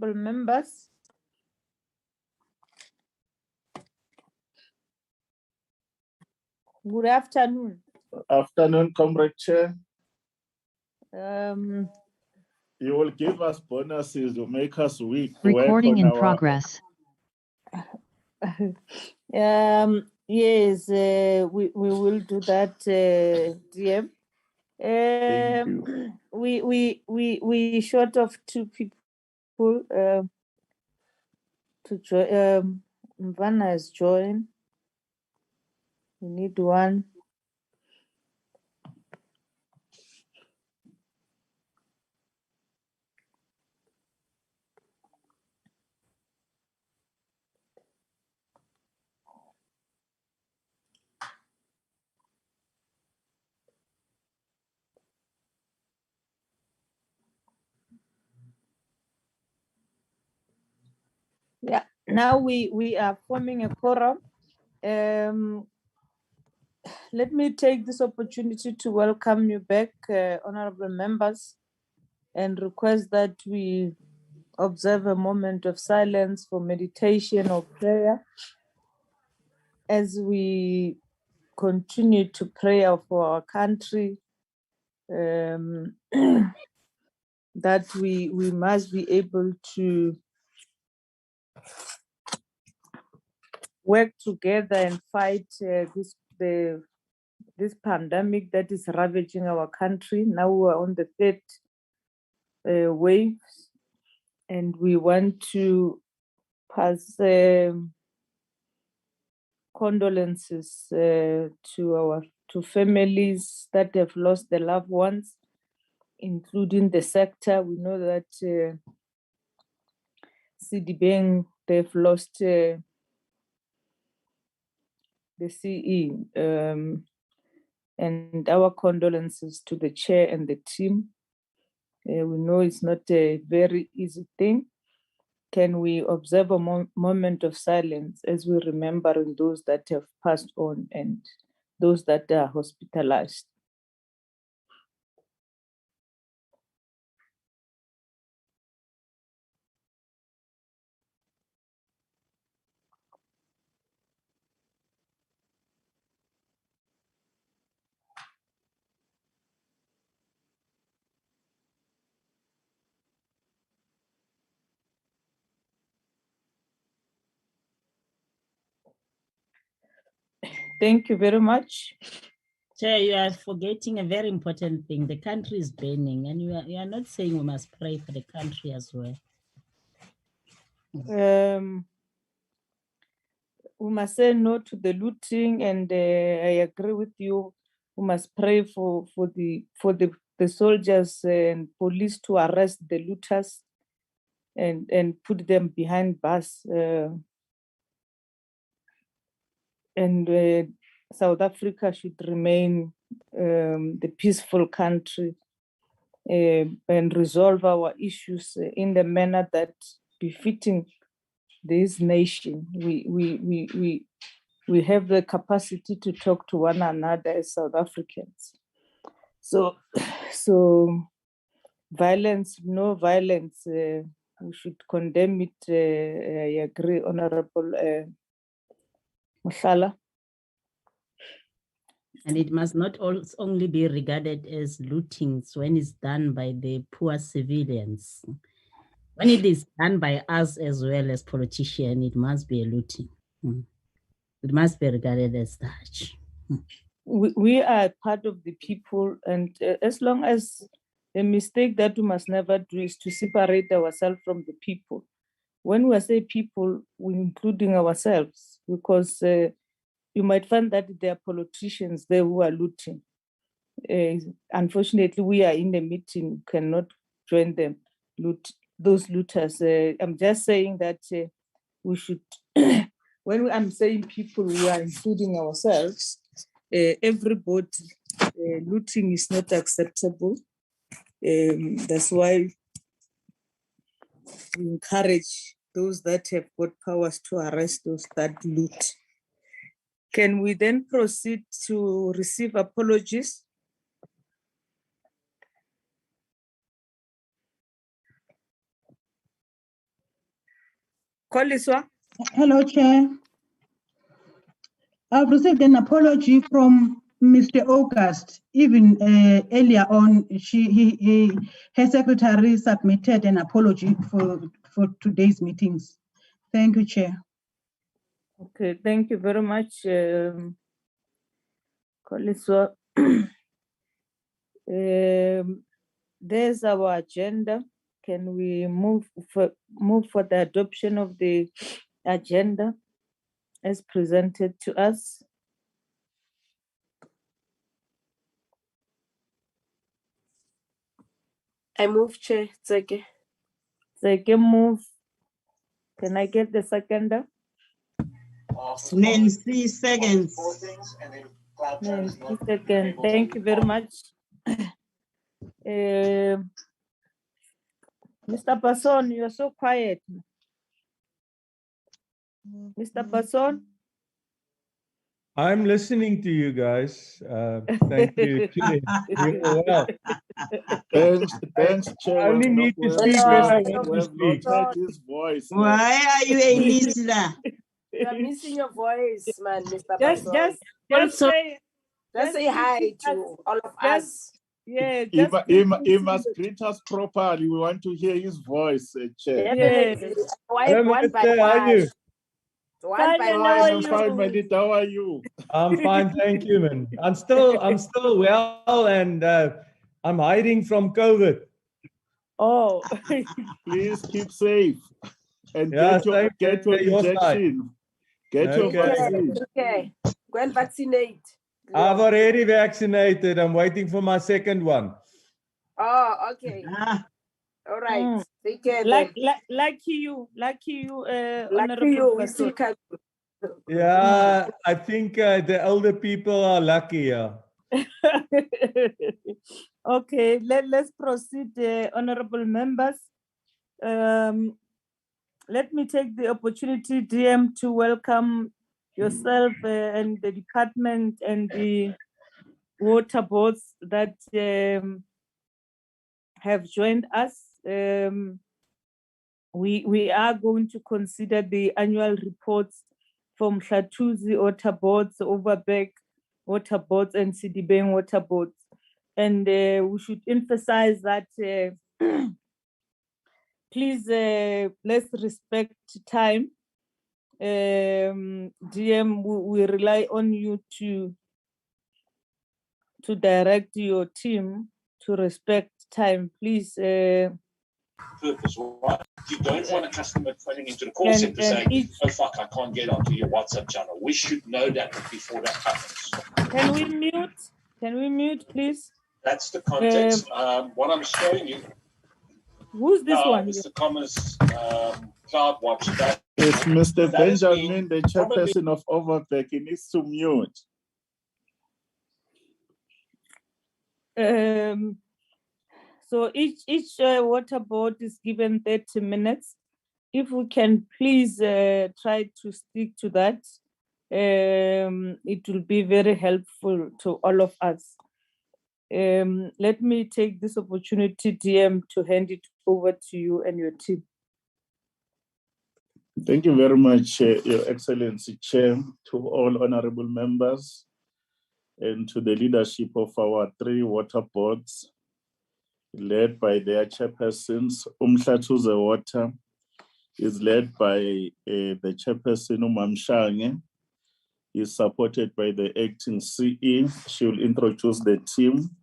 honorable members. Good afternoon. Afternoon, Comrade Chair. Um, You will give us bonuses to make us weak. Recording in progress. yes, we will do that, DM. We short of 2 people to join. Mvana has joined. We need 1. Yeah, now we are forming a quorum. Let me take this opportunity to welcome you back, honorable members, and request that we observe a moment of silence for meditation or prayer as we continue to pray for our country, that we must be able to work together and fight this pandemic that is ravaging our country. Now we're on the 3rd wave, and we want to pass condolences to families that have lost their loved ones, including the sector. We know that Sedibeng, they've lost the CE, and our condolences to the chair and the team. We know it's not a very easy thing. Can we observe a moment of silence as we remember those that have passed on and those that are hospitalized? Thank you very much. Chair, you are forgetting a very important thing. The country is burning, and you are not saying we must pray for the country as well. We must say no to the looting, and I agree with you. We must pray for the soldiers and police to arrest the looters and put them behind bars. And South Africa should remain the peaceful country and resolve our issues in the manner that befitting this nation. We have the capacity to talk to one another as South Africans. So violence, no violence. We should condemn it. I agree, Honorable Mhlatuze. And it must not only be regarded as lootings when it's done by the poor civilians. When it is done by us as well as politicians, it must be a looting. It must be regarded as such. We are part of the people, and as long as a mistake that we must never do is to separate ourselves from the people. When we say people, we're including ourselves, because you might find that there are politicians there who are looting. Unfortunately, we are in the meeting, cannot join them, those looters. I'm just saying that we should, when I'm saying people, we are including ourselves. Everybody, looting is not acceptable. That's why we encourage those that have got powers to arrest those that loot. Can we then proceed to receive apologies? Koliswa. Hello, Chair. I've received an apology from Mr. August. Even earlier on, her secretary submitted an apology for today's meetings. Thank you, Chair. Okay, thank you very much, Koliswa. There's our agenda. Can we move for the adoption of the agenda as presented to us? I move, Chair. Tseke. Second move. Can I get the seconder? Nancy seconds. Nancy second. Thank you very much. Mr. Person, you're so quiet. Mr. Person? I'm listening to you guys. Thank you. Well, Thanks, Chair. I only need to speak when I want to speak. Heard his voice. Why are you a listener? You are missing your voice, man, Mr. Just Person. just say hi to all of us. Yeah, He must greet us properly. We want to hear his voice, Chair. Definitely. Hello, One by Minister, how are you? one. Fine, One by and one. how are I'm fine, Manit. How are you? I'm fine, thank you, man. I'm still well, and I'm hiding from COVID. Oh, Please keep safe and Yeah, get your your side. injection. Get your Okay. vaccine. Okay. Go and vaccinate. I've already vaccinated. I'm waiting for my second one. Oh, okay. Ah, All right. Take care. lucky you, Lucky Honorable you. We Person. still can. Yeah, I think the older people are lucky. Yeah. Okay, let's proceed, honorable members. Let me take the opportunity, DM, to welcome yourself and the department and the water boards that have joined us. We are going to consider the annual reports from Mhlatuze water boards, Overberg water boards, and Sedibeng water boards. And we should emphasize that please let's respect time. DM, we rely on you to direct your team to respect time. Please. Purpose, right? You don't want a customer phoning into the call center saying, "Oh fuck, I can't get onto your WhatsApp channel." We should know that before that happens. Can we mute? Can we mute, please? That's the context. What I'm showing you. Who's this one? Mr. Commerce CloudWatch. It's Mr. Benjamin, the chairperson of Overberg. He needs to mute. So each water board is given 30 minutes. If we can please try to stick to that, it will be very helpful to all of us. Let me take this opportunity, DM, to hand it over to you and your team. Thank you very much, Your Excellency Chair, to all honorable members, and to the leadership of our 3 water boards, led by their chairpersons. Mhlatuze Water is led by the chairperson, Mamshange, is supported by the acting CE. She will introduce the team.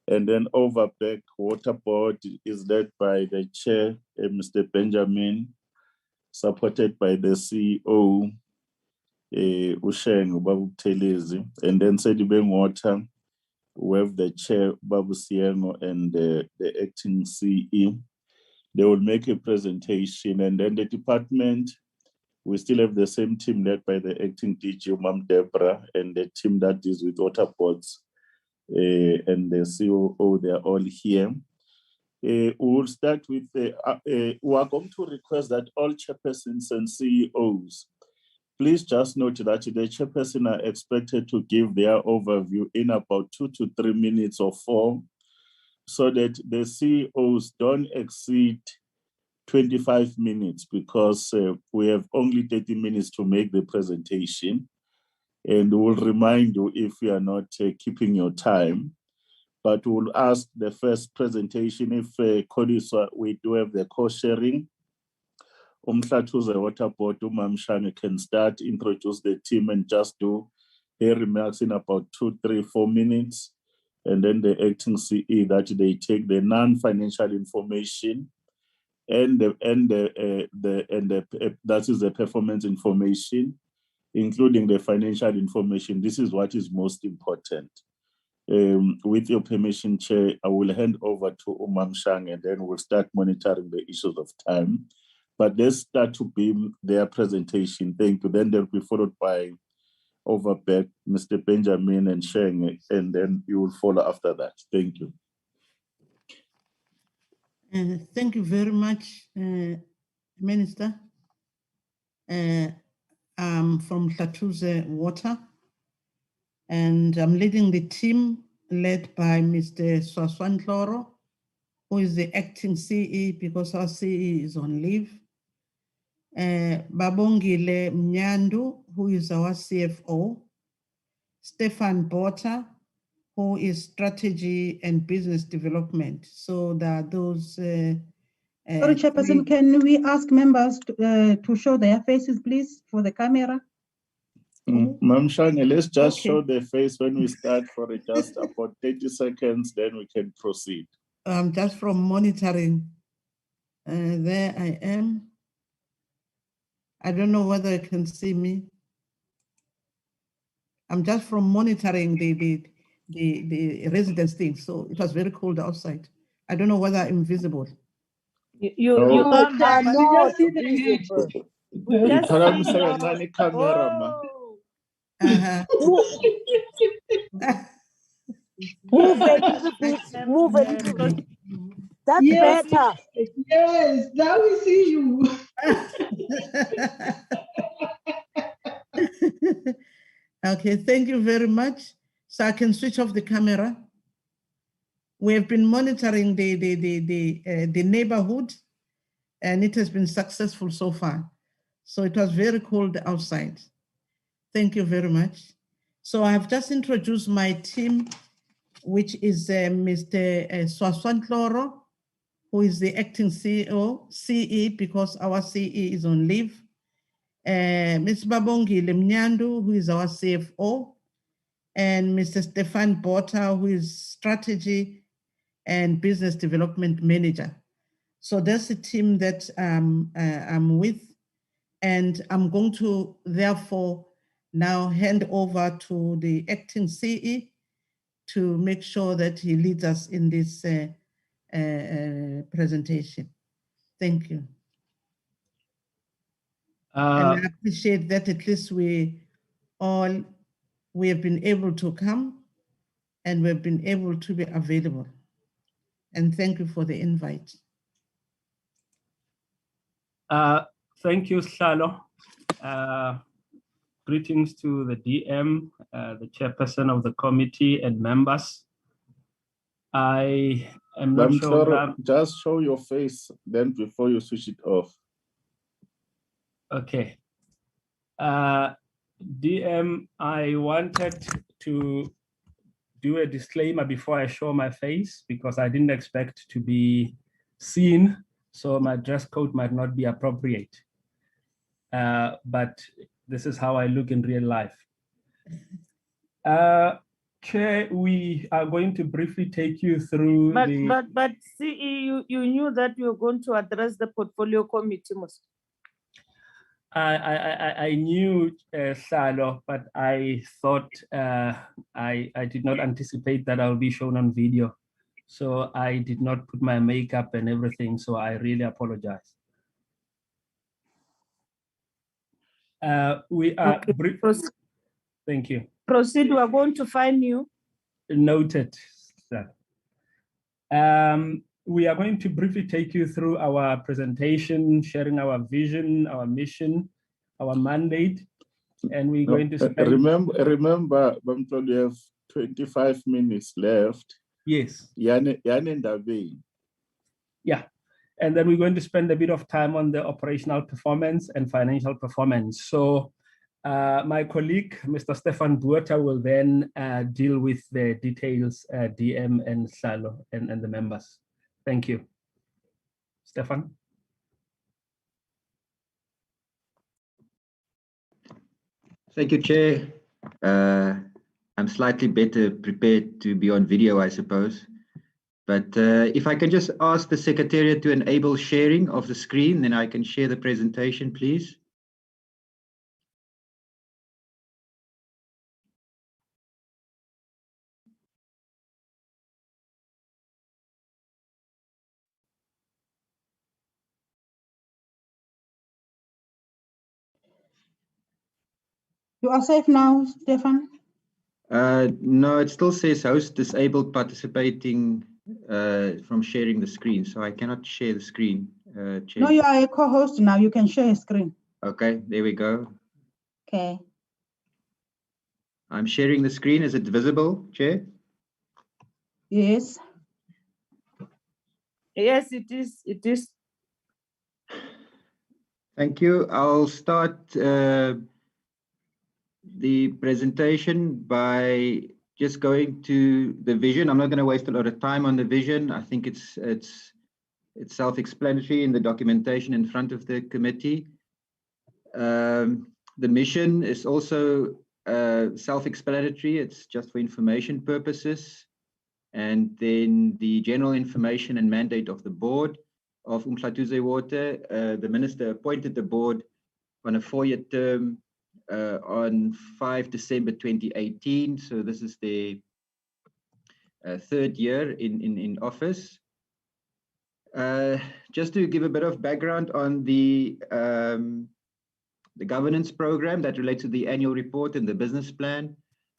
And then Overberg Water Board is led by the chair, Mr. Benjamin, supported by the CEO, Usheng Babu Telezi. And then Sedibeng Water, we have the chair, Babu Siengo, and the acting CE. They will make a presentation, and then the department, we still have the same team led by the acting DG, Mam Debra, and the team that is with water boards, and the COO, they're all here. We will start with, we are going to request that all chairpersons and CEOs, please just note that the chairperson are expected to give their overview in about 2 to 3 minutes or 4, so that the CEOs don't exceed 25 minutes because we have only 30 minutes to make the presentation. And we'll remind you if you are not keeping your time. But we'll ask the first presentation if Kodiswa, we do have the co-sharing. Mhlatuze Water Board, Mamshane can start, introduce the team and just do her remarks in about 2, 3, 4 minutes. And then the acting CE that they take the non-financial information and that is the performance information, including the financial information. This is what is most important. With your permission, Chair, I will hand over to Mamshane and then we'll start monitoring the issues of time. But let's start to beam their presentation. Thank you. Then they'll be followed by Overberg, Mr. Benjamin and Sheng, and then you will follow after that. Thank you. Thank you very much, Minister. I'm from Mhlatuze Water, and I'm leading the team led by Mr. Swaswantloro, who is the acting CE because our CE is on leave. Babongile Mnyandu, who is our CFO. Stefan Bota, who is strategy and business development. So that those. Sorry, Chairperson, can we ask members to show their faces, please, for the camera? Mamshane, let's just show the face when we start for just about 30 seconds, then we can proceed. Just from monitoring. There I am. I don't know whether you can see me. I'm just from monitoring the residence thing, so it was very cold outside. I don't know whether I'm visible. You are not visible. Move a little bit. Move a little bit. That's better. Yes, now we see you. Okay, thank you very much. So I can switch off the camera. We have been monitoring the neighborhood, and it has been successful so far. So it was very cold outside. Thank you very much. So I have just introduced my team, which is Mr. Swaswantloro, who is the acting CE because our CE is on leave. Ms. Babongile Mnyandu, who is our CFO, and Mr. Stefan Bota, who is strategy and business development manager. So that's the team that I'm with, and I'm going to therefore now hand over to the acting CE to make sure that he leads us in this presentation. Thank you. And I appreciate that at least we have been able to come and we've been able to be available. And thank you for the invite. Thank you, Slalo. Greetings to the DM, the chairperson of the committee and members. I am not sure. Just show your face then before you switch it off. Okay. DM, I wanted to do a disclaimer before I show my face because I didn't expect to be seen, so my dress code might not be appropriate. But this is how I look in real life. Chair, we are going to briefly take you through but CE, you knew that you were going to address the portfolio committee, most. I knew Salo, but I thought I did not anticipate that I'll be shown on video. So I did not put my makeup and everything, so I really apologize. We are thank you. Proceed, we are going to find you. Noted, sir. We are going to briefly take you through our presentation, sharing our vision, our mission, our mandate, and we're going to spend... Remember, we have 25 minutes left. Yes. Yeah. And then we're going to spend a bit of time on the operational performance and financial performance. So my colleague, Mr. Stefan Buerta, will then deal with the details, DM and Salo and the members. Thank you. Stefan? Thank you, Chair. I'm slightly better prepared to be on video, I suppose. But if I can just ask the Secretariat to enable sharing of the screen, then I can share the presentation, please. You are safe now, Stefan? No, it still says host disabled participating from sharing the screen, so I cannot share the screen. Chair. No, you are a co-host now. You can share a screen. Okay, there we go. Okay. I'm sharing the screen. Is it visible, Chair? Yes. Yes, it is. It is. Thank you. I'll start the presentation by just going to the vision. I'm not going to waste a lot of time on the vision. I think it's self-explanatory in the documentation in front of the committee. The mission is also self-explanatory. It's just for information purposes. And then the general information and mandate of the board of Mhlatuze Water. The minister appointed the board on a 4-year term on 5 December 2018. So this is the 3rd year in office. Just to give a bit of background on the governance program that relates to the annual report and the business plan.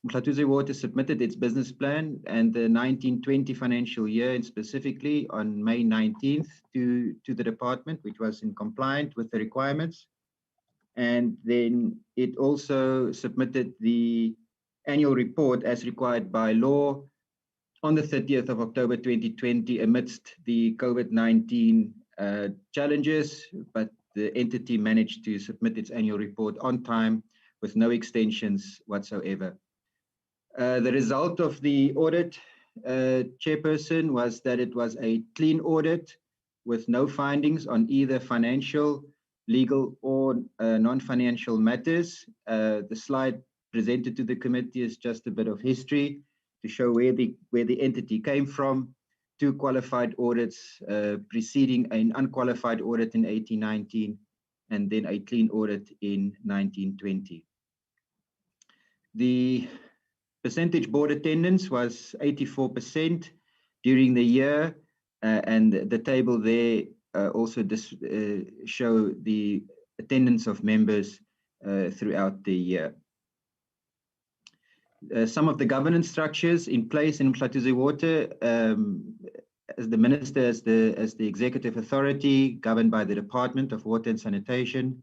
Mhlatuze Water submitted its business plan and the 1920 financial year, and specifically on May 19th to the department, which was in compliance with the requirements. And then it also submitted the annual report as required by law on the 30th of October 2020 amidst the COVID-19 challenges, but the entity managed to submit its annual report on time with no extensions whatsoever. The result of the audit, Chairperson, was that it was a clean audit with no findings on either financial, legal, or non-financial matters. The slide presented to the committee is just a bit of history to show where the entity came from. 2 qualified audits preceding an unqualified audit in 1819, and then a clean audit in 1920. The percentage board attendance was 84% during the year, and the table there also show the attendance of members throughout the year. Some of the governance structures in place in Mhlatuze Water, as the minister, as the executive authority governed by the Department of Water and Sanitation.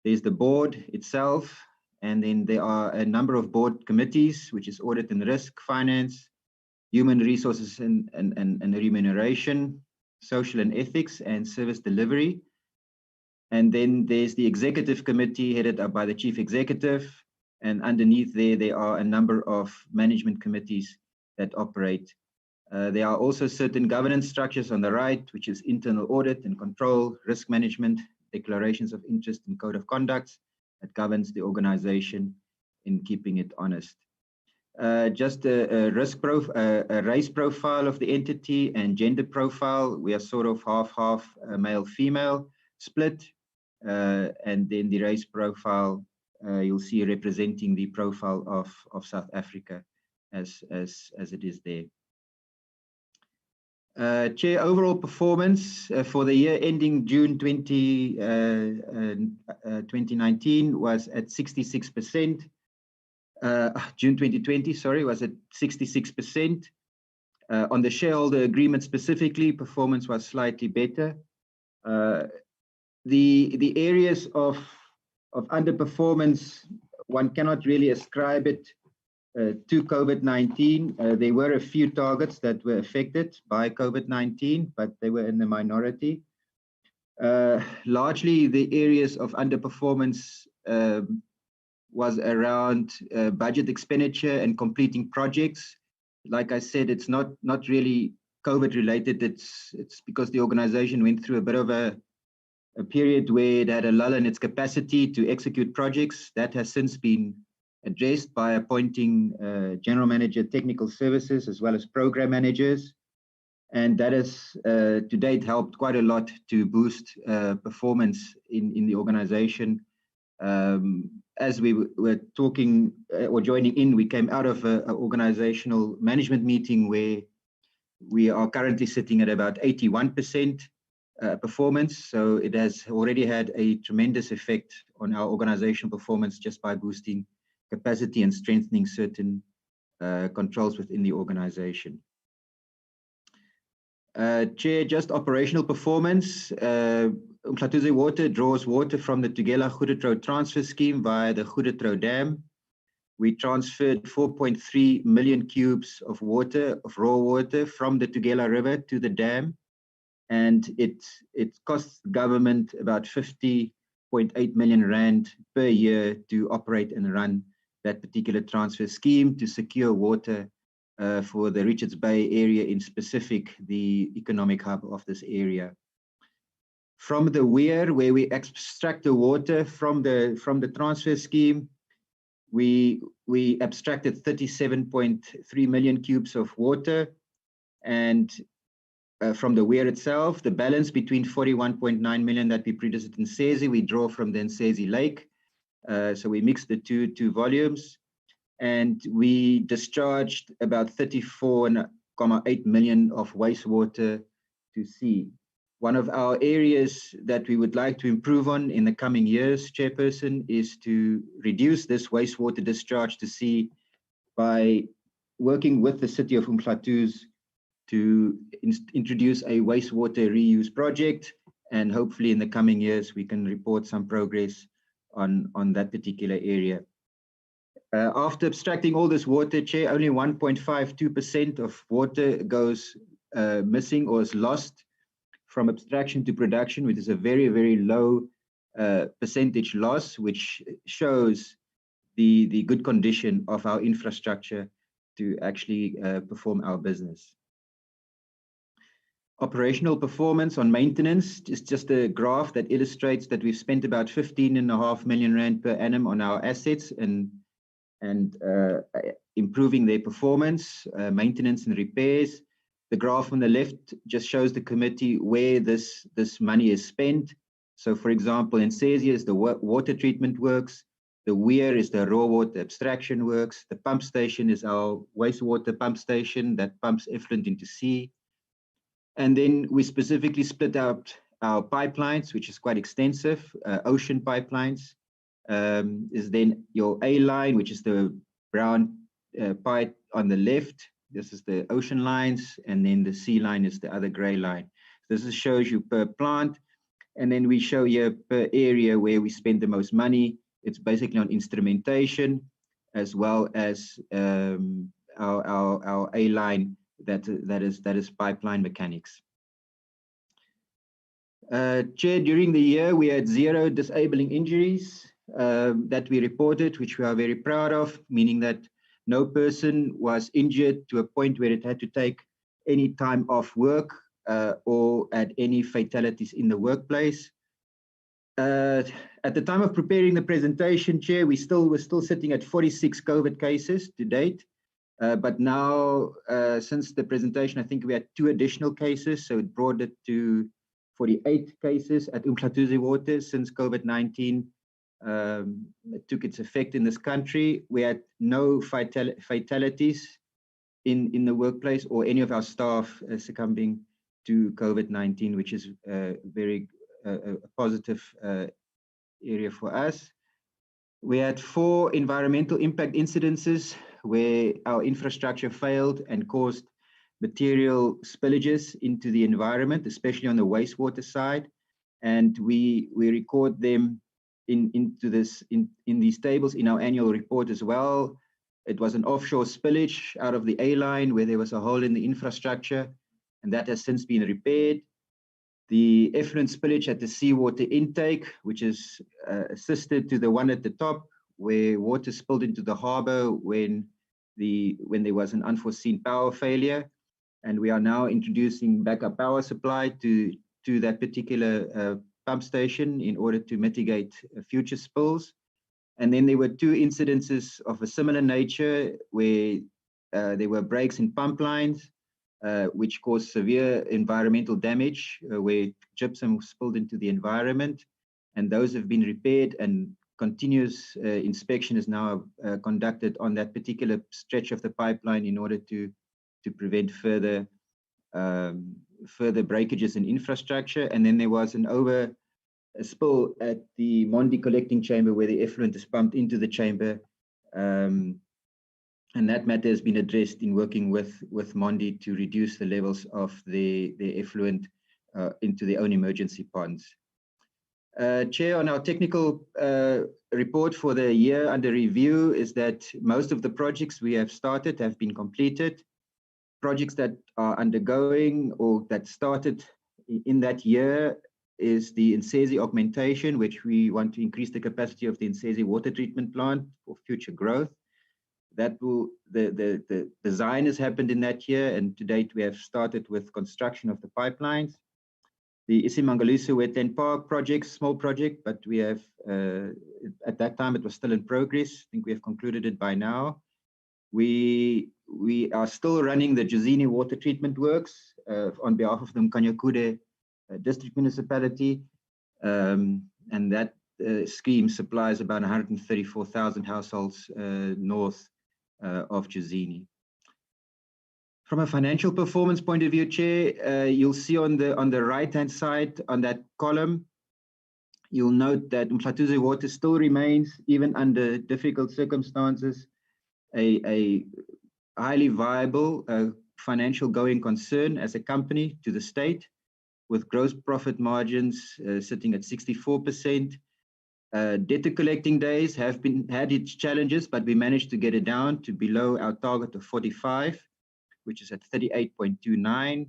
There's the board itself, and then there are a number of board committees, which is audit and risk, finance, human resources and remuneration, social and ethics, and service delivery. And then there's the executive committee headed up by the chief executive. And underneath there are a number of management committees that operate. There are also certain governance structures on the right, which is internal audit and control, risk management, declarations of interest and code of conduct that governs the organization in keeping it honest. Just a race profile of the entity and gender profile. We are sort of half male-female split. And then the race profile, you'll see representing the profile of South Africa as it is there. Chair, overall performance for the year ending June 2019 was at 66%. June 2020, sorry, was at 66%. On the shareholder agreement specifically, performance was slightly better. The areas of underperformance, one cannot really ascribe it to COVID-19. There were a few targets that were affected by COVID-19, but they were in the minority. Largely, the areas of underperformance was around budget expenditure and completing projects. Like I said, it's not really COVID related. It's because the organization went through a bit of a period where it had a lull in its capacity to execute projects. That has since been addressed by appointing general manager technical services as well as program managers. And that has to date helped quite a lot to boost performance in the organization. As we were talking or joining in, we came out of an organizational management meeting where we are currently sitting at about 81% performance. So it has already had a tremendous effect on our organizational performance just by boosting capacity and strengthening certain controls within the organization. Chair, just operational performance. Mhlatuze Water draws water from the Tugela Goedertrouw transfer scheme via the Goedertrouw Dam. We transferred 4.3 million cubes of water, of raw water, from the Tugela River to the dam, and it costs the government about 50.8 million rand per year to operate and run that particular transfer scheme to secure water for the Richards Bay area, in specific, the economic hub of this area. From the weir, where we extract the water from the transfer scheme, we abstracted 37.3 million cubes of water, and from the weir itself, the balance between 41.9 million that we produced in Nsezi, we draw from the Nsezi Lake. So we mixed the two volumes, and we discharged about 34.8 million of wastewater to sea. One of our areas that we would like to improve on in the coming years, Chairperson, is to reduce this wastewater discharge to sea by working with the city of Mhlatuze to introduce a wastewater reuse project, and hopefully in the coming years we can report some progress on that particular area. After abstracting all this water, Chair, only 1.52% of water goes missing or is lost from abstraction to production, which is a very, very low percentage loss, which shows the good condition of our infrastructure to actually perform our business. Operational performance on maintenance is just a graph that illustrates that we've spent about 15.5 million rand per annum on our assets and improving their performance, maintenance and repairs. The graph on the left just shows the committee where this money is spent. So for example, in Nsezi is the water treatment works, the weir is the raw water abstraction works, the pump station is our wastewater pump station that pumps effluent into sea. And then we specifically split out our pipelines, which is quite extensive. Ocean pipelines is then your A line, which is the brown pipe on the left. This is the ocean lines, and then the sea line is the other gray line. This shows you per plant, and then we show you per area where we spend the most money. It's basically on instrumentation, as well as our A line that is pipeline mechanics. Chair, during the year we had 0 disabling injuries that we reported, which we are very proud of, meaning that no person was injured to a point where it had to take any time off work or had any fatalities in the workplace. At the time of preparing the presentation, Chair, we're still sitting at 46 COVID cases to date. But now, since the presentation, I think we had 2 additional cases, so it brought it to 48 cases at Mhlatuze Water since COVID-19 took its effect in this country. We had no fatalities in the workplace or any of our staff succumbing to COVID-19, which is very positive area for us. We had 4 environmental impact incidences where our infrastructure failed and caused material spillages into the environment, especially on the wastewater side. And we record them in these tables in our annual report as well. It was an offshore spillage out of the A line where there was a hole in the infrastructure, and that has since been repaired. The effluent spillage at the seawater intake, which is assisted to the one at the top, where water spilled into the harbor when there was an unforeseen power failure. And we are now introducing backup power supply to that particular pump station in order to mitigate future spills. And then there were 2 incidences of a similar nature where there were breaks in pump lines, which caused severe environmental damage, where gypsum spilled into the environment. And those have been repaired, and continuous inspection is now conducted on that particular stretch of the pipeline in order to prevent further breakages in infrastructure. And then there was a spill at the Mondi collecting chamber where the effluent is pumped into the chamber. And that matter has been addressed in working with Mondi to reduce the levels of the effluent into their own emergency ponds. Chair, on our technical report for the year under review is that most of the projects we have started have been completed. Projects that are undergoing or that started in that year is the Incidences augmentation, which we want to increase the capacity of the Incidences water treatment plant for future growth. That will, the design has happened in that year, and to date we have started with construction of the pipelines. The Mhlatuze Wetland Park project, small project, but we have, at that time it was still in progress. I think we have concluded it by now. We are still running the Jozini water treatment works on behalf of the Mhlatuze district municipality, and that scheme supplies about 134,000 households north of Jozini. From a financial performance point of view, Chair, you'll see on the right-hand side on that column, you'll note that Mhlatuze Water still remains, even under difficult circumstances, a highly viable financial going concern as a company to the state, with gross profit margins sitting at 64%. Debtor collecting days have had its challenges, but we managed to get it down to below our target of 45, which is at 38.29.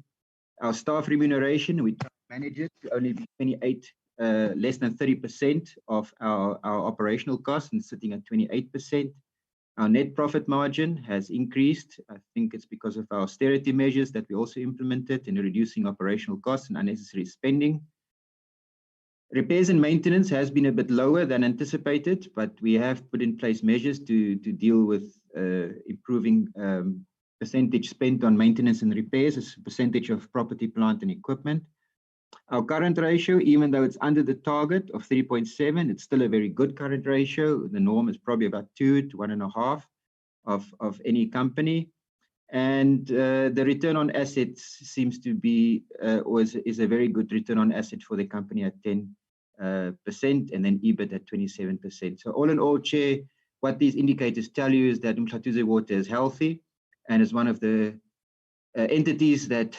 Our staff remuneration, we manage it to only be 28, less than 30% of our operational costs, and sitting at 28%. Our net profit margin has increased. I think it's because of our austerity measures that we also implemented in reducing operational costs and unnecessary spending. Repairs and maintenance has been a bit lower than anticipated, but we have put in place measures to deal with improving percentage spent on maintenance and repairs as a percentage of property, plant and equipment. Our current ratio, even though it's under the target of 3.7, it's still a very good current ratio. The norm is probably about 2 to 1.5 of any company. And the return on assets seems to be, is a very good return on asset for the company at 10%, and then EBIT at 27%. So all in all, Chair, what these indicators tell you is that Mhlatuze Water is healthy and is one of the entities that,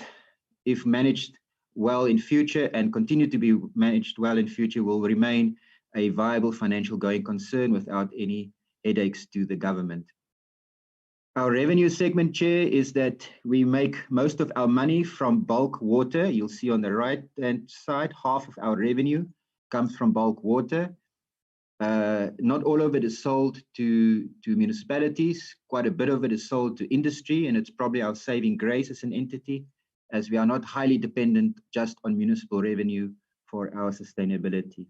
if managed well in future and continue to be managed well in future, will remain a viable financial going concern without any headaches to the government. Our revenue segment, Chair, is that we make most of our money from bulk water. You'll see on the right-hand side, half of our revenue comes from bulk water. Not all of it is sold to municipalities. Quite a bit of it is sold to industry, and it's probably our saving grace as an entity, as we are not highly dependent just on municipal revenue for our sustainability.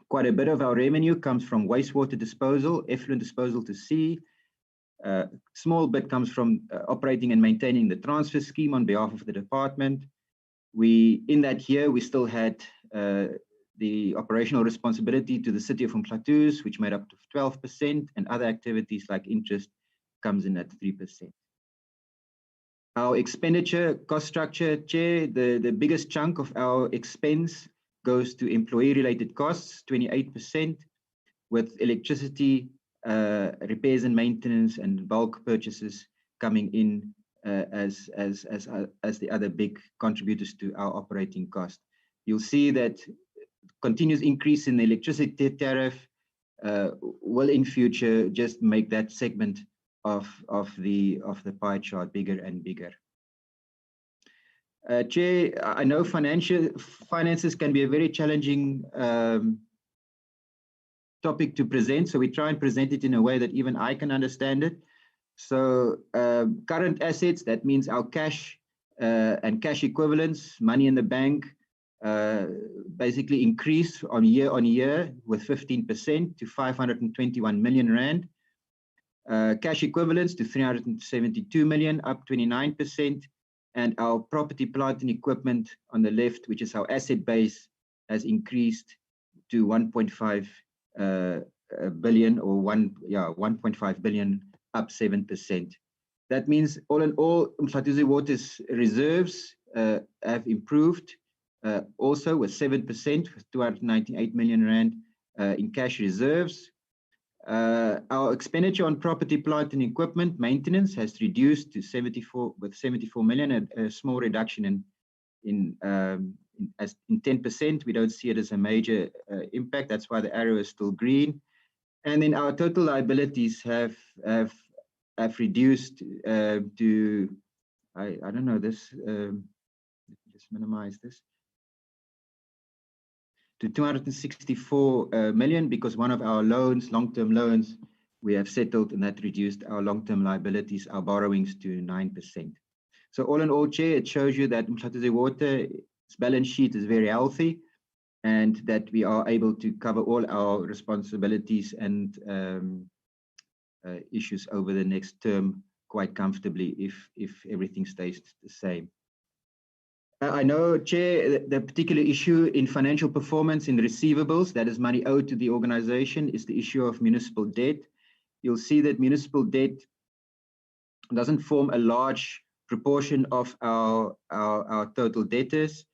Quite a bit of our revenue comes from wastewater disposal, effluent disposal to sea. Small bit comes from operating and maintaining the transfer scheme on behalf of the department. In that year, we still had the operational responsibility to the city of Mhlatuze, which made up to 12%, and other activities like interest comes in at 3%. Our expenditure cost structure, Chair, the biggest chunk of our expense goes to employee-related costs, 28%, with electricity, repairs and maintenance, and bulk purchases coming in as the other big contributors to our operating cost. You'll see that continuous increase in the electricity tariff will in future just make that segment of the pie chart bigger and bigger. Chair, I know finances can be a very challenging topic to present, so we try and present it in a way that even I can understand it. So current assets, that means our cash and cash equivalents, money in the bank, basically increased on year with 15% to 521 million rand. Cash equivalents to 372 million, up 29%. And our property, plant and equipment on the left, which is our asset base, has increased to 1.5 billion, or 1.5 billion, up 7%. That means all in all, Mhlatuze Water's reserves have improved also with 7%, with 298 million rand in cash reserves. Our expenditure on property, plant and equipment maintenance has reduced to 74 million, a small reduction in 10%. We don't see it as a major impact. That's why the arrow is still green. And then our total liabilities have reduced to, I don't know this, just minimize this, to 264 million, because one of our loans, long-term loans, we have settled, and that reduced our long-term liabilities, our borrowings, to 9%. So all in all, Chair, it shows you that Mhlatuze Water's balance sheet is very healthy, and that we are able to cover all our responsibilities and issues over the next term quite comfortably if everything stays the same. I know, Chair, the particular issue in financial performance in receivables, that is money owed to the organization, is the issue of municipal debt. You'll see that municipal debt doesn't form a large proportion of our total debtors.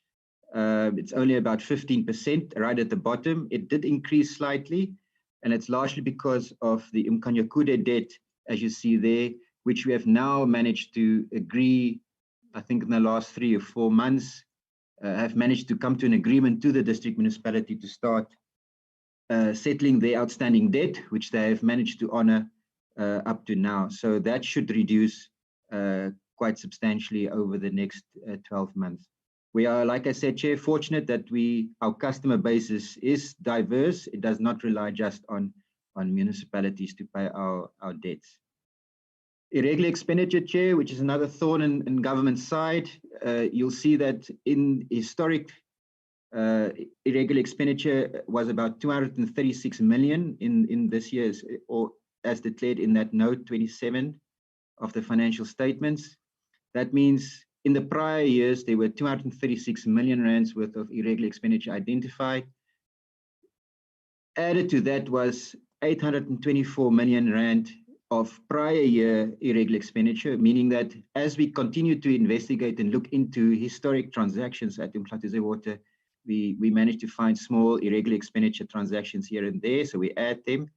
It's only about 15% right at the bottom. It did increase slightly, and it's largely because of the Mhlatuze debt, as you see there, which we have now managed to agree, I think in the last 3 or 4 months, have managed to come to an agreement to the district municipality to start settling their outstanding debt, which they have managed to honor up to now. So that should reduce quite substantially over the next 12 months. We are, like I said, Chair, fortunate that our customer base is diverse. It does not rely just on municipalities to pay our debts. Irregular expenditure, Chair, which is another thorn in government side. You'll see that in historic irregular expenditure was about 236 million in this year's, or as declared in that note 27 of the financial statements. That means in the prior years, there were 236 million rands worth of irregular expenditure identified. Added to that was 824 million rand of prior year irregular expenditure, meaning that as we continue to investigate and look into historic transactions at Mhlatuze Water, we managed to find small irregular expenditure transactions here and there, so we add them.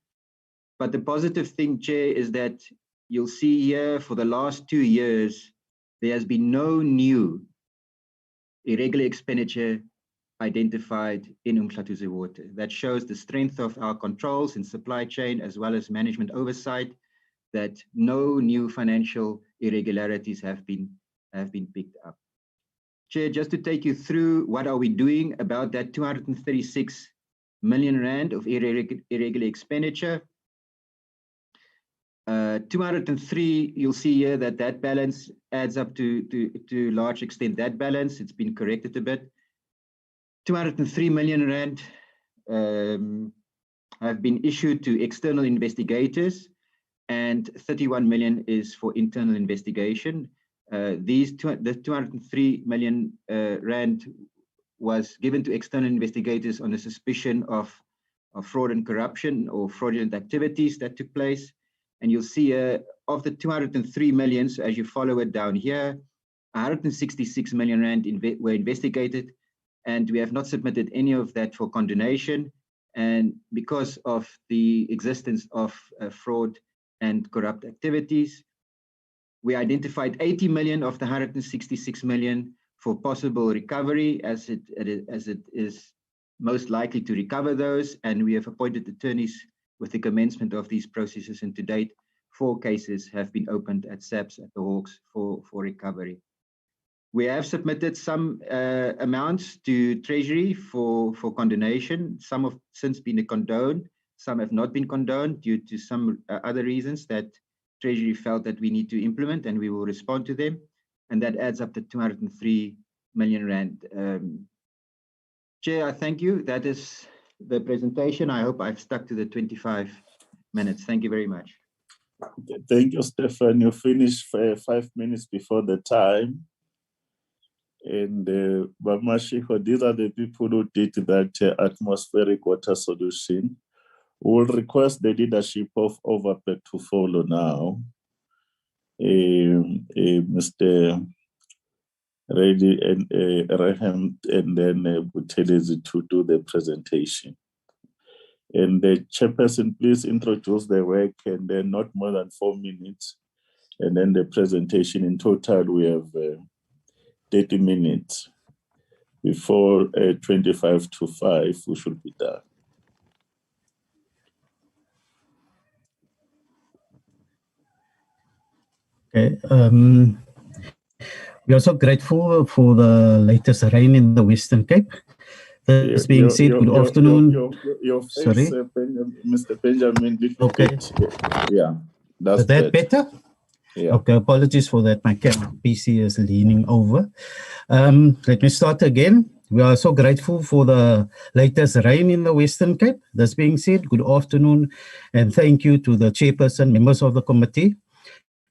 But the positive thing, Chair, is that you'll see here for the last 2 years, there has been no new irregular expenditure identified in Mhlatuze Water. That shows the strength of our controls in supply chain as well as management oversight, that no new financial irregularities have been picked up. Chair, just to take you through what are we doing about that 236 million rand of irregular expenditure. 203, you'll see here that balance adds up to a large extent that balance. It's been corrected a bit. 203 million rand have been issued to external investigators, and 31 million is for internal investigation. The 203 million rand was given to external investigators on the suspicion of fraud and corruption or fraudulent activities that took place. And you'll see of the 203 million, so as you follow it down here, 166 million rand were investigated, and we have not submitted any of that for condonation. And because of the existence of fraud and corrupt activities, we identified 80 million of the 166 million for possible recovery, as it is most likely to recover those. And we have appointed attorneys with the commencement of these processes, and to date, 4 cases have been opened at SAPS at the Hawks for recovery. We have submitted some amounts to Treasury for condonation. Some have since been condoned, some have not been condoned due to some other reasons that Treasury felt that we need to implement, and we will respond to them. And that adds up to 203 million rand. Chair, I thank you. That is the presentation. I hope I've stuck to the 25 minutes. Thank you very much. Thank you, Stefan. You finished 5 minutes before the time. And Bamashiko, these are the people who did that atmospheric water solution. We'll request the leadership of Overberg to follow now. Mr. Reddy and Raham, and then Buthelezi to do the presentation. And the chairperson, please introduce the work, and then not more than 4 minutes. And then the presentation. In total, we have 30 minutes. Before 25 to 5, we should be done. Okay. We're also grateful for the latest rain in the Western Cape. This being said, good afternoon. Your face, sorry, Mr. Benjamin. Okay. Yeah, that's is that better? Yeah. Okay, apologies for that. My PC is leaning over. Let me start again. We are so grateful for the latest rain in the Western Cape. This being said, good afternoon, and thank you to the chairperson, members of the committee,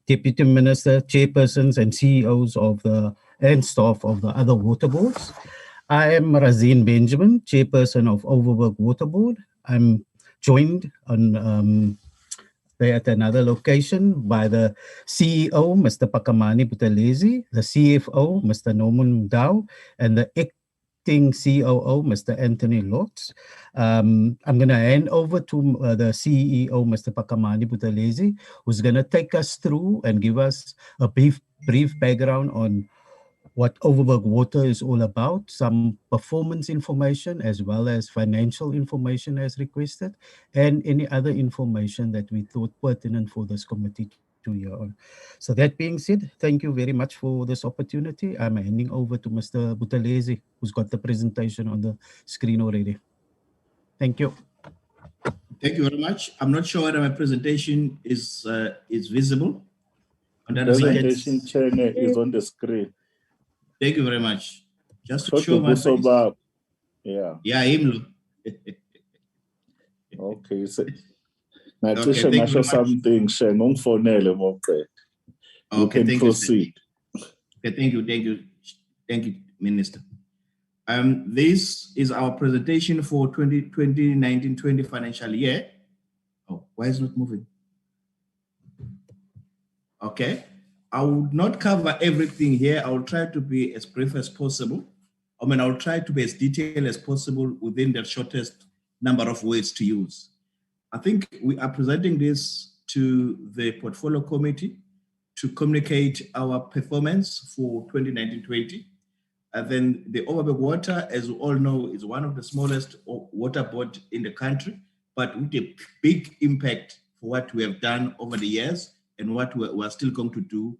deputy minister, chairpersons, and CEOs of and staff of the other water boards. I am Razin Benjamin, chairperson of Overberg Water Board. I'm joined on at another location by the CEO, Mr. Pakamani Buthelezi, the CFO, Mr. Norman Dow, and the acting COO, Mr. Anthony Lotz. I'm going to hand over to the CEO, Mr. Pakamani Buthelezi, who's going to take us through and give us a brief background on what Overberg Water is all about, some performance information as well as financial information as requested, and any other information that we thought pertinent for this committee to hear on. So that being said, thank you very much for this opportunity. I'm handing over to Mr. Buthelezi, who's got the presentation on the screen already. Thank you. Thank you very much. I'm not sure whether my presentation is visible. The presentation channel is on the screen. Thank you very much. Just to show my face. Yeah. Yeah, him. Okay. So, okay, show something. You can proceed. Okay, thank you, Minister. This is our presentation for 2019-20 financial year. Oh, why is it not moving? Okay. I would not cover everything here. I will try to be as brief as possible. I will try to be as detailed as possible within the shortest number of words to use. I think we are presenting this to the portfolio committee to communicate our performance for 2019-20. And then the Overberg Water, as we all know, is one of the smallest water board in the country, but with a big impact for what we have done over the years and what we're still going to do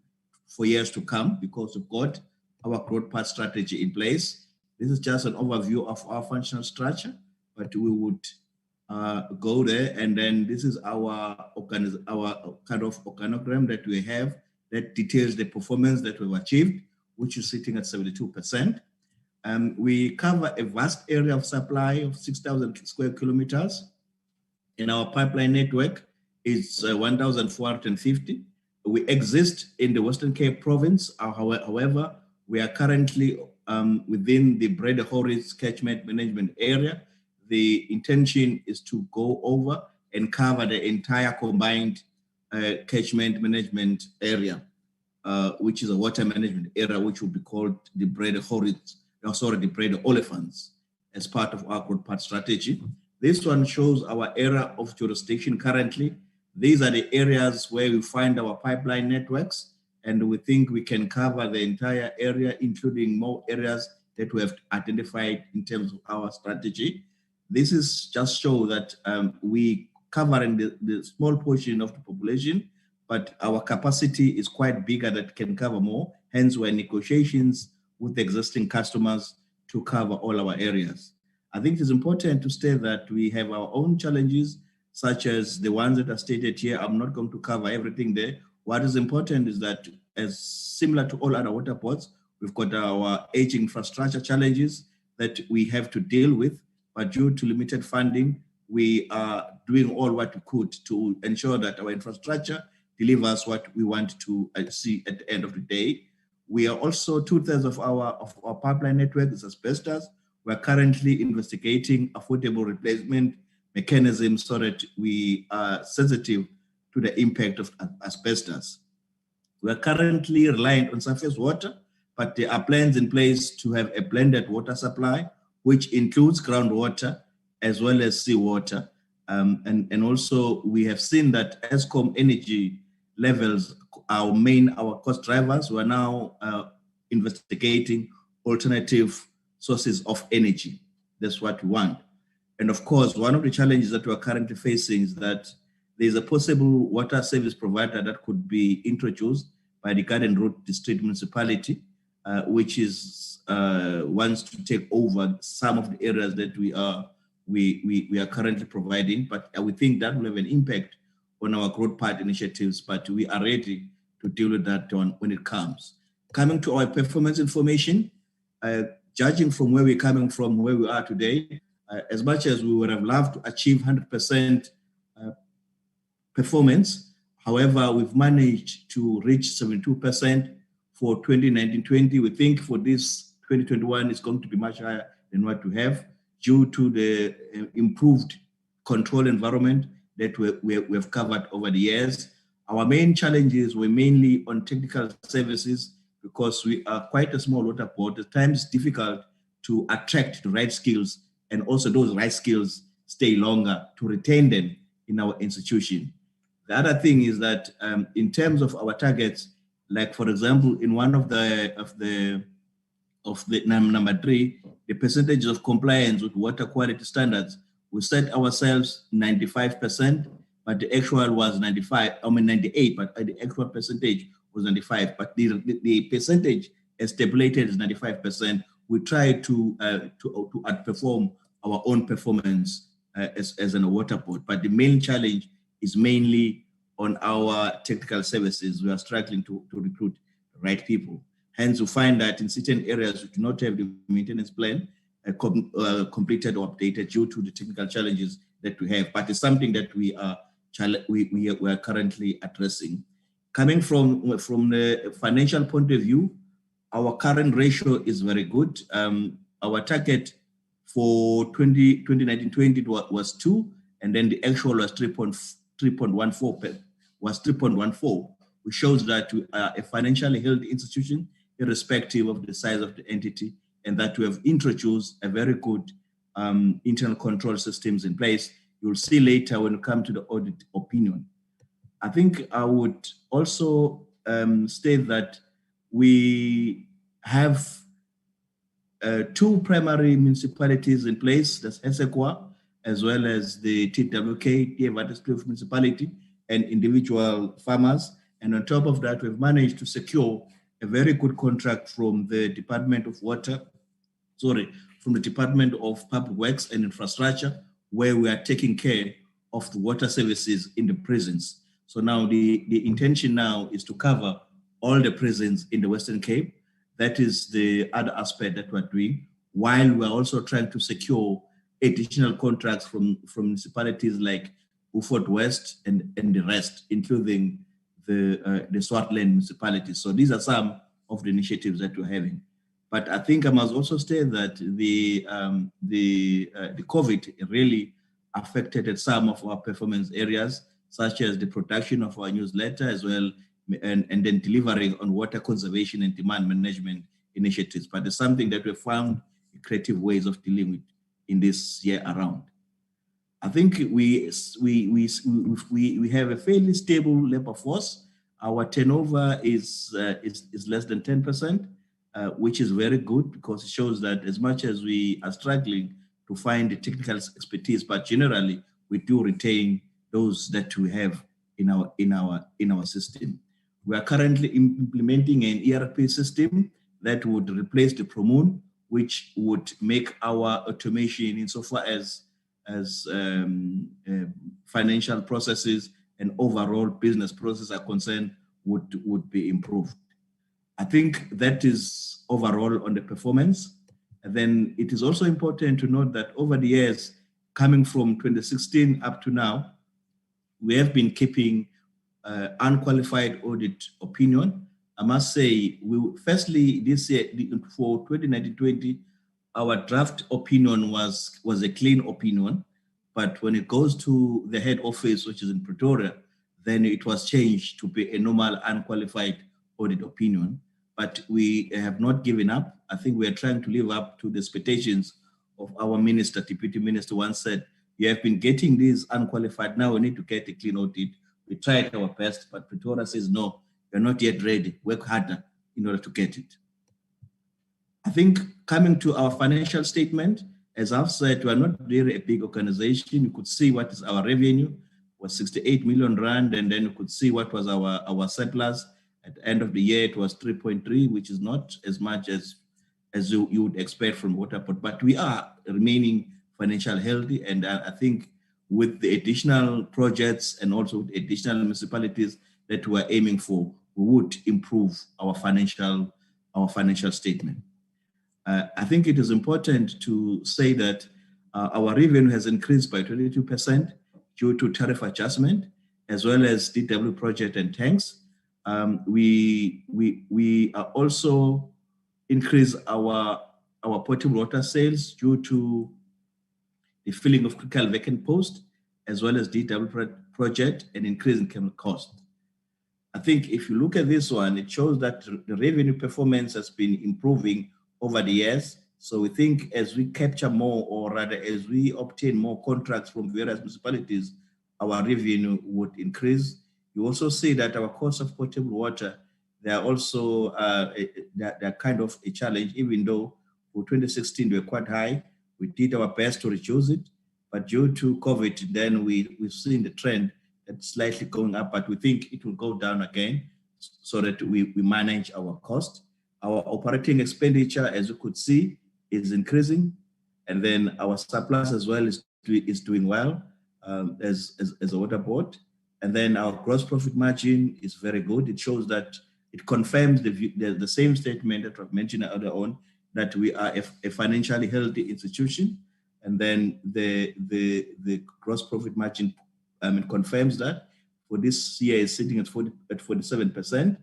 for years to come, because we've got our growth path strategy in place. This is just an overview of our functional structure, but we would go there, and then this is our kind of organogram that we have that details the performance that we've achieved, which is sitting at 72%. We cover a vast area of supply of 6,000 square kilometers. In our pipeline network, it's 1,450. We exist in the Western Cape province. However, we are currently within the Breda Horris catchment management area. The intention is to go over and cover the entire combined catchment management area, which is a water management area, which will be called the Breda Horris, the Breda Olifants, as part of our growth path strategy. This one shows our area of jurisdiction currently. These are the areas where we find our pipeline networks, and we think we can cover the entire area, including more areas that we have identified in terms of our strategy. This is just show that we covering the small portion of the population, but our capacity is quite bigger that can cover more, Hence, we're in negotiations with existing customers to cover all our areas. I think it is important to state that we have our own challenges, such as the ones that are stated here. I'm not going to cover everything there. What is important is that, as similar to all other water ports, we've got our aging infrastructure challenges that we have to deal with, but due to limited funding, we are doing all what we could to ensure that our infrastructure delivers what we want to see at the end of the day. We are also 2/3 of our pipeline network is asbestos. We're currently investigating affordable replacement mechanisms so that we are sensitive to the impact of asbestos. We're currently reliant on surface water, but there are plans in place to have a blended water supply, which includes groundwater as well as seawater. And also we have seen that Eskom energy levels, our cost drivers, we're now investigating alternative sources of energy. That's what we want. And of course, one of the challenges that we're currently facing is that there's a possible water service provider that could be introduced by the Garden Route District Municipality, which is wants to take over some of the areas that we are currently providing. But we think that will have an impact on our growth path initiatives, but we are ready to deal with that when it comes. Coming to our performance information, judging from where we're coming from, where we are today, as much as we would have loved to achieve 100% performance, however, we've managed to reach 72% for 2019-20. We think for this 2021, it's going to be much higher than what we have due to the improved control environment that we have covered over the years. Our main challenges were mainly on technical services because we are quite a small water port. At times it's difficult to attract the right skills, and also those right skills stay longer to retain them in our institution. The other thing is that in terms of our targets, like for example, in one of the number 3, the percentage of compliance with water quality standards, we set ourselves 95%, but the actual was 98, but the actual percentage was 95. But the percentage as stipulated is 95%. We try to outperform our own performance as a water port. But the main challenge is mainly on our technical services. We are struggling to recruit the right people. Hence, we find that in certain areas we do not have the maintenance plan completed or updated due to the technical challenges that we have. But it's something that we are currently addressing. Coming from the financial point of view, our current ratio is very good. Our target for 2019-20 was 2, and then the actual was 3.14, which shows that we are a financially held institution, irrespective of the size of the entity, and that we have introduced a very good internal control systems in place. You'll see later when we come to the audit opinion. I think I would also state that we have 2 primary municipalities in place, that's Esekwa, as well as the TWK, Waterscliff Municipality, and individual farmers. And on top of that, we've managed to secure a very good contract from the Department of Public Works and Infrastructure, where we are taking care of the water services in the prisons. So now the intention now is to cover all the prisons in the Western Cape. That is the other aspect that we're doing, while we're also trying to secure additional contracts from municipalities like Beaufort West and the rest, including the Swartland municipalities. So these are some of the initiatives that we're having. But I think I must also state that the COVID really affected some of our performance areas, such as the production of our newsletter as well, and then delivering on water conservation and demand management initiatives. But it's something that we found creative ways of dealing with in this year around. I think we have a fairly stable labor force. Our turnover is less than 10%, which is very good because it shows that as much as we are struggling to find the technical expertise, but generally we do retain those that we have in our system. We are currently implementing an ERP system that would replace the Promoon, which would make our automation insofar as financial processes and overall business processes are concerned would be improved. I think that is overall on the performance. And then it is also important to note that over the years, coming from 2016 up to now, we have been keeping unqualified audit opinion. I must say, firstly, this year for 2019-20, our draft opinion was a clean opinion, but when it goes to the head office, which is in Pretoria, then it was changed to be a normal unqualified audit opinion. But we have not given up. I think we are trying to live up to the expectations of our minister. Deputy Minister once said, "You have been getting these unqualified, now we need to get a clean audit." We tried our best, but Pretoria says, "No, you're not yet ready. Work harder in order to get it." I think coming to our financial statement, as I've said, we are not really a big organization. You could see what is our revenue was 68 million rand, and then you could see what was our surplus. At the end of the year, it was 3.3, which is not as much as you would expect from Waterport, but we are remaining financially healthy. And I think with the additional projects and also with additional municipalities that we're aiming for, we would improve our financial statement. I think it is important to say that our revenue has increased by 22% due to tariff adjustment, as well as DW project and tanks. We are also increase our potable water sales due to the filling of critical vacant posts, as well as DW project and increase in chemical cost. I think if you look at this one, it shows that the revenue performance has been improving over the years. So we think as we capture more, or rather as we obtain more contracts from various municipalities, our revenue would increase. You also see that our cost of potable water, they are also they're kind of a challenge, even though for 2016 they were quite high. We did our best to reduce it, but due to COVID, then we've seen the trend that's slightly going up, but we think it will go down again so that we manage our cost. Our operating expenditure, as you could see, is increasing, and then our surplus as well is doing well as a water board. And then our gross profit margin is very good. It shows that it confirms the same statement that I've mentioned earlier on, that we are a financially healthy institution. And then the gross profit margin confirms that. For this year is sitting at 47%,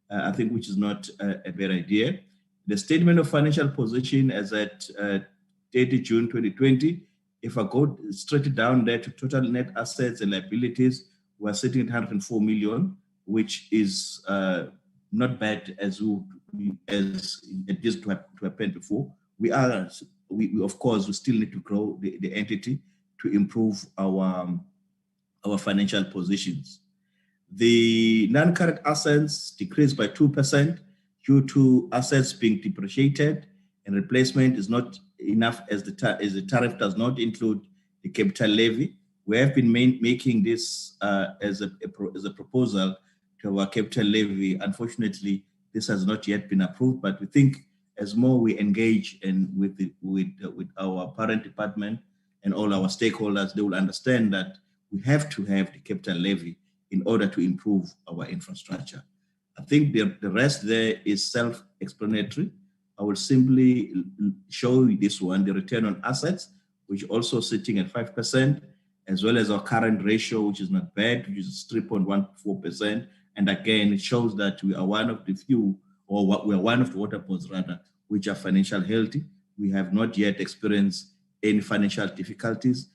I think, which is not a bad idea. The statement of financial position as at 30 June 2020, if I go straight down there to total net assets and liabilities, we're sitting at 104 million, which is not bad as it used to happen before. We of course, we still need to grow the entity to improve our financial positions. The non-current assets decreased by 2% due to assets being depreciated, and replacement is not enough as the tariff does not include the capital levy. We have been making this as a proposal to our capital levy. Unfortunately, this has not yet been approved, but we think as more we engage with our parent department and all our stakeholders, they will understand that we have to have the capital levy in order to improve our infrastructure. I think the rest there is self-explanatory. I will simply show you this one, the return on assets, which also sitting at 5%, as well as our current ratio, which is not bad, which is 3.14%. And again, it shows that we are one of the few, or we are one of the water boards rather, which are financially healthy. We have not yet experienced any financial difficulties,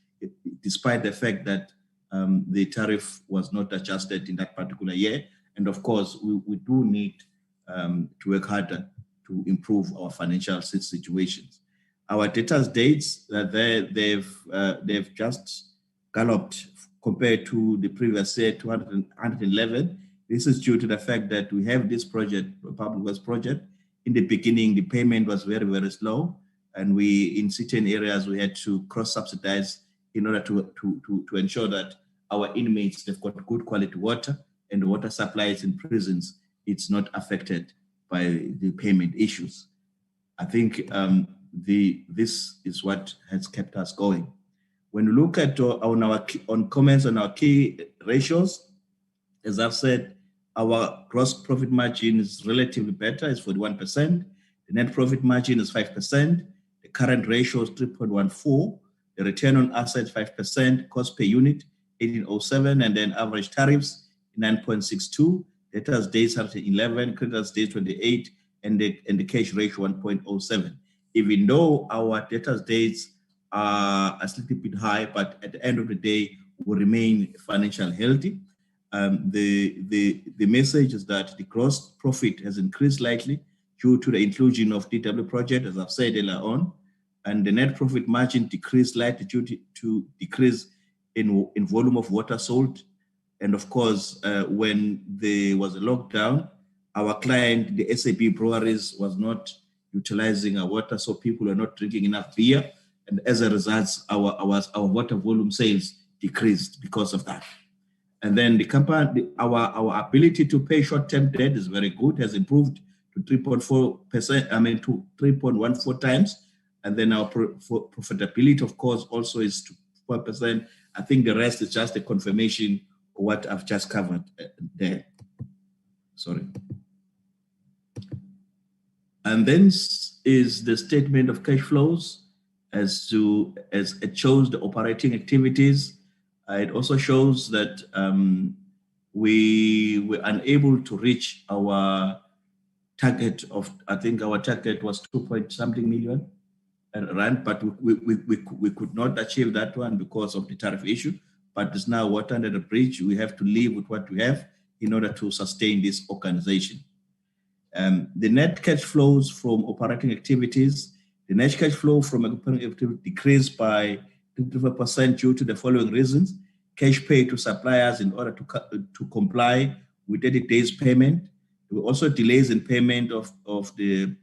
despite the fact that the tariff was not adjusted in that particular year. And of course, we do need to work harder to improve our financial situations. Our debtors dates, they've just galloped compared to the previous year, 111. This is due to the fact that we have this project, public works project. In the beginning, the payment was very, very slow. And in certain areas, we had to cross-subsidize in order to ensure that our inmates, they've got good quality water. and the water supplies in prisons, it's not affected by the payment issues. I think this is what has kept us going. When you look at on comments on our key ratios, as I've said, our gross profit margin is relatively better, it's 41%. The net profit margin is 5%. The current ratio is 3.14. The return on assets 5%. Cost per unit 1807, and then average tariffs 9.62. Debtors days 111, creditors days 28, and the cash ratio 1.07. Even though our debtors days are a little bit high, but at the end of the day, we remain financially healthy. The message is that the gross profit has increased slightly due to the inclusion of DW project, as I've said earlier on, and the net profit margin decreased slightly due to decrease in volume of water sold. And of course, when there was a lockdown, our client, the SAB breweries, was not utilizing our water, so people were not drinking enough beer. And as a result, our water volume sales decreased because of that. And then the company, our ability to pay short-term debt is very good, has improved to 3.4%, to 3.14 times. And then our profitability, of course, also is to 4%. I think the rest is just a confirmation of what I've just covered there. Sorry. And then is the statement of cash flows as it shows the operating activities. It also shows that we were unable to reach our target of, I think our target was 2-point-something million rand, but we could not achieve that one because of the tariff issue. But it's now water under the bridge. We have to live with what we have in order to sustain this organization. The net cash flows from operating activities, the net cash flow from operating activities decreased by 25% due to the following reasons: cash paid to suppliers in order to comply with 30 days payment. There were also delays in payment of the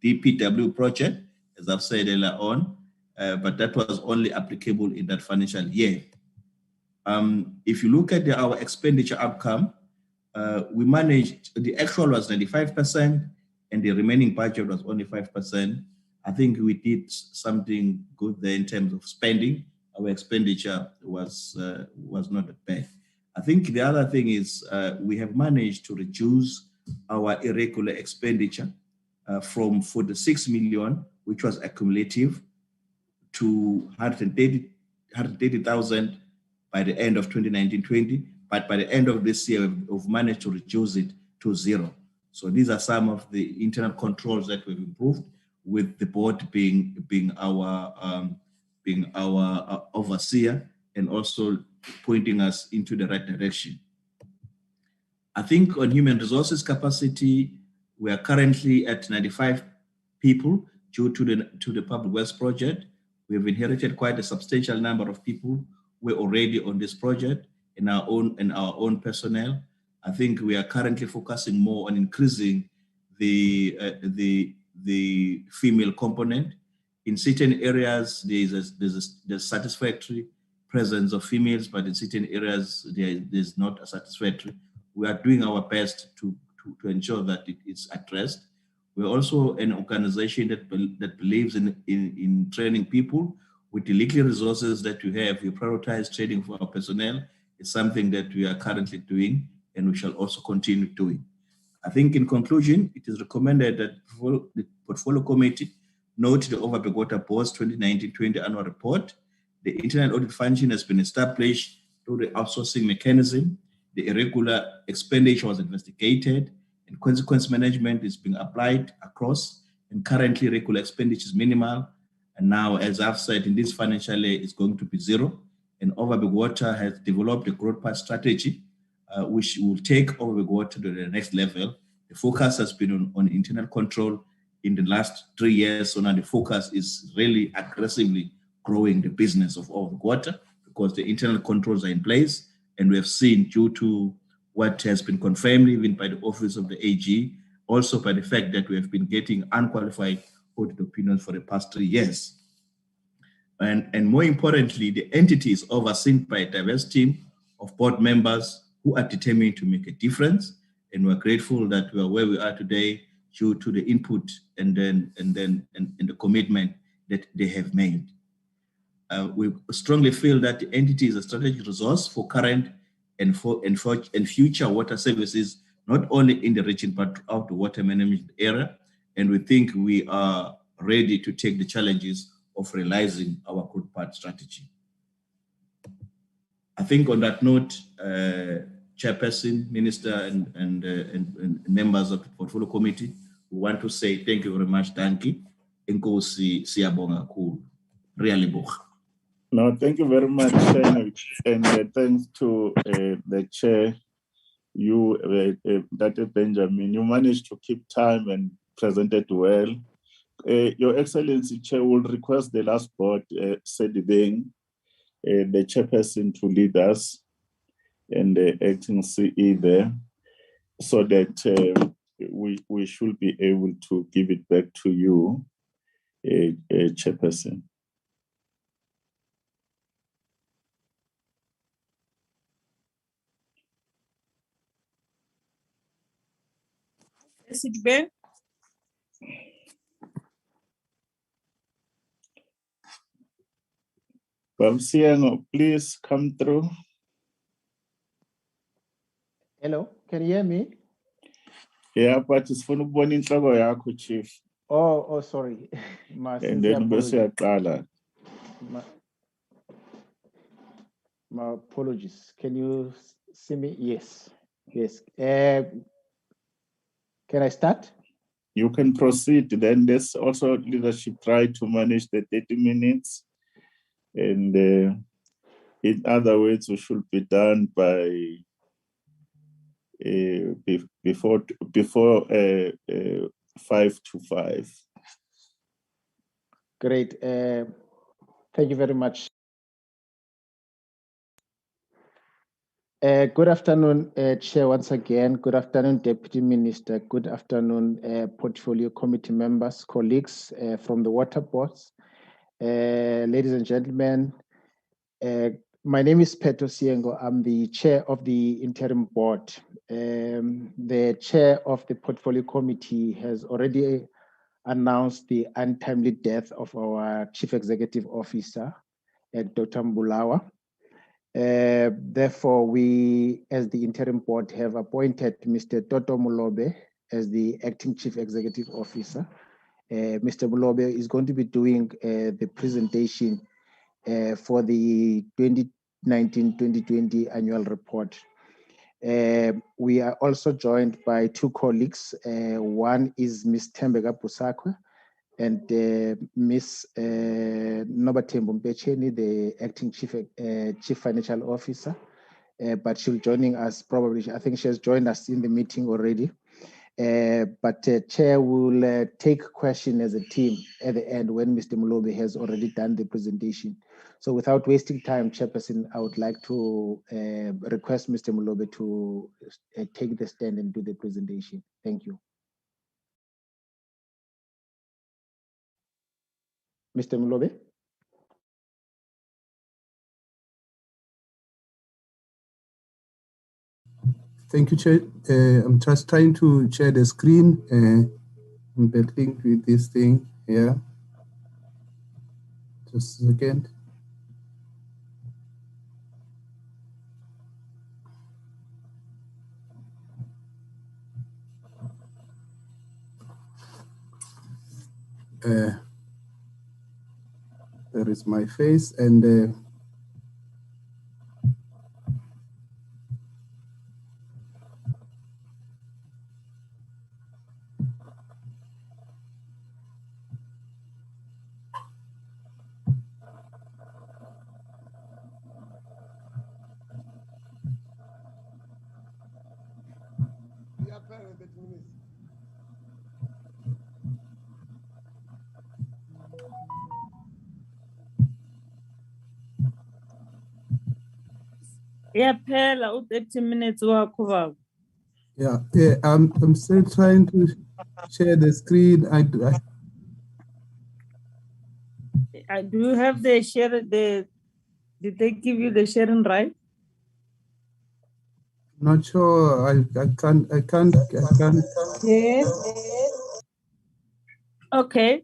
DPW project, as I've said earlier on, but that was only applicable in that financial year. If you look at our expenditure outcome, we managed, the actual was 95% and the remaining budget was only 5%. I think we did something good there in terms of spending. Our expenditure was not that bad. I think the other thing is we have managed to reduce our irregular expenditure from 46 million, which was accumulative, to 130,000 by the end of 2019-20. But by the end of this year, we've managed to reduce it to 0. So these are some of the internal controls that we've improved, with the board being our overseer and also pointing us into the right direction. I think on human resources capacity, we are currently at 95 people due to the public works project. We've inherited quite a substantial number of people who are already on this project in our own personnel. I think we are currently focusing more on increasing the female component. In certain areas, there's satisfactory presence of females, but in certain areas, there's not a satisfactory. We are doing our best to ensure that it's addressed. We're also an organization that believes in training people. With the little resources that we have, we prioritize training for our personnel. It's something that we are currently doing, and we shall also continue doing. I think in conclusion, it is recommended that the Portfolio Committee note the Overberg Water Board's 2019-20 annual report. The internal audit function has been established through the outsourcing mechanism. The irregular expenditure was investigated, and consequence management is being applied across, and currently regular expenditure is minimal. And now, as I've said, in this financial year, it's going to be 0. And Overberg Water has developed a growth path strategy, which will take Overberg Water to the next level. The focus has been on internal control in the last 3 years. So now the focus is really aggressively growing the business of Overberg Water, because the internal controls are in place. And we have seen, due to what has been confirmed even by the Office of the AG, also by the fact that we have been getting unqualified audit opinions for the past 3 years. And more importantly, the entity is overseen by a diverse team of board members who are determined to make a difference. And we're grateful that we are where we are today due to the input and the commitment that they have made. We strongly feel that the entity is a strategic resource for current and future water services, not only in the region, but throughout the water management area. And we think we are ready to take the challenges of realizing our good part strategy. I think on that note, Chairperson, Minister, and members of the Portfolio Committee, we want to say thank you very much, Danki. Enkosi siyabonga kakhulu. Really boga. No, thank you very much, and thanks to the chair, you, Dr. Benjamin. You managed to keep time and presented well. Your Excellency, Chair, will request the last board, Sedibeng, the chairperson, to lead us, and the acting CE there, so that we should be able to give it back to you, chairperson. Sedibeng. Babsiano, please come through. Hello, can you hear me? Yeah, but it's for nobody in trouble, Chief. Oh, sorry. And then my apologies. Can you see me? Yes. Can I start? You can proceed. Then there's also leadership try to manage the 30 minutes. And in other words, we should be done by before 5 to 5. Great. Thank you very much. Good afternoon, Chair, once again. Good afternoon, Deputy Minister. Good afternoon, Portfolio Committee members, colleagues from the water boards. Ladies and gentlemen, my name is Peto Siengo. I'm the chair of the interim board. The chair of the Portfolio Committee has already announced the untimely death of our Chief Executive Officer, Dr. Mbulawa. Therefore, we, as the interim board, have appointed Mr. Toto Mulobe as the acting Chief Executive Officer. Mr. Mulobe is going to be doing the presentation for the 2019-2020 annual report. We are also joined by two colleagues. One is Ms. Tembeka Pusakwe and Ms. Nobathembu Mpecheni, the acting Chief Financial Officer. But she'll joining us probably, I think she has joined us in the meeting already. But Chair will take question as a team at the end when Mr. Mulobe has already done the presentation. So without wasting time, Chairperson, I would like to request Mr. Mulobe to take the stand and do the presentation. Thank you. Mr. Mulobe. Thank you, Chair. I'm just trying to share the screen. I'm battling with this thing here. Just a second. There is my face and Yeah, Pela, 30 minutes. yeah, I'm still trying to share the screen. Do you have the share? Did they give you the sharing right? Not sure. I can't. Yes. Okay.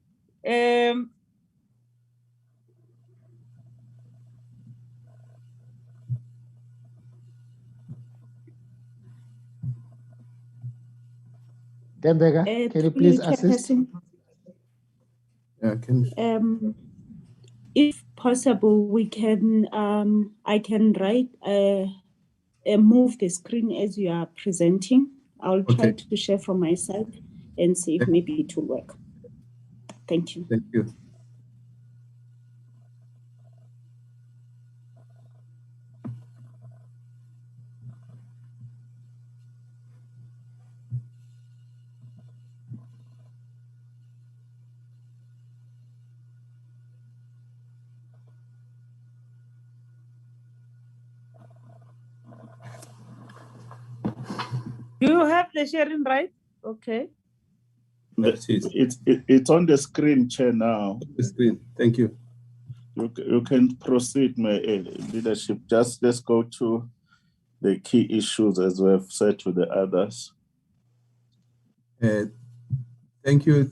Tembeka, can you please assist? Yeah, If possible, we can. I can write. Move the screen as you are presenting. I'll try Okay. to share from my side and see if maybe it will work. Thank you. Thank you. Do you have the sharing right? Okay. It's on the screen, Chair, now. The screen. Thank you. You can proceed, my leadership. Just let's go to the key issues as we have said to the others. Thank you,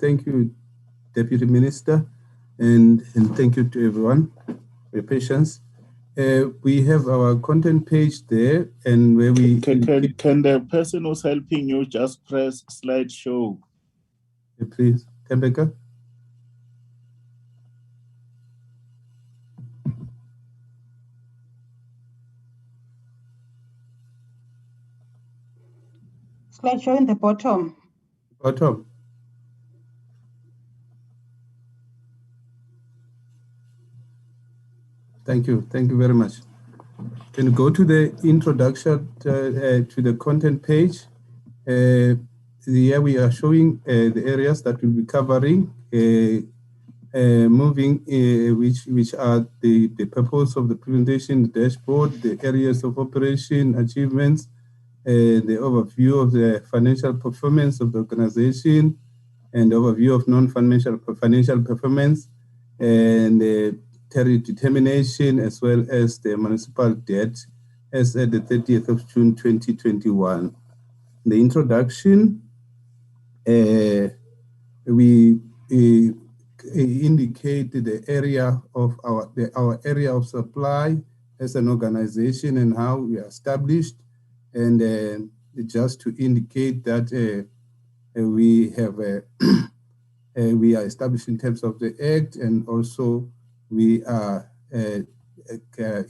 Deputy Minister, and thank you to everyone for your patience. We have our content page there, and where we can the person who's helping you just press slideshow? Please, Tembeka. Slideshow in the bottom. Bottom. Thank you very much. Can you go to the introduction to the content page? Here we are showing the areas that we'll be covering, moving, which are the purpose of the presentation, the dashboard, the areas of operation, achievements, the overview of the financial performance of the organization, and overview of non-financial financial performance, and the tariff determination, as well as the municipal debt as at the 30th of June 2021. In the introduction, we indicate the area of our area of supply as an organization and how we are established, and just to indicate that we have we are established in terms of the Act, and also we are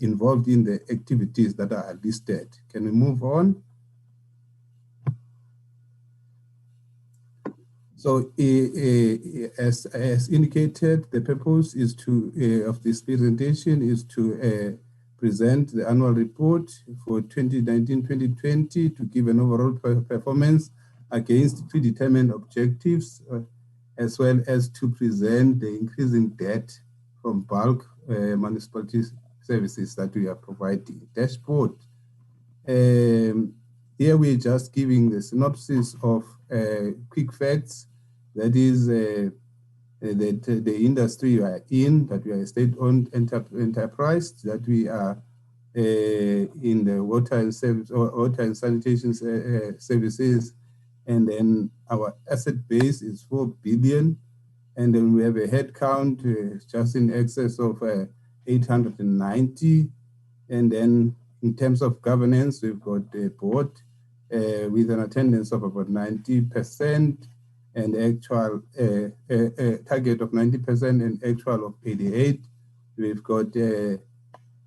involved in the activities that are listed. Can we move on? So, as indicated, the purpose is of this presentation is to present the annual report for 2019-2020 to give an overall performance against predetermined objectives, as well as to present the increasing debt from bulk municipality services that we are providing. Dashboard. Here we're just giving the synopsis of quick facts. That is the industry we are in, that we are a state-owned enterprise, that we are in the water and sanitation services, and then our asset base is 4 billion, and then we have a head count just in excess of 890, and then in terms of governance, we've got a board with an attendance of about 90%, and actual target of 90% and actual of 88. We've got an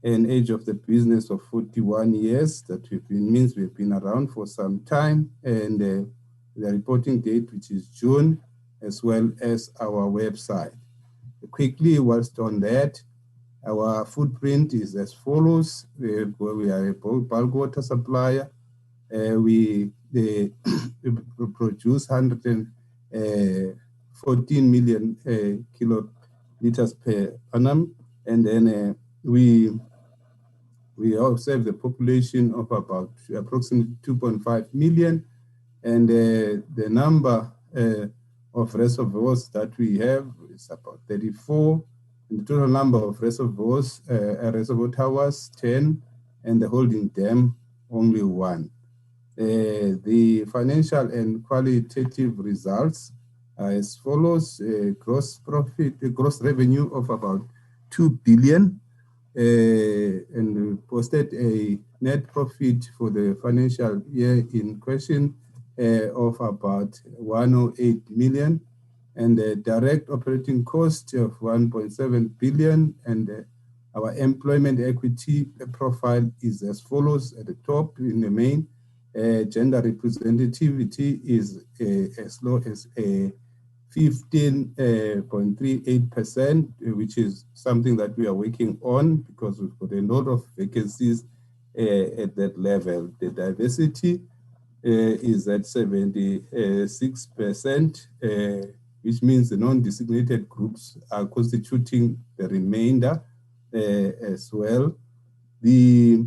age of the business of 41 years. That means we've been around for some time, and the reporting date, which is June, as well as our website. Quickly, whilst on that, our footprint is as follows. We are a bulk water supplier. We produce 114 million kiloliters per annum, and then we all serve the population of about approximately 2.5 million, and the number of reservoirs that we have is about 34, and the total number of reservoirs, reservoir towers, 10, and the holding dam, only 1. The financial and qualitative results are as follows: gross revenue of about 2 billion, and posted a net profit for the financial year in question of about 108 million, and a direct operating cost of 1.7 billion, and our employment equity profile is as follows. At the top, in the main, gender representativity is as low as 15.38%, which is something that we are working on because we've got a lot of vacancies at that level. The diversity is at 76%, which means the non-designated groups are constituting the remainder as well. The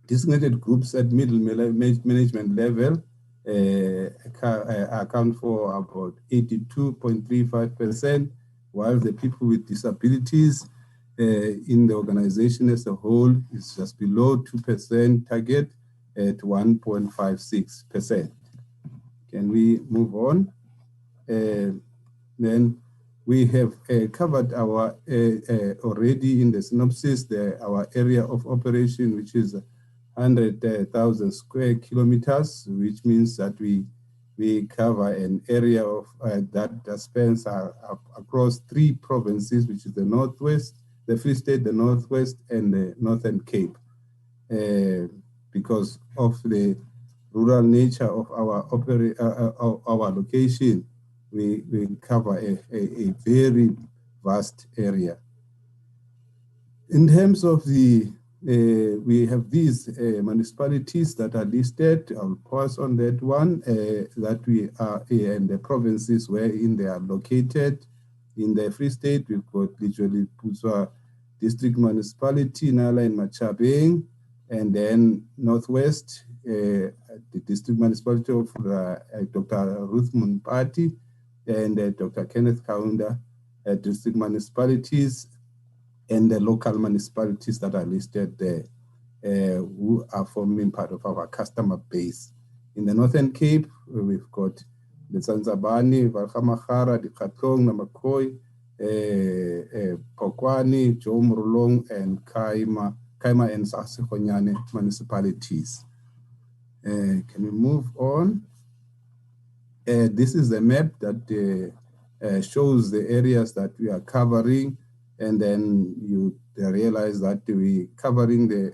designated groups at middle management level account for about 82.35%, while the people with disabilities in the organization as a whole is just below 2% target at 1.56%. Can we move on? Then we have covered our already in the synopsis our area of operation, which is 100,000 square kilometers, which means that we cover an area of that spans across 3 provinces, which is the Northwest, the Free State, the Northwest, and the Northern Cape. Because of the rural nature of our location, we cover a very vast area. In terms of the we have these municipalities that are listed. I'll pause on that one, that we are in the provinces wherein they are located. In the Free State, we've got literally Puswa District Municipality, Nala and Sedibeng, and then Northwest, the District Municipality of Dr. Ruth Munpati and Dr. Kenneth Kaunda, District Municipalities, and the local municipalities that are listed there, who are forming part of our customer base. In the Northern Cape, we've got the Zanzabani, Valhamahara, the Katong, Namakoi, Pokwani, Jomrulong, and Kaima and Sasekonyane municipalities. Can we move on? This is the map that shows the areas that we are covering, and then you realize that we covering the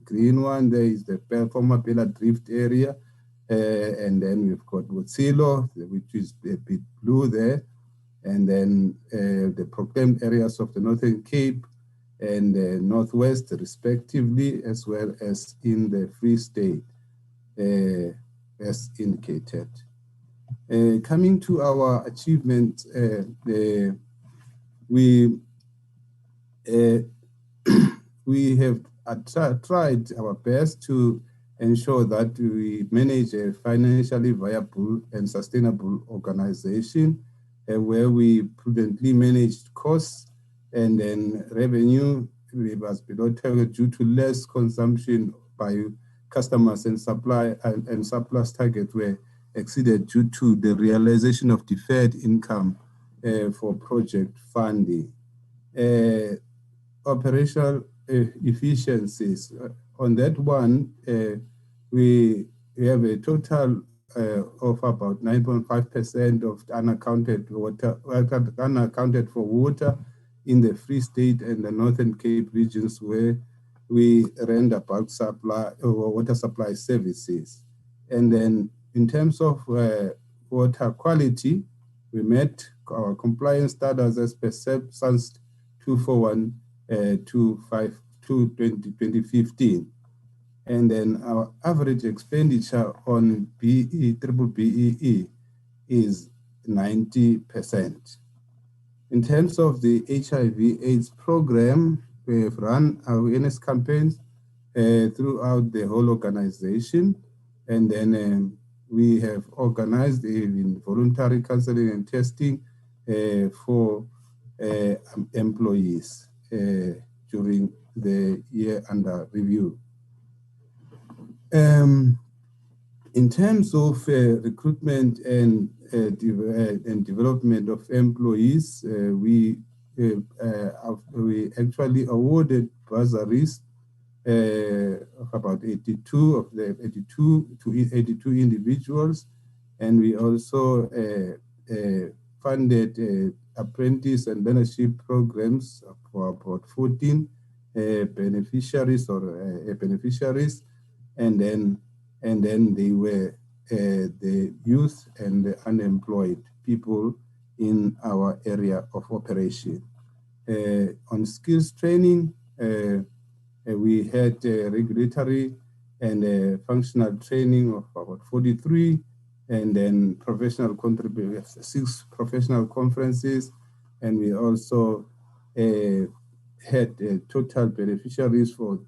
green one. There is the former Bela Drift area, and then we've got Wotsilo, which is a bit blue there, and then the proclaimed areas of the Northern Cape and the Northwest, respectively, as well as in the Free State, as indicated. Coming to our achievements, we have tried our best to ensure that we manage a financially viable and sustainable organization, where we prudently managed costs, and then revenue was below target due to less consumption by customers, and supply and surplus target were exceeded due to the realization of deferred income for project funding. Operational efficiencies. On that one, we have a total of about 9.5% of unaccounted for water in the Free State and the Northern Cape regions, where we render bulk supply or water supply services. And then in terms of water quality, we met our compliance standards as per SANS 241-2015. And then our average expenditure on BEE is 90%. In terms of the HIV/AIDS program, we have run awareness campaigns throughout the whole organization, and then we have organized even voluntary counseling and testing for employees during the year under review. In terms of recruitment and development of employees, we actually awarded bursaries of about 82 individuals, and we also funded apprentice and learnership programs for about 14 beneficiaries, and then they were the youth and the unemployed people in our area of operation. On skills training, we had regulatory and functional training of about 43, and then professional 6 professional conferences, and we also had total beneficiaries for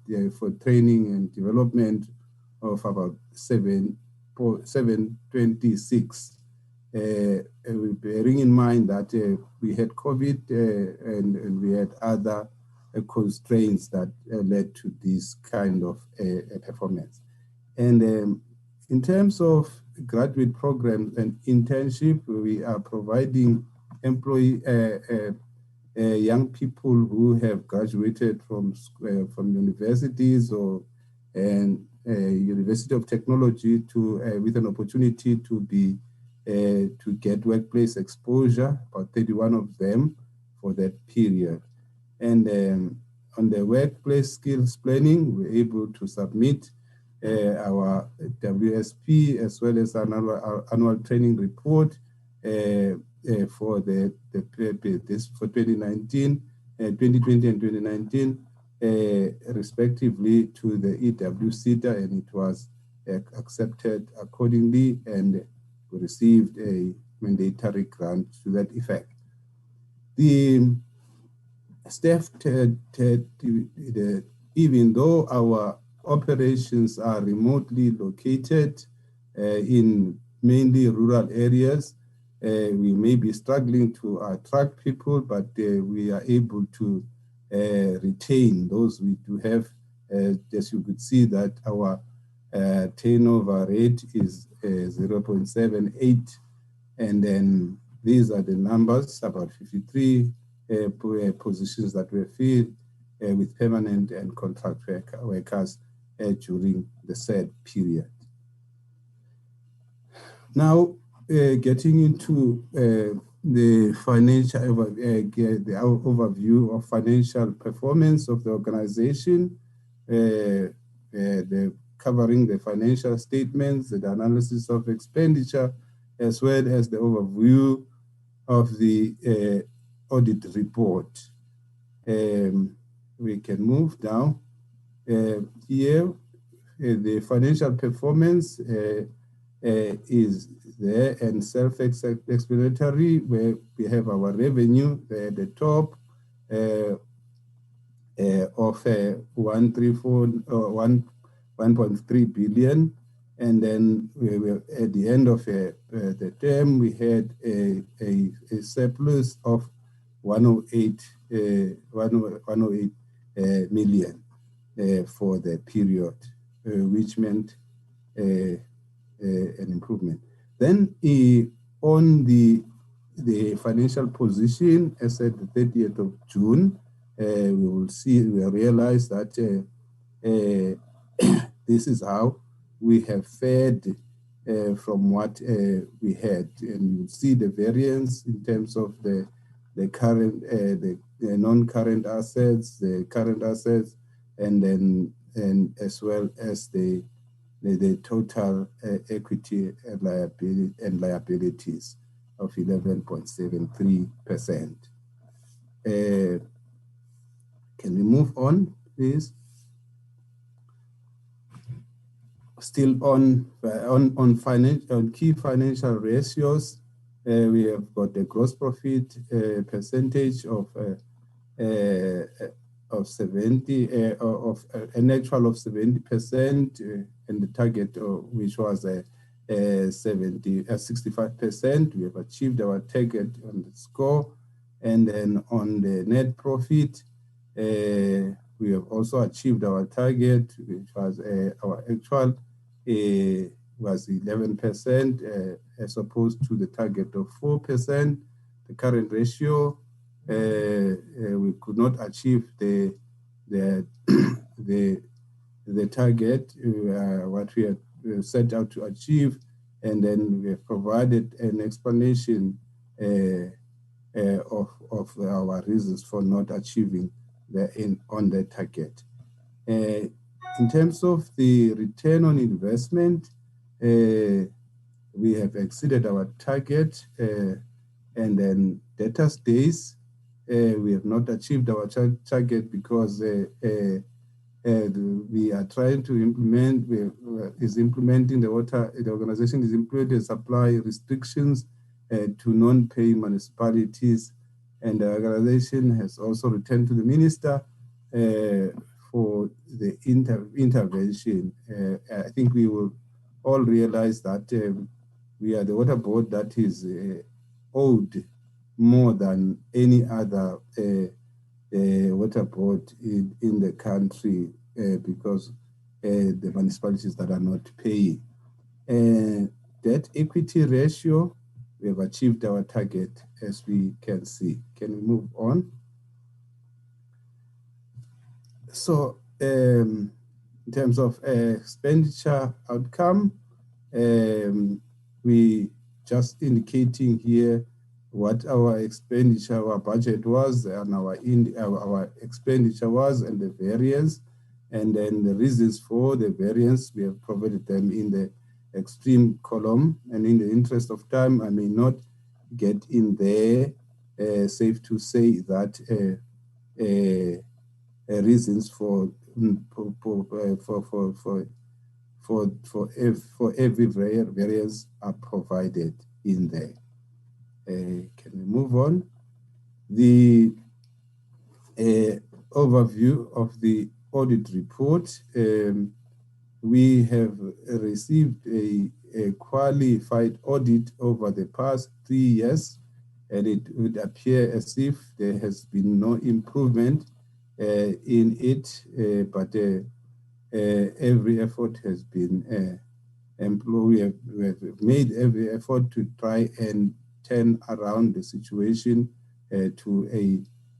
training and development of about 726. Bearing in mind that we had COVID and we had other constraints that led to this kind of performance. And in terms of graduate programs and internship, we are providing young people who have graduated from universities or University of Technology with an opportunity to get workplace exposure, about 31 of them for that period. And on the workplace skills planning, we're able to submit our WSP as well as our annual training report for for 2019, 2020 and 2019, respectively to the EWCTA, and it was accepted accordingly, and we received a mandatory grant to that effect. The staff, even though our operations are remotely located in mainly rural areas, we may be struggling to attract people, but we are able to retain those we do have. As you could see that our turnover rate is 0.78, and then these are the numbers, about 53 positions that were filled with permanent and contract workers during the said period. Now, getting into the financial overview of financial performance of the organization, covering the financial statements, the analysis of expenditure, as well as the overview of the audit report. We can move down. Here, the financial performance is there and self-explanatory, where we have our revenue at the top of 1.3 billion, and then we were, at the end of the term, we had a surplus of 108 million for the period, which meant an improvement. Then on the financial position as at the 30th of June, we will realize that this is how we have fared from what we had, and you see the variance in terms of the current, the non-current assets, the current assets, and as well as the total equity and liabilities of 11.73%. Can we move on, please? Still on key financial ratios, we have got the gross profit percentage of 70 of an actual of 70%, and the target which was 65%. We have achieved our target on the score, and then on the net profit, we have also achieved our target, which was our actual was 11% as opposed to the target of 4%. The current ratio, we could not achieve the target, what we had set out to achieve, and then we have provided an explanation of our reasons for not achieving on the target. In terms of the return on investment, we have exceeded our target, and then debtors days, we have not achieved our target because we are trying to implement, the organization is implementing supply restrictions to non-paying municipalities, and the organization has also returned to the minister for the intervention. I think we will all realize that we are the water board that is owed more than any other water board in the country because the municipalities that are not paying. Debt equity ratio, we have achieved our target, as we can see. Can we move on? So in terms of expenditure outcome, we just indicating here what our expenditure, our budget was, and our expenditure was, and the variance, and then the reasons for the variance. We have provided them in the extreme column, and in the interest of time, I may not get in there. Safe to say that reasons for every variance are provided in there. Can we move on? The overview of the audit report. We have received a qualified audit over the past 3 years, and it would appear as if there has been no improvement in it, but every effort has been employed. We have made every effort to try and turn around the situation to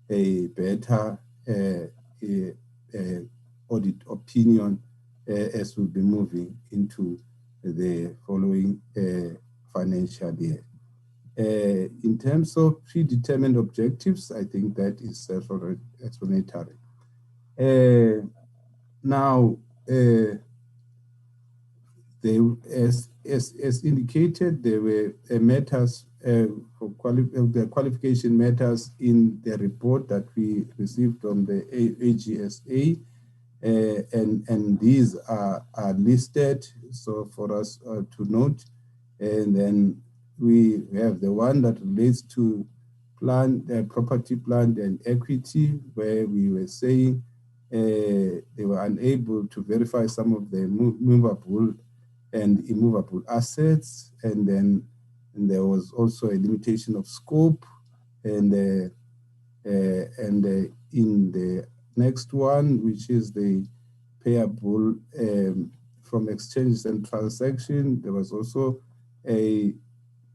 a better audit opinion as we'll be moving into the following financial year. In terms of predetermined objectives, I think that is self-explanatory. Now, as indicated, there were matters for the qualification matters in the report that we received from the AGSA, and these are listed, so for us to note. And then we have the one that relates to property, plant, and equity, where we were saying they were unable to verify some of the movable and immovable assets, and then there was also a limitation of scope, and in the next one, which is the payable from exchanges and transaction, there was also a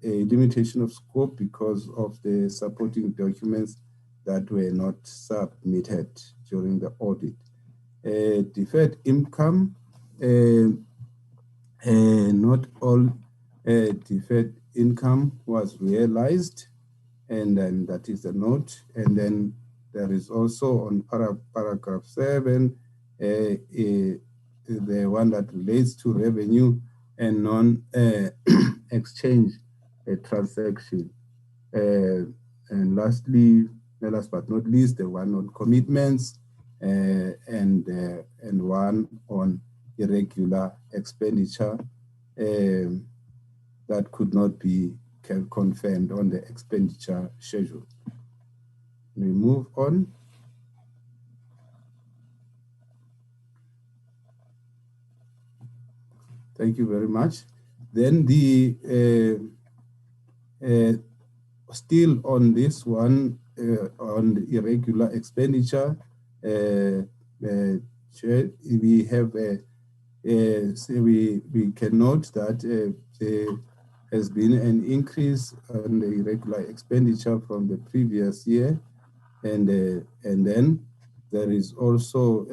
limitation of scope because of the supporting documents that were not submitted during the audit. Deferred income, not all deferred income was realized, and then that is the note. And then there is also on paragraph 7, the one that relates to revenue and non-exchange transaction. And lastly, last but not least, the one on commitments and one on irregular expenditure that could not be confirmed on the expenditure schedule. We move on. Thank you very much. Then the still on this one, on the irregular expenditure, we have so we can note that there has been an increase on the irregular expenditure from the previous year, and then there is also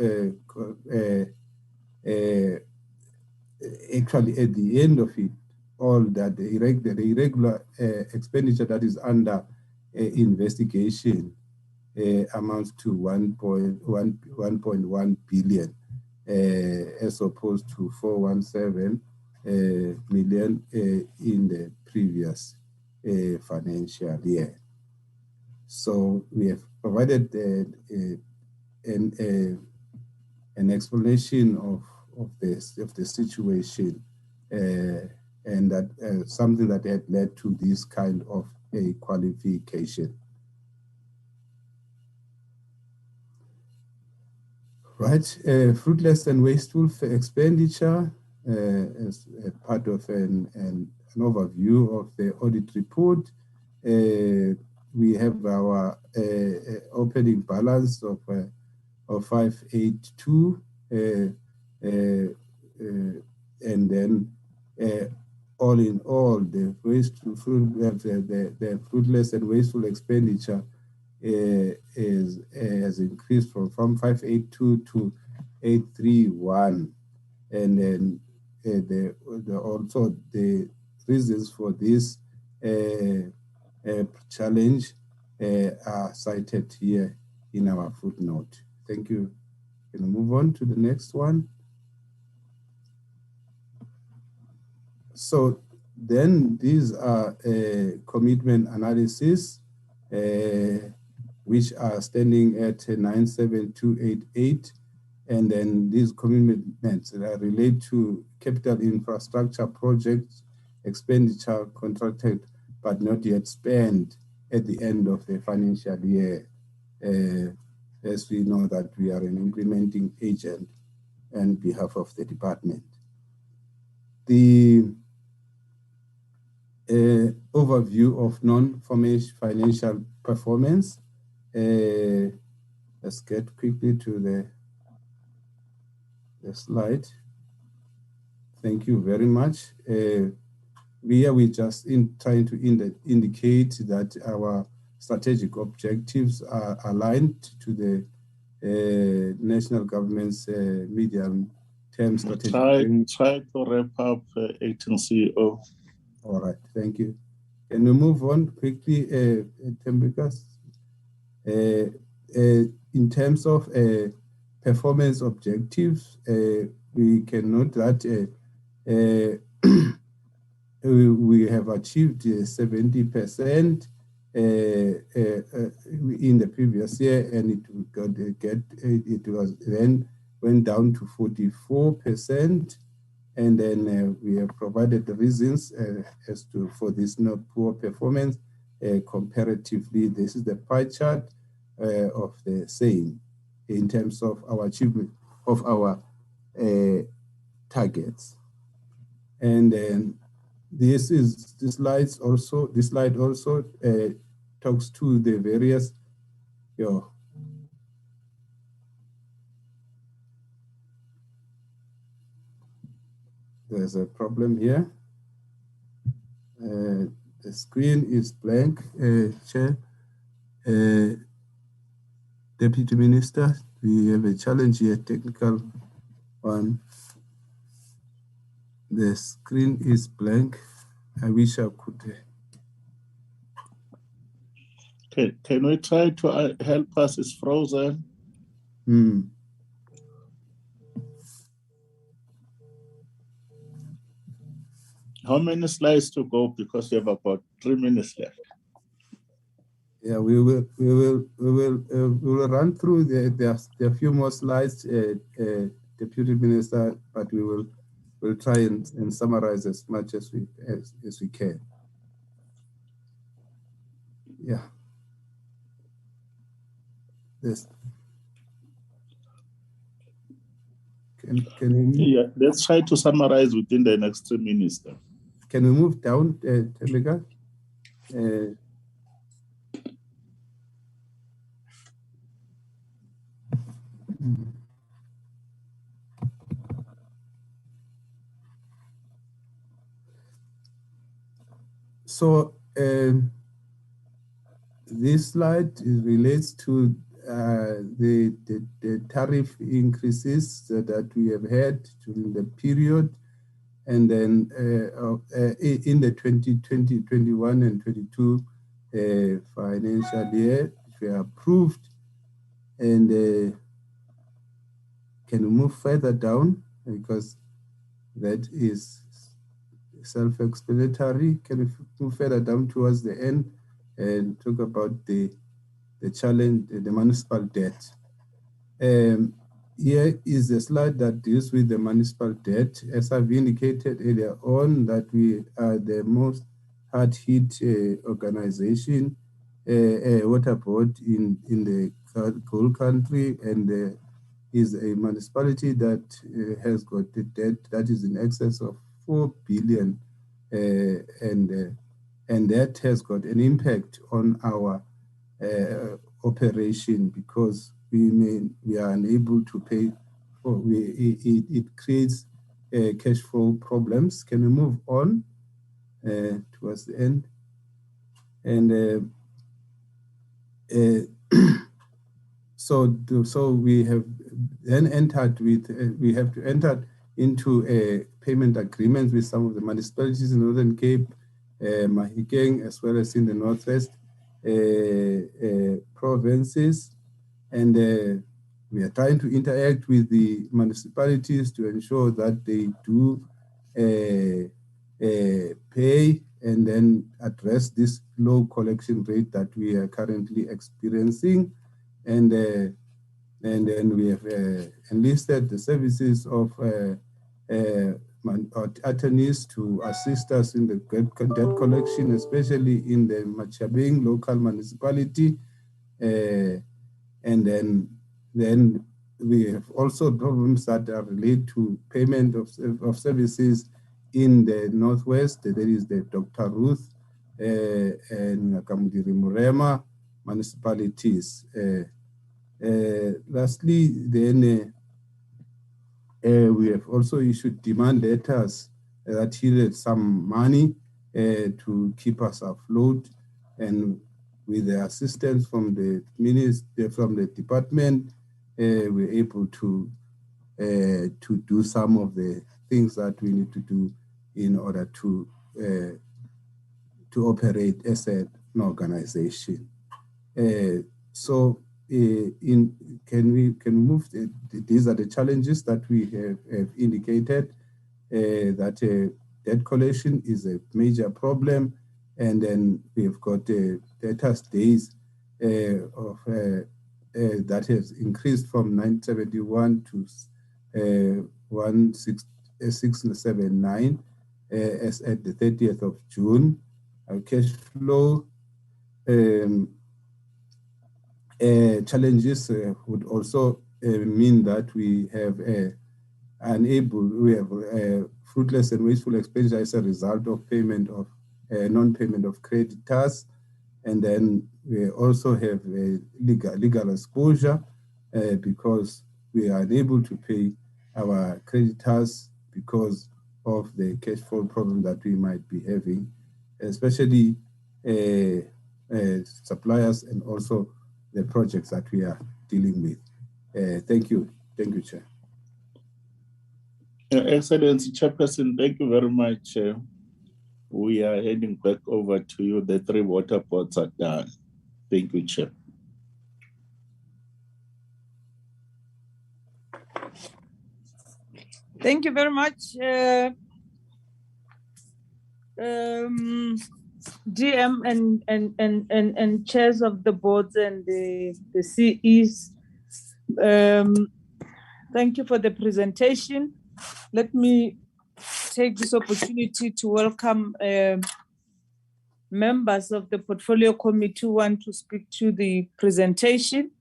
actually at the end of it all that the irregular expenditure that is under investigation amounts to 1.1 billion as opposed to 417 million in the previous financial year. So we have provided an explanation of the situation and that something that had led to this kind of a qualification. Right, fruitless and wasteful expenditure as a part of an overview of the audit report. We have our opening balance of 582, and then all in all, the fruitless and wasteful expenditure has increased from 582 to 831, and then also the reasons for this challenge are cited here in our footnote. Thank you. Can we move on to the next one? So then these are commitment analysis, which are standing at 97288, and then these commitments relate to capital infrastructure projects, expenditure contracted but not yet spent at the end of the financial year, as we know that we are an implementing agent on behalf of the department. The overview of non-financial performance. Let's get quickly to the slide. Thank you very much. We just trying to indicate that our strategic objectives are aligned to the national government's medium-term strategic. Try to wrap up, Acting CEO. All right, thank you. Can we move on quickly, Tembikas? In terms of performance objectives, we can note that we have achieved 70% in the previous year, and it was then went down to 44%. And then we have provided the reasons as to for this poor performance. Comparatively, this is the pie chart of the same in terms of our achievement of our targets. And then this slide also talks to the various there's a problem here. The screen is blank, Chair. Deputy Minister, we have a challenge here, technical one. The screen is blank. I wish I could. Can we try to help us? It's frozen. How many slides to go? Because you have about 3 minutes left. Yeah, we will run through. There are a few more slides, Deputy Minister, but we'll try and summarize as much as we can. Yeah. This. Can we? Yeah, let's try to summarize within the next 3 minutes. Then. Can we move down, Tembikas? So this slide relates to the tariff increases that we have had during the period, and then in the 2020, 21 and 22 financial year, which were approved. And can we move further down, because that is self-explanatory. Can we move further down towards the end and talk about the challenge, the municipal debt? Here is a slide that deals with the municipal debt. As I've indicated earlier on, that we are the most hard-hit organization, water board in the whole country, and is a municipality that has got a debt that is in excess of 4 billion, and that has got an impact on our operation, because we are unable to pay. It creates cash flow problems. Can we move on towards the end? And so we have then entered with, we have to enter into a payment agreement with some of the municipalities in Northern Cape, Mahikeng, as well as in the Northwest provinces. And we are trying to interact with the municipalities to ensure that they do pay and then address this low collection rate that we are currently experiencing. And then we have enlisted the services of attorneys to assist us in the debt collection, especially in the Sedibeng local municipality. And then we have also problems that are related to payment of services in the Northwest. There is the Dr. Ruth and Nakamudiri Murema municipalities. Lastly, then we have also issued demand letters that yielded some money to keep us afloat, and with the assistance from the minister, from the department, we're able to do some of the things that we need to do in order to operate as an organization. Can we move? These are the challenges that we have indicated. That debt collection is a major problem, and then we've got debtors days that has increased from 971 to 1679 as at the 30th of June. Our cash flow challenges would also mean that we have fruitless and wasteful expenditure as a result of payment of non-payment of creditors, and then we also have legal exposure because we are unable to pay our creditors because of the cash flow problem that we might be having, especially suppliers and also the projects that we are dealing with. Thank you, Chair. Excellency Chairperson, thank you very much. We are heading back over to you. The 3 water pots are done. Thank you, Chair. Thank you very much, GM and chairs of the boards and the CEs. Thank you for the presentation. Let me take this opportunity to welcome members of the Portfolio Committee who want to speak to the presentation.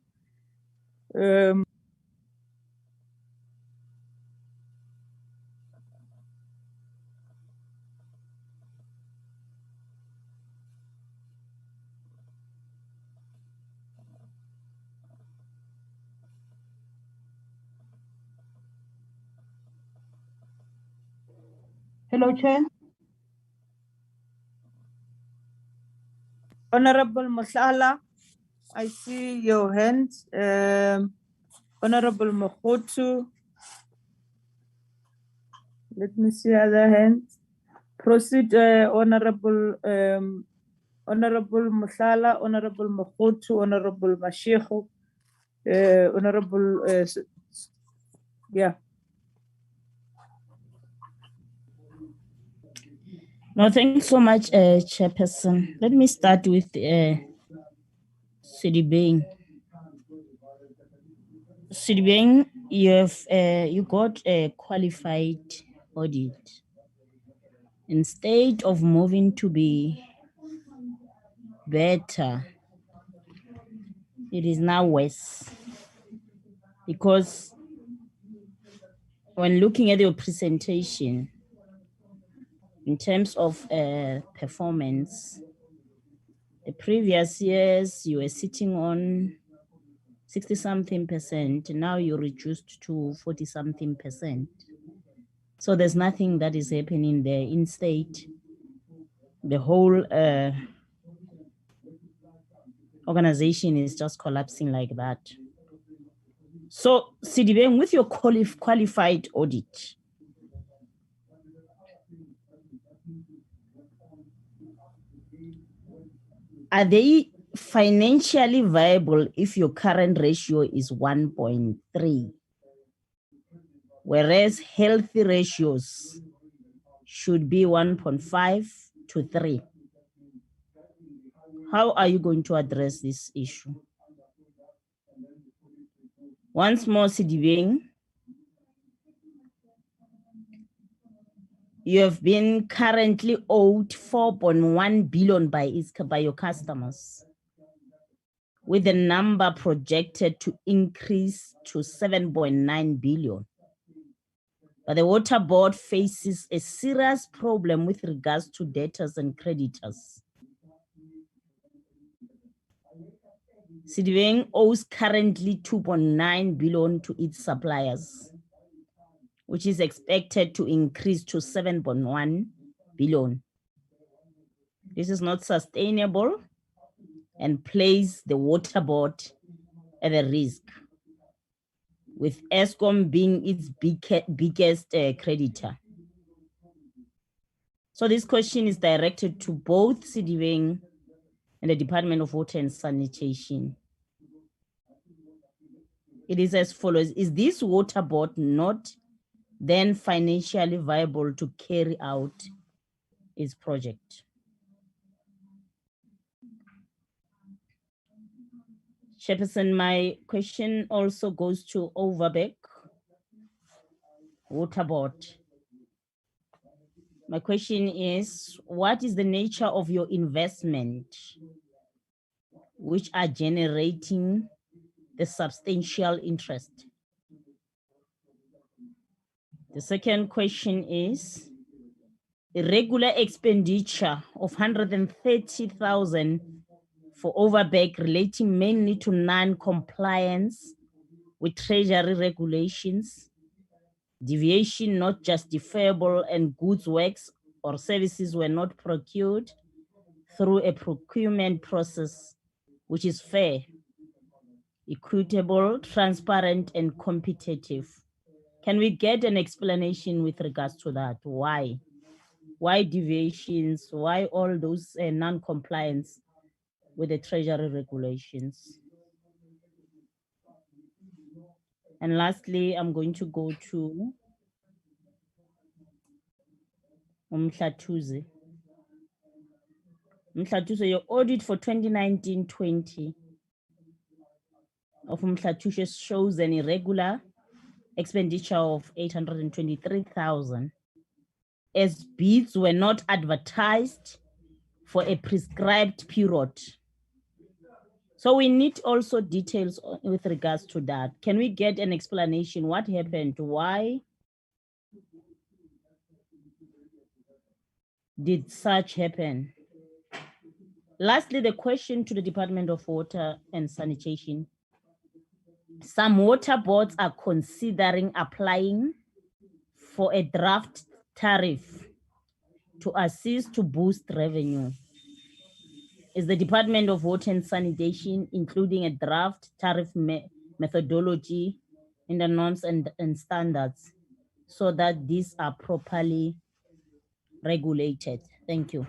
Hello, Chair. Honorable Mhlala, I see your hand. Honorable Mhlatuze. Let me see other hands. Proceed, Honorable Honorable Mhlala, Honorable Mhlatuze, Honorable Mashego, Honorable, yeah. No, thanks so much, Chairperson. Let me start with Sedibeng. Sedibeng, you got a qualified audit. Instead of moving to be better, it is now worse. Because when looking at your presentation, in terms of performance, the previous years you were sitting on 60-something%, now you reduced to 40-something%. So there's nothing that is happening there. Instead, the whole organization is just collapsing like that. So, Sedibeng, with your qualified audit, are they financially viable if your current ratio is 1.3? Whereas healthy ratios should be 1.5 to 3. How are you going to address this issue? Once more, Sedibeng, you have been currently owed 4.1 billion by your customers, with the number projected to increase to 7.9 billion. But the Water Board faces a serious problem with regards to debtors and creditors. Sedibeng owes currently 2.9 billion to its suppliers, which is expected to increase to 7.1 billion. This is not sustainable and place the Water Board at a risk, with Eskom being its biggest creditor. So this question is directed to both Sedibeng and the Department of Water and Sanitation. It is as follows: is this Water Board not then financially viable to carry out its project? Chairperson, my question also goes to Overberg Water Board. My question is, what is the nature of your investment which are generating the substantial interest? The second question is, irregular expenditure of 130,000 for Overberg relating mainly to non-compliance with Treasury regulations, deviation not justifiable, and goods, works, or services were not procured through a procurement process which is fair, equitable, transparent, and competitive. Can we get an explanation with regards to that? Why? Why deviations? Why all those non-compliance with the Treasury regulations? And lastly, I'm going to go to Mhlatuze. Mhlatuze, your audit for 2019-20 of Mhlatuze shows an irregular expenditure of 823,000 as bids were not advertised for a prescribed period. So we need also details with regards to that. Can we get an explanation? What happened? Why did such happen? Lastly, the question to the Department of Water and Sanitation. Some water boards are considering applying for a draft tariff to assist to boost revenue. Is the Department of Water and Sanitation including a draft tariff methodology in the norms and standards so that these are properly regulated? Thank you.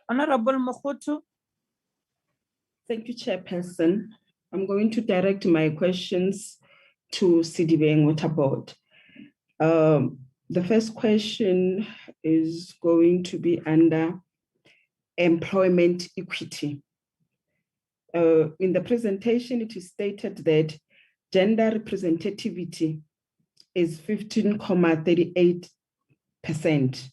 Honorable Mhlatuze. Thank you, Chairperson. I'm going to direct my questions to Sedibeng Water Board. The first question is going to be under employment equity. In the presentation, it is stated that gender representativity is 15.38%.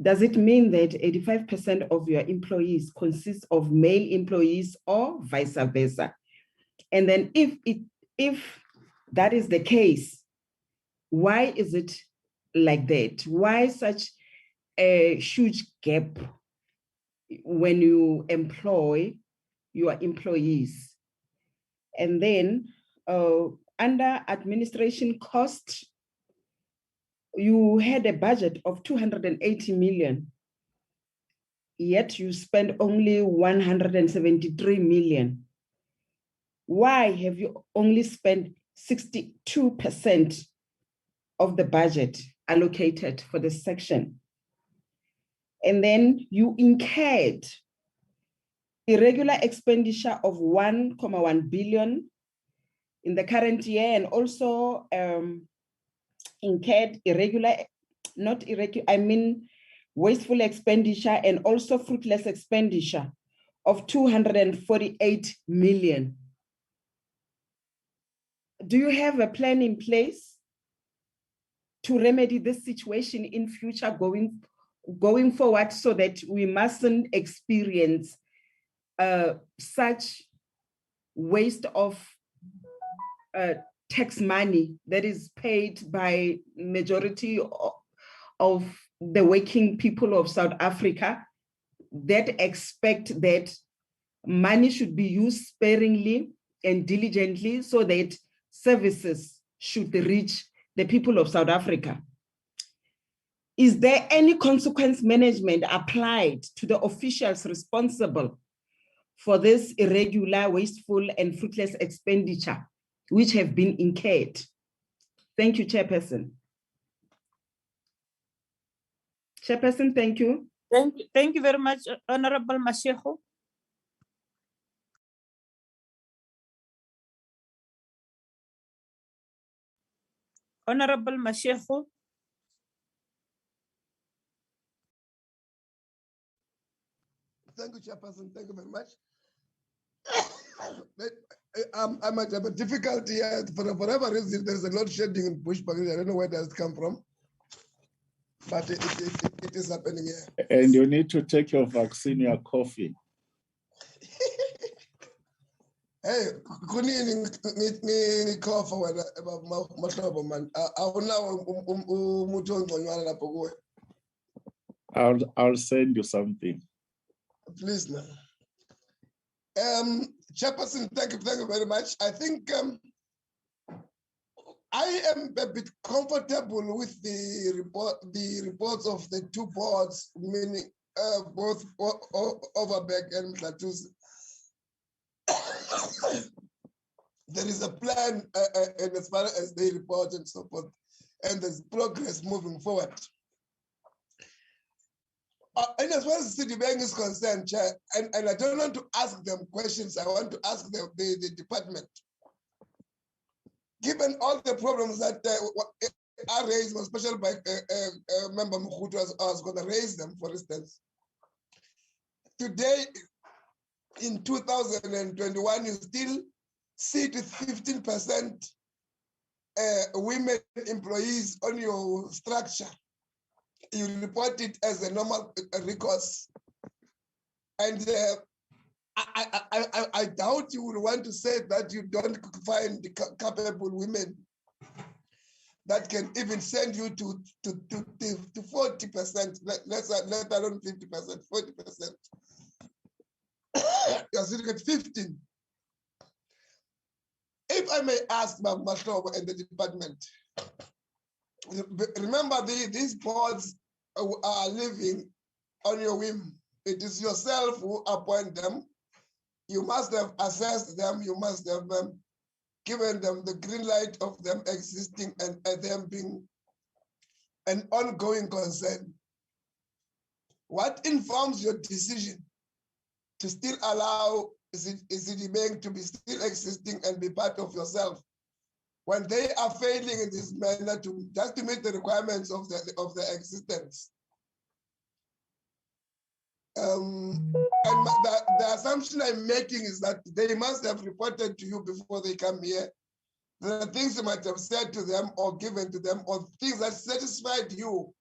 Does it mean that 85% of your employees consist of male employees or vice versa? And then if that is the case, why is it like that? Why such a huge gap when you employ your employees? And then under administration cost, you had a budget of 280 million, yet you spent only 173 million. Why have you only spent 62% of the budget allocated for this section? And then you incurred irregular expenditure of 1.1 billion in the current year, and also incurred wasteful expenditure and also fruitless expenditure of 248 million. Do you have a plan in place to remedy this situation in future going forward, so that we mustn't experience such waste of tax money that is paid by majority of the working people of South Africa, that expect that money should be used sparingly and diligently so that services should reach the people of South Africa? Is there any consequence management applied to the officials responsible for this irregular, wasteful, and fruitless expenditure which have been incurred? Thank you, Chairperson. Chairperson, thank you. Thank you very much, Honorable Mashego. Honorable Mashego. Thank you, Chairperson. Thank you very much. I might have a difficulty here. For whatever reason, there's a lot shedding in Bushbuck. I don't know where does it come from, but it is happening here. And you need to take your vaccine, your coffee. Hey, kuni cough wena mahlobo man. I'll send you something. Please now. Chairperson, thank you very much. I think I am a bit comfortable with the reports of the two boards, meaning both Overberg and Mhlatuze. There is a plan, and as far as they report and so forth, and there's progress moving forward. And as far as Sedibeng is concerned, Chair, and I don't want to ask them questions, I want to ask the department. Given all the problems that are raised, especially by Member Mhlatuze, I was going to raise them, for instance. Today, in 2021, you still see 15% women employees on your structure. You report it as a normal recourse. And I doubt you would want to say that you don't find capable women that can even send you to 40%, let alone 50%, 40%. You're sitting at 15. If I may ask Mhlatuze and the department, remember, these boards are living on your whim. It is yourself who appoint them. You must have assessed them. You must have given them the green light of them existing and them being an ongoing concern. What informs your decision to still allow Sedibeng to be still existing and be part of yourself when they are failing in this manner just to meet the requirements of their existence? And the assumption I'm making is that they must have reported to you before they come here. There are things you might have said to them or given to them, or things that satisfied you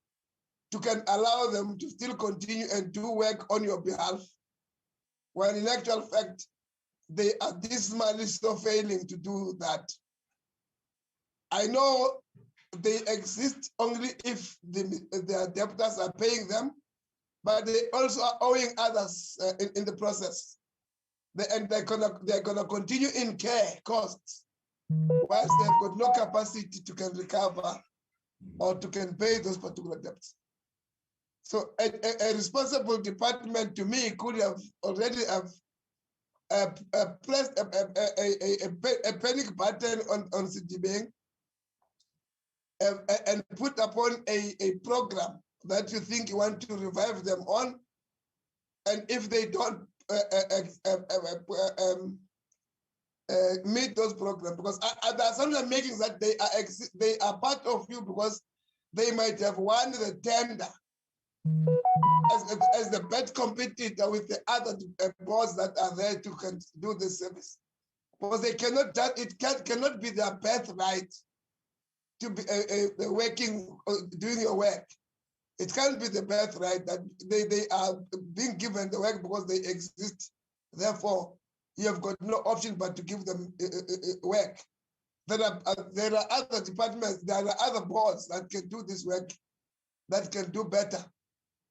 to can allow them to still continue and do work on your behalf, when in actual fact, they are dismally so failing to do that. I know they exist only if their debtors are paying them, but they also are owing others in the process. And they're gonna continue in care costs, whilst they've got no capacity to can recover or to can pay those particular debts. So a responsible department to me could have already placed a panic button on Sedibeng and put upon a program that you think you want to revive them on. And if they don't meet those programs, because the assumption I'm making is that they are part of you because they might have won the tender as the best competitor with the other boards that are there to do the service. Because they cannot, cannot be their birthright to be doing your work. It can't be the birthright that they are being given the work because they exist. Therefore, you have got no option but to give them work. There are other departments, there are other boards that can do this work, that can do better.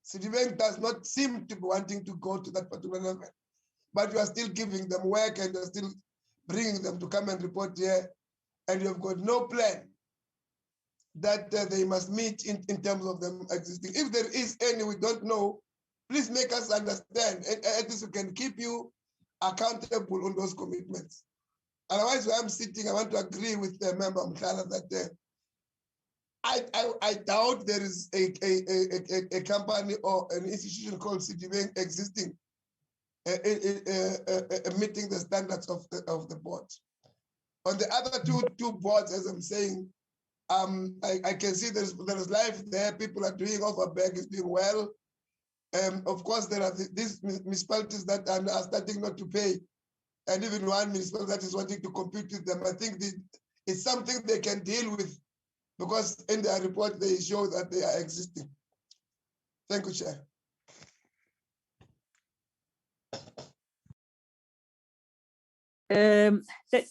Sedibeng does not seem to be wanting to go to that particular level, but you are still giving them work and you're still bringing them to come and report here, and you've got no plan that they must meet in terms of them existing. If there is any we don't know, please make us understand, and at least we can keep you accountable on those commitments. Otherwise, where I'm sitting, I want to agree with the member Mhlatuze that I doubt there is a company or an institution called Sedibeng existing meeting the standards of the board. On the other two boards, as I'm saying, I can see there's life there. People are doing. Overberg is doing well. Of course, there are these municipalities that are starting not to pay, and even one municipality that is wanting to compete with them. I think it's something they can deal with, because in their report they show that they are existing. Thank you, Chair.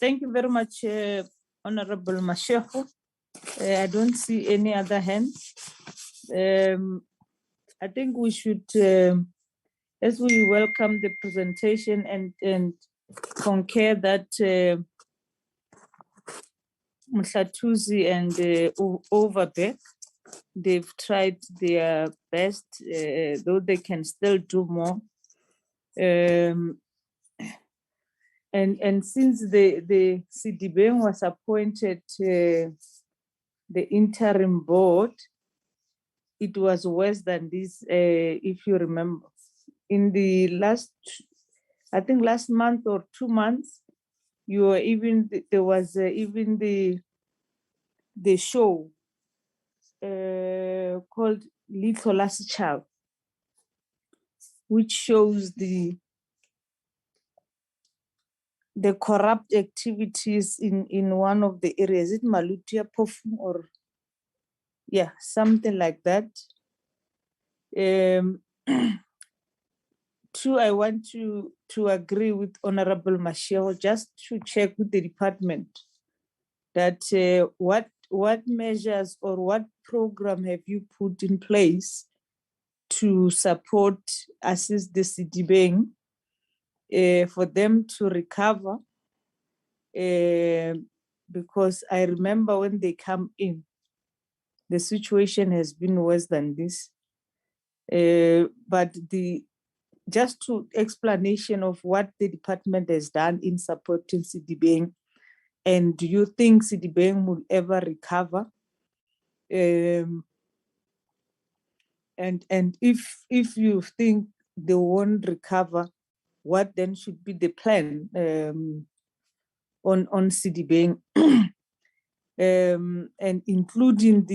Thank you very much, Honorable Mashego. I don't see any other hands. I think we should, as we welcome the presentation and concur that Mhlatuze and Overberg, they've tried their best, though they can still do more. And since the Sedibeng was appointed the interim board, it was worse than this, if you remember. In the last, I think last month or 2 months, there was even the show called Little Last Child, which shows the corrupt activities in one of the areas. Is it Mhlatuze or yeah, something like that. Two, I want to agree with Honorable Mashego, just to check with the department that what measures or what program have you put in place to support, assist the Sedibeng for them to recover, because I remember when they come in, the situation has been worse than this. But just to explanation of what the department has done in supporting Sedibeng, and do you think Sedibeng will ever recover? And if you think they won't recover, what then should be the plan on Sedibeng? And including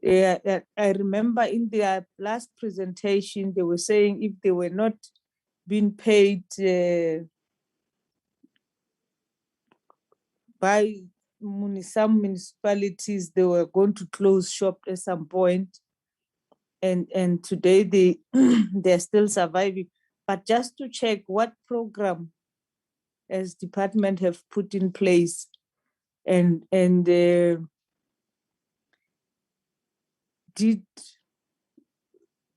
I remember in their last presentation, they were saying if they were not being paid by some municipalities, they were going to close shop at some point. And today they're still surviving. But just to check, what program as department have put in place, and did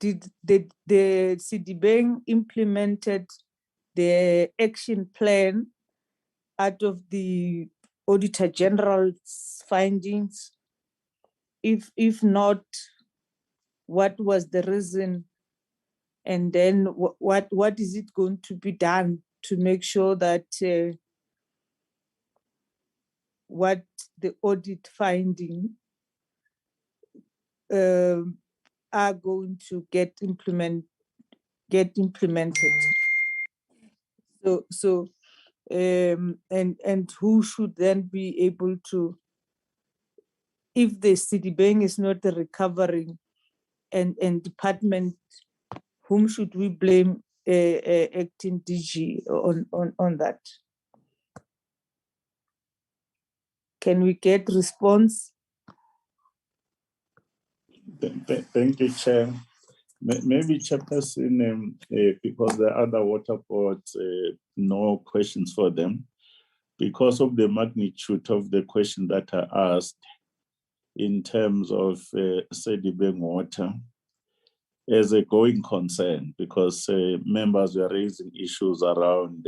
the Sedibeng implemented the action plan out of the Auditor General's findings? If not, what was the reason? And then what is it going to be done to make sure that what the audit finding are going to get implemented? So and who should then be able to, if the Sedibeng is not recovering, and department, whom should we blame acting DG on that? Can we get response? Thank you, Chair. Maybe Chairperson, because the other water boards, no questions for them. Because of the magnitude of the question that I asked in terms of Sedibeng water, as a going concern, because members were raising issues around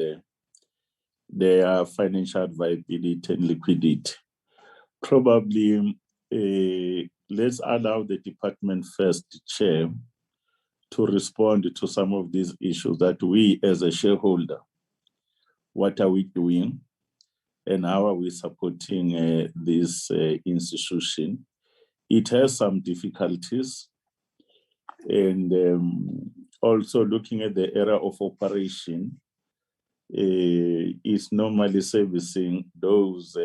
their financial viability and liquidity. Probably let's allow the department first, Chair, to respond to some of these issues that we as a shareholder, what are we doing and how are we supporting this institution? It has some difficulties, and also looking at the area of operation, is normally servicing those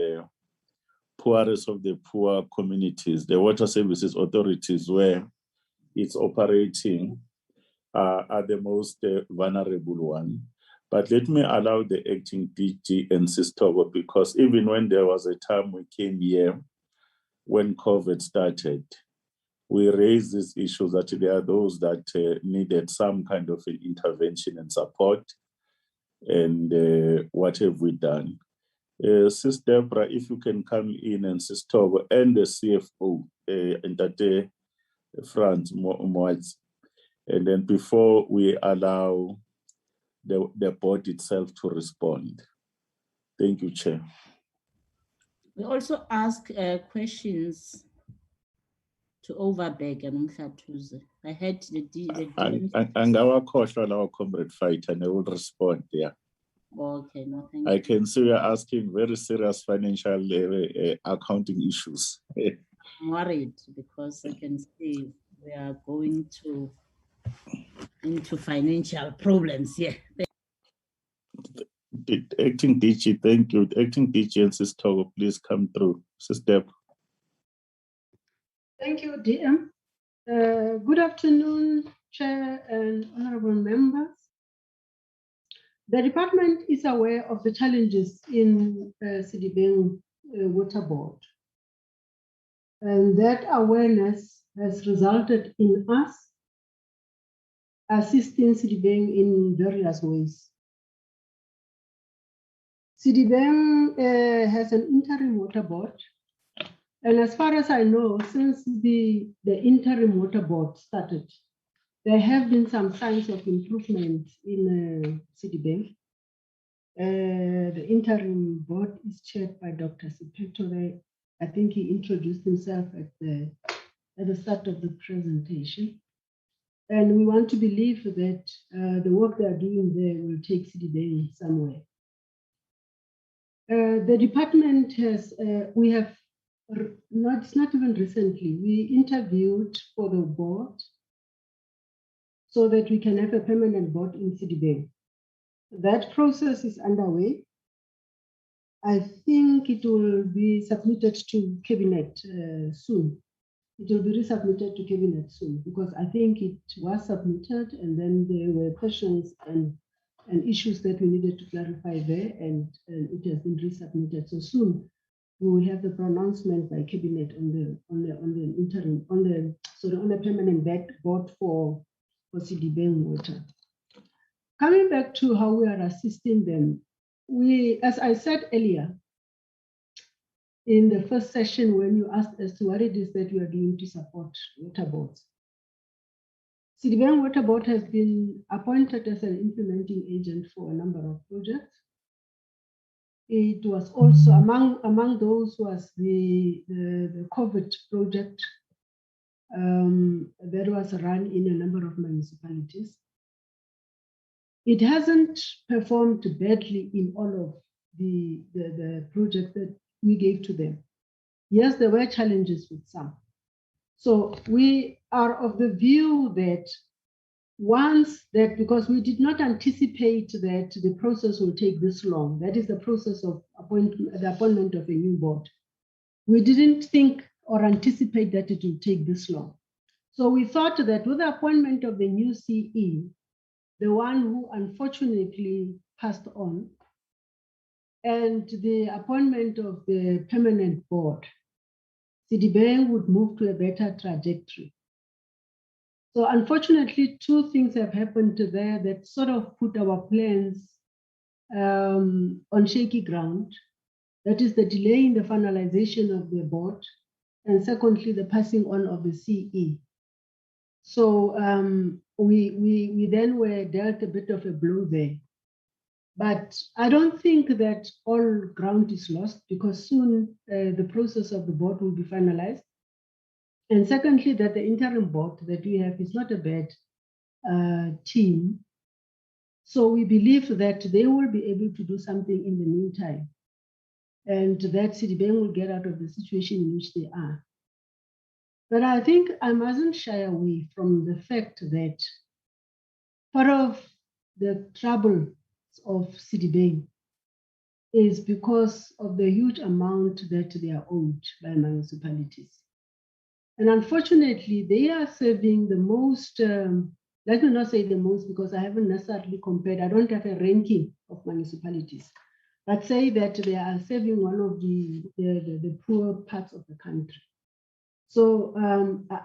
poorest of the poor communities. The water services authorities where it's operating are the most vulnerable one. But let me allow the acting DG and Sistobo, because even when there was a time we came here, when COVID started, we raised these issues that there are those that needed some kind of an intervention and support. And what have we done? Sis Deborah, if you can come in, and Sistobo and the CFO, and that Franz Moaz. And then before we allow the board itself to respond. Thank you, Chair. We also ask questions to Overberg and Mhlatuze. I had and our comrade fighter, and I will respond there. Okay, no, thank I can see we are asking very serious financial accounting issues. I'm worried because I can see we are going into financial problems here. Acting DG, thank you. Acting DG and Sister, please come through. Sister. Thank you, DM. Good afternoon, Chair and honorable members. The department is aware of the challenges in Sedibeng Water Board. And that awareness has resulted in us assisting Sedibeng in various ways. Sedibeng has an interim water board. And as far as I know, since the interim water board started, there have been some signs of improvement in Sedibeng. The interim board is chaired by Dr. Siphetore I think he introduced himself at the start of the presentation. And we want to believe that the work they are doing there will take Sedibeng somewhere. The department has, we have, it's not even recently, we interviewed for the board so that we can have a permanent board in Sedibeng. That process is underway. I think it will be submitted to Cabinet soon. It will be resubmitted to Cabinet soon, because I think it was submitted and then there were questions and issues that we needed to clarify there, and it has been resubmitted. So soon we will have the pronouncement by Cabinet on the interim, on the permanent board for Sedibeng Water. Coming back to how we are assisting them, we, as I said earlier, in the first session when you asked as to what it is that we are doing to support water boards. Sedibeng Water Board has been appointed as an implementing agent for a number of projects. It was also among those was the COVID project that was run in a number of municipalities. It hasn't performed badly in all of the projects that we gave to them. Yes, there were challenges with some. So we are of the view that once that, because we did not anticipate that the process will take this long, that is the process of the appointment of a new board. We didn't think or anticipate that it will take this long. So we thought that with the appointment of the new CE, the one who unfortunately passed on, and the appointment of the permanent board, Sedibeng would move to a better trajectory. So unfortunately, two things have happened there that sort of put our plans on shaky ground. That is the delay in the finalization of the board, and secondly, the passing on of the CE. So we then were dealt a bit of a blow there. But I don't think that all ground is lost, because soon the process of the board will be finalized. And secondly, that the interim board that we have is not a bad team. So we believe that they will be able to do something in the meantime, and that Sedibeng will get out of the situation in which they are. But I think I mustn't shy away from the fact that part of the trouble of Sedibeng is because of the huge amount that they are owed by municipalities. And unfortunately, they are serving the most, let me not say the most, because I haven't necessarily compared, I don't have a ranking of municipalities, but say that they are serving one of the poor parts of the country. So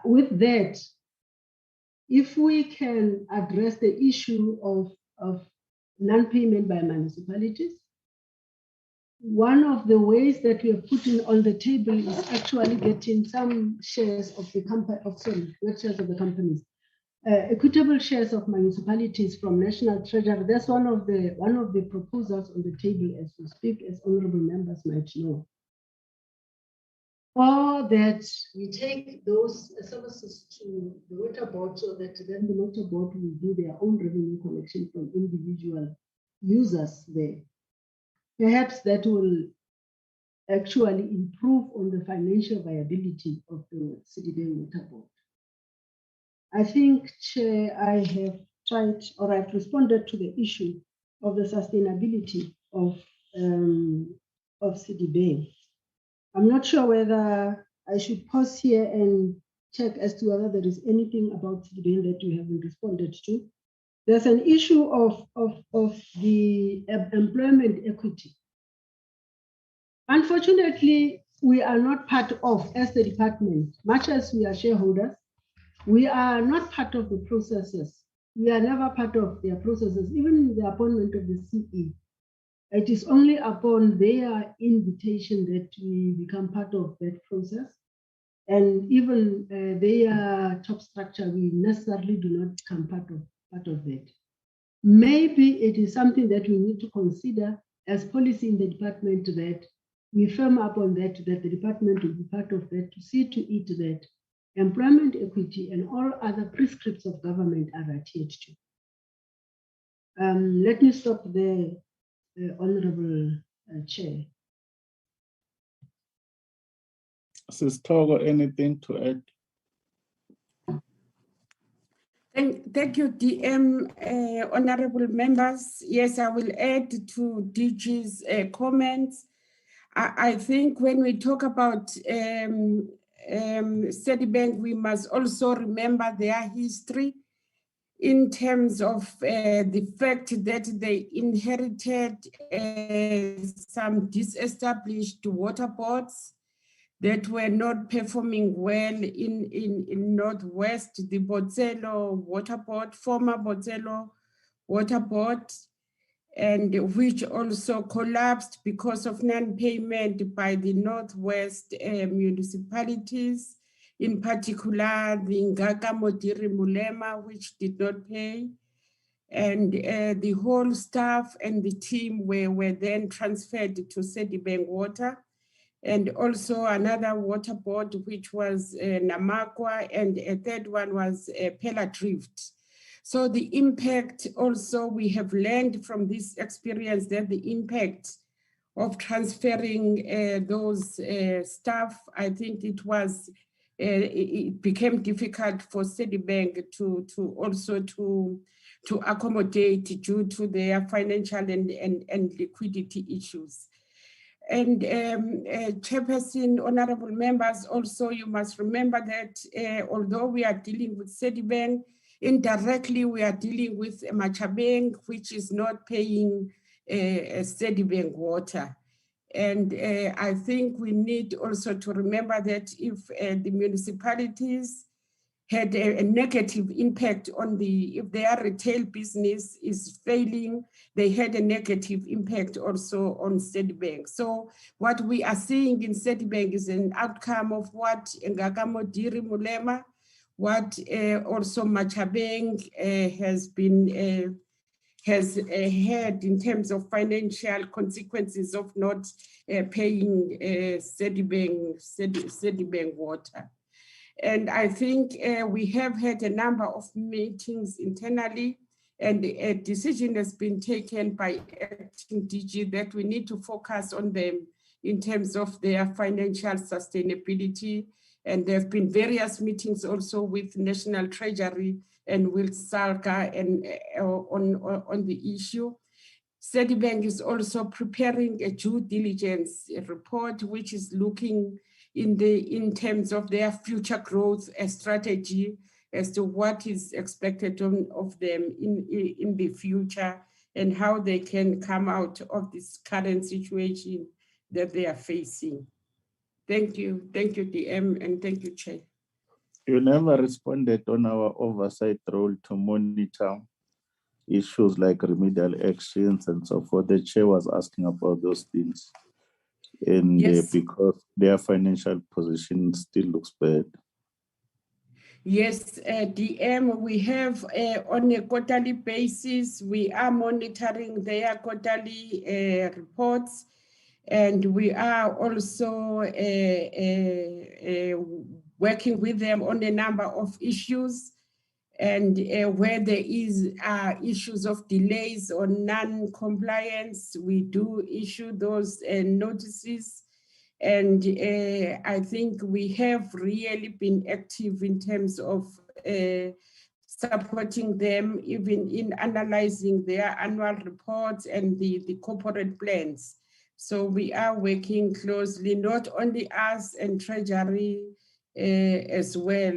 with that, if we can address the issue of non-payment by municipalities, one of the ways that we are putting on the table is actually getting some shares of the company, not shares of the companies, equitable shares of municipalities from National Treasury. That's one of the proposals on the table as we speak, as honorable members might know. Or that we take those services to the water board, so that then the water board will do their own revenue collection from individual users there. Perhaps that will actually improve on the financial viability of the Sedibeng Water Board. I think, Chair, I have tried, or I've responded to the issue of the sustainability of Sedibeng. I'm not sure whether I should pause here and check as to whether there is anything about Sedibeng that you haven't responded to. There's an issue of the employment equity. Unfortunately, we are not part of, as the department, much as we are shareholders, we are not part of the processes. We are never part of their processes, even the appointment of the CE. It is only upon their invitation that we become part of that process. And even their top structure, we necessarily do not become part of that. Maybe it is something that we need to consider as policy in the department, that we firm up on that the department will be part of that to see to it that employment equity and all other prescripts of government are adhered to. Let me stop there, Honorable Chair. Sis Togo, anything to add? Thank you, DM, honorable members. Yes, I will add to DG's comments. I think when we talk about Sedibeng, we must also remember their history in terms of the fact that they inherited some disestablished water boards that were not performing well in Northwest, the Botselo Water Board, former Botselo Water Board, and which also collapsed because of non-payment by the Northwest municipalities, in particular the Ngaka Modiri Mulema, which did not pay. And the whole staff and the team were then transferred to Sedibeng Water. And also another water board, which was Namakwa, and a third one was Pella Drift. So the impact also, we have learned from this experience that the impact of transferring those staff, I think it became difficult for Sedibeng to accommodate due to their financial and liquidity issues. And Chairperson, honorable members, also you must remember that although we are dealing with Sedibeng, indirectly we are dealing with Machabeng, which is not paying Sedibeng water. And I think we need also to remember that if the municipalities had a negative impact on if their retail business is failing, they had a negative impact also on Sedibeng. So what we are seeing in Sedibeng is an outcome of what Ngaka Modiri Mulema, what also Machabeng has had in terms of financial consequences of not paying Sedibeng water. And I think we have had a number of meetings internally, and a decision has been taken by acting DG that we need to focus on them in terms of their financial sustainability. And there have been various meetings also with National Treasury and with SALCA and on the issue. Sedibeng is also preparing a due diligence report, which is looking in terms of their future growth strategy as to what is expected of them in the future and how they can come out of this current situation that they are facing. Thank you, DM, and thank you, Chair. You never responded on our oversight role to monitor issues like remedial actions and so forth. The Chair was asking about those things. And yes. Because their financial position still looks bad. Yes, DM, we have on a quarterly basis, we are monitoring their quarterly reports, and we are also working with them on a number of issues. And where there is issues of delays or non-compliance, we do issue those notices. And I think we have really been active in terms of supporting them, even in analyzing their annual reports and the corporate plans. So we are working closely, not only us and Treasury, as well,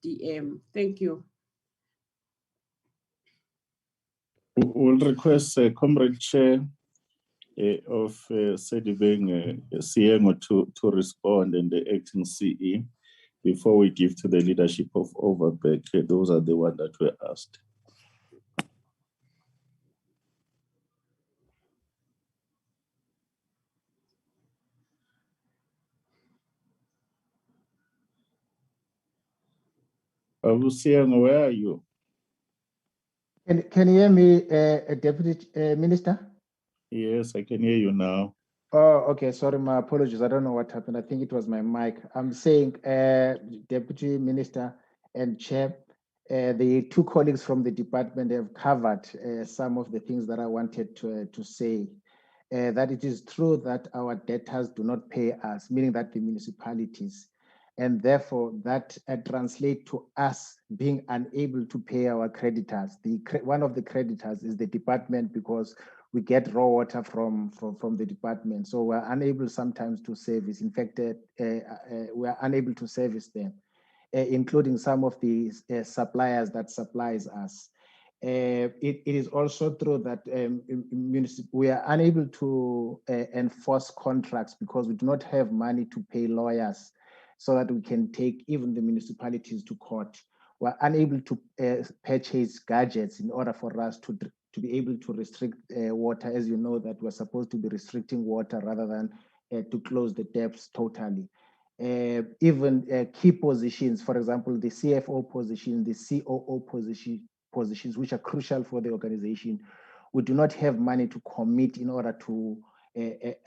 DM. Thank you. We'll request Comrade Chair of Sedibeng, Siengo, to respond, and the acting CE before we give to the leadership of Overberg. Those are the ones that were asked. Siengo, where are you? Can you hear me, Deputy Minister? Yes, I can hear you now. Oh, okay. Sorry, my apologies. I don't know what happened. I think it was my mic. I'm saying, Deputy Minister and Chair, the two colleagues from the department have covered some of the things that I wanted to say. That it is true that our debtors do not pay us, meaning that the municipalities, and therefore that translate to us being unable to pay our creditors. One of the creditors is the department, because we get raw water from the department. So we're unable sometimes to service. In fact, we're unable to service them, including some of the suppliers that supplies us. It is also true that we are unable to enforce contracts because we do not have money to pay lawyers so that we can take even the municipalities to court. We're unable to purchase gadgets in order for us to be able to restrict water. As you know, that we're supposed to be restricting water rather than to close the depths totally. Even key positions, for example, the CFO position, the COO positions, which are crucial for the organization, we do not have money to commit in order to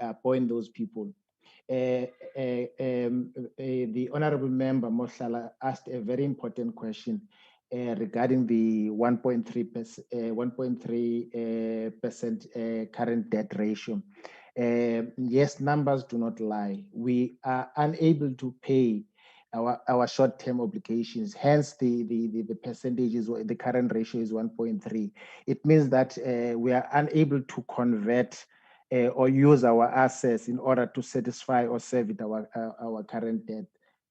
appoint those people. The Honorable Member Mhlatuze asked a very important question regarding the 1.3% current debt ratio. Yes, numbers do not lie. We are unable to pay our short-term obligations. Hence, the percentage is, the current ratio is 1.3. It means that we are unable to convert or use our assets in order to satisfy or service our current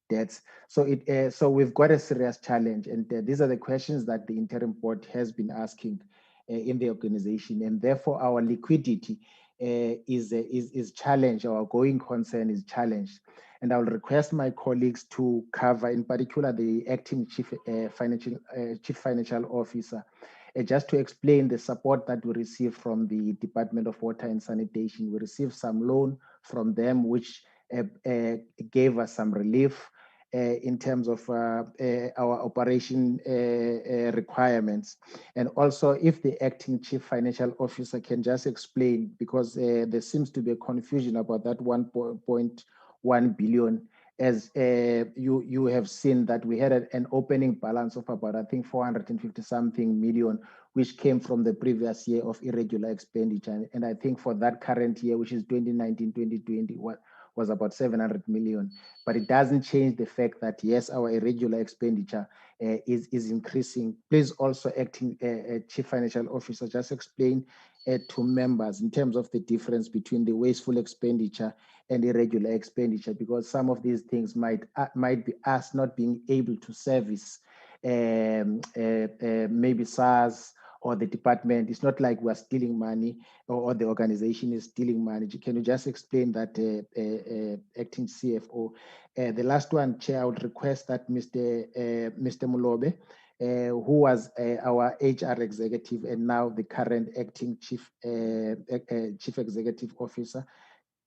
debts. So we've got a serious challenge, and these are the questions that the interim board has been asking in the organization, and therefore our liquidity is challenged. Our going concern is challenged, and I will request my colleagues to cover, in particular, the acting chief financial officer, just to explain the support that we receive from the Department of Water and Sanitation. We received some loan from them, which gave us some relief in terms of our operation requirements. And also, if the acting chief financial officer can just explain, because there seems to be a confusion about that 1.1 billion. As you have seen that we had an opening balance of about, I think, 450 something million, which came from the previous year of irregular expenditure. And I think for that current year, which is 2019-2020, was about 700 million. But it doesn't change the fact that, yes, our irregular expenditure is increasing. Please also, acting chief financial officer, just explain to members in terms of the difference between the wasteful expenditure and irregular expenditure, because some of these things might be us not being able to service maybe SARS or the department. It's not like we're stealing money or the organization is stealing money. Can you just explain that, acting CFO? The last one, Chair, I would request that Mr. Mhlatuze, who was our HR executive and now the current acting chief executive officer,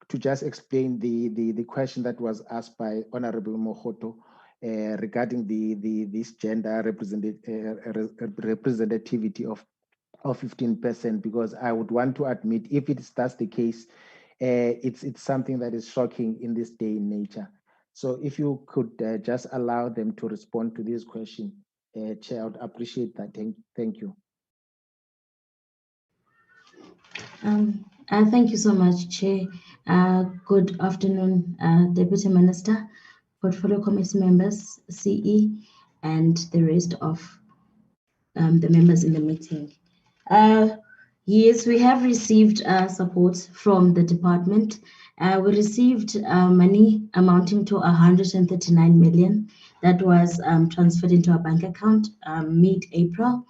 to just explain the question that was asked by Honorable Mhlatuze regarding this gender representativity of 15%, because I would want to admit, if that's the case, it's something that is shocking in this day in nature. So if you could just allow them to respond to this question, Chair, I would appreciate that. Thank you. Thank you so much, Chair. Good afternoon, Deputy Minister, Portfolio Committee members, CE, and the rest of the members in the meeting. Yes, we have received support from the department. We received money amounting to 139 million that was transferred into our bank account mid-April.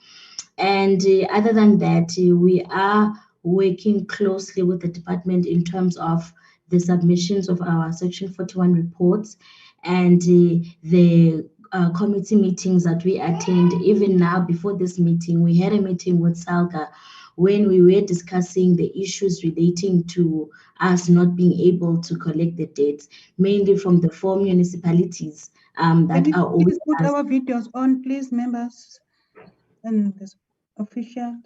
And other than that, we are working closely with the department in terms of the submissions of our Section 41 reports and the committee meetings that we attend. Even now, before this meeting, we had a meeting with SALGA when we were discussing the issues relating to us not being able to collect the debts, mainly from the 4 municipalities that are owed. Please put our videos on, please, members and the officials.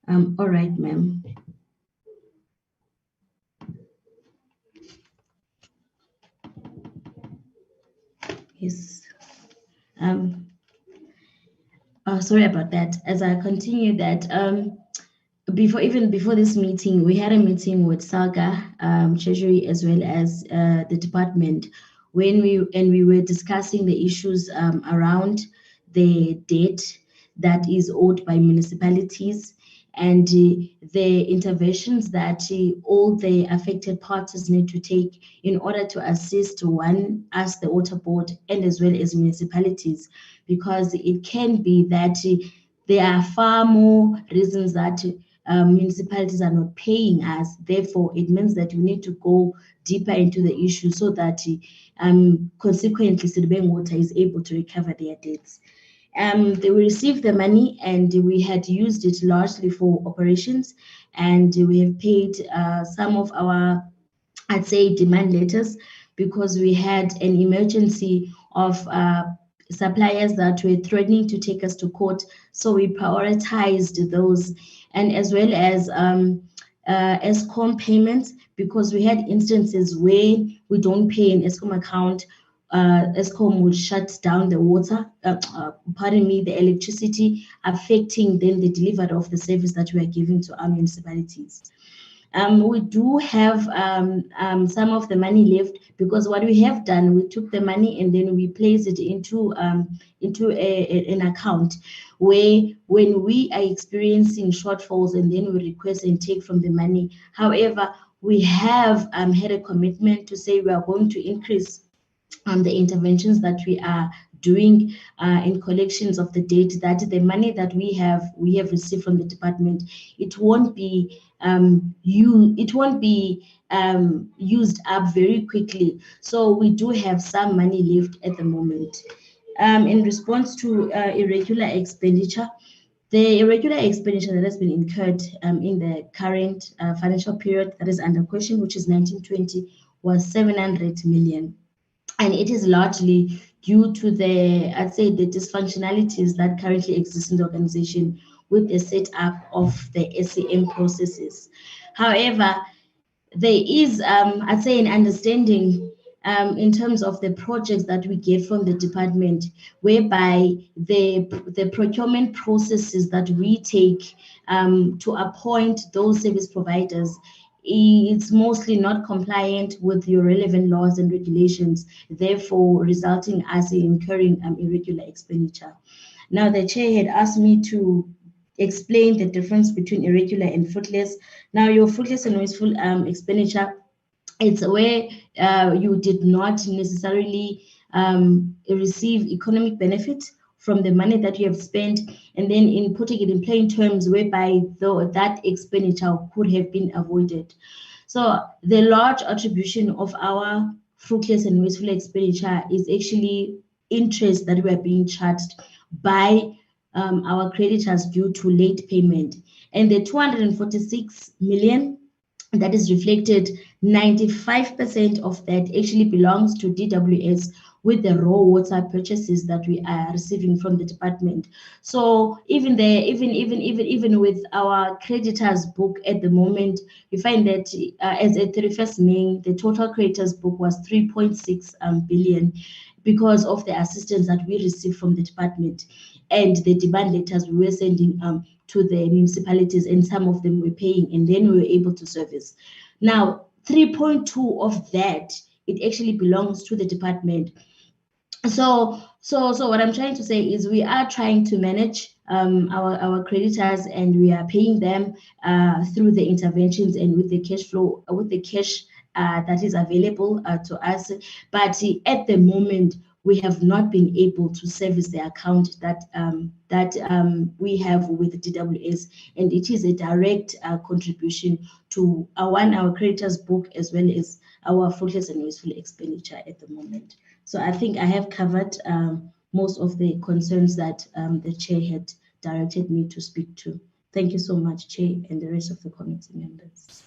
All right, ma'am. Yes. Sorry about that. As I continue that, before this meeting, we had a meeting with Saga, Treasury, as well as the department, when we were discussing the issues around the debt that is owed by municipalities and the interventions that all the affected parties need to take in order to assist us, the water board, and as well as municipalities, because it can be that there are far more reasons that municipalities are not paying us. Therefore, it means that we need to go deeper into the issue so that consequently Sedibeng Water is able to recover their debts. They received the money and we had used it largely for operations, and we have paid some of our, I'd say, demand letters, because we had an emergency of suppliers that were threatening to take us to court. So we prioritized those, and as well as ESCOM payments, because we had instances where we don't pay an ESCOM account, ESCOM will shut down the water, the electricity, affecting then the delivery of the service that we are giving to our municipalities. We do have some of the money left, because what we have done, we took the money and then we placed it into an account where, when we are experiencing shortfalls, and then we request and take from the money. However, we have had a commitment to say we are going to increase the interventions that we are doing in collections of the debt, that the money that we have received from the department, it won't be used up very quickly. So we do have some money left at the moment. In response to irregular expenditure, the irregular expenditure that has been incurred in the current financial period that is under question, which is 1920, was 700 million. And it is largely due to the, I'd say, the dysfunctionalities that currently exist in the organization with the setup of the SCM processes. However, there is, I'd say, an understanding in terms of the projects that we get from the department, whereby the procurement processes that we take to appoint those service providers, it's mostly not compliant with your relevant laws and regulations, therefore resulting us in incurring irregular expenditure. Now, the chair had asked me to explain the difference between irregular and fruitless. Now, your fruitless and wasteful expenditure, it's where you did not necessarily receive economic benefit from the money that you have spent, and then in putting it in plain terms, whereby that expenditure could have been avoided. So the large attribution of our fruitless and wasteful expenditure is actually interest that we are being charged by our creditors due to late payment. And the 246 million that is reflected, 95% of that actually belongs to DWS, with the raw water purchases that we are receiving from the department. So even with our creditors book at the moment, you find that as at 31st May, the total creditors book was 3.6 billion, because of the assistance that we received from the department and the demand letters we were sending to the municipalities, and some of them were paying, and then we were able to service. Now, 3.2 of that, it actually belongs to the department. So what I'm trying to say is we are trying to manage our creditors, and we are paying them through the interventions and with the cash flow, with the cash that is available to us. But at the moment, we have not been able to service the account that we have with DWS, and it is a direct contribution to our creditors book, as well as our fruitless and wasteful expenditure at the moment. So I think I have covered most of the concerns that the chair had directed me to speak to. Thank you so much, Chair, and the rest of the committee members.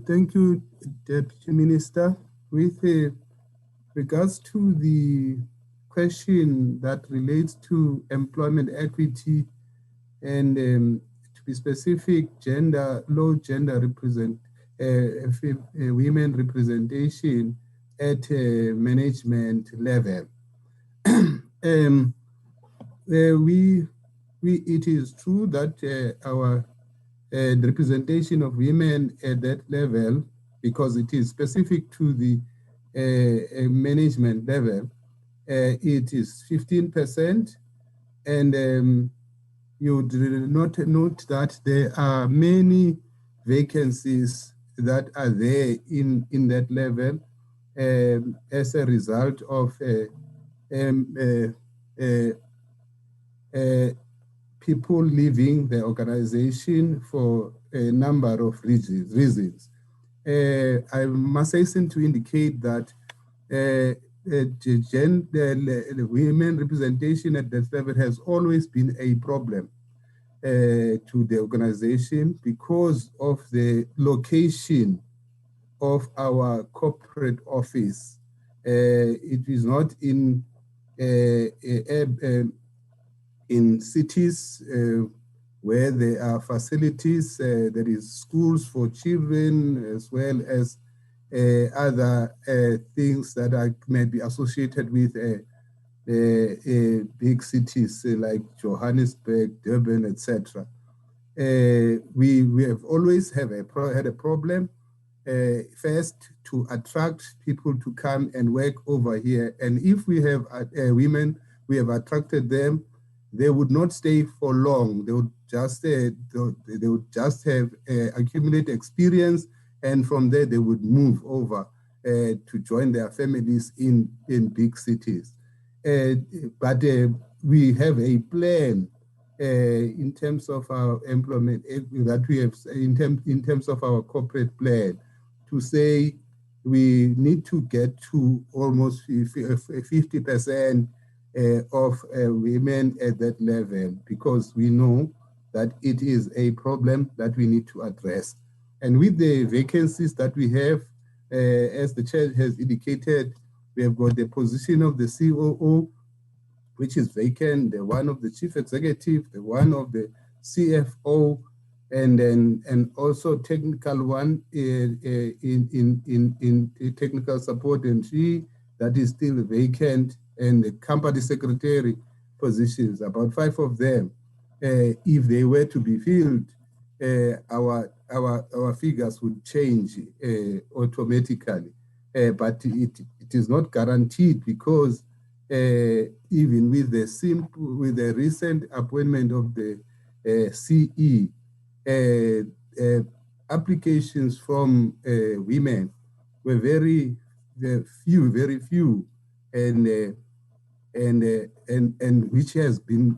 Thank you, Deputy Minister. With regards to the question that relates to employment equity and to specific low gender women representation at management level. It is true that our representation of women at that level, because it is specific to the management level, it is 15%, and you note that there are many vacancies that are there in that level as a result of people leaving the organization for a number of reasons. I must hasten to indicate that the women representation at that level has always been a problem to the organization because of the location of our corporate office. It is not in cities where there are facilities. There is schools for children as well as other things that may be associated with big cities like Johannesburg, Durban, etc. We have always had a problem first to attract people to come and work over here. And if we have women, we have attracted them, they would not stay for long. They would just have accumulate experience, and from there they would move over to join their families in big cities. But we have a plan in terms of our employment that we have in terms of our corporate plan to say we need to get to almost 50% of women at that level, because we know that it is a problem that we need to address. And with the vacancies that we have, as the chair has indicated, we have got the position of the COO, which is vacant, the one of the chief executive, the one of the CFO, and also technical one in technical support and that is still vacant, and the company secretary positions, about 5 of them. If they were to be filled, our figures would change automatically. But it is not guaranteed, because even with the recent appointment of the CE, applications from women were very few, and which has been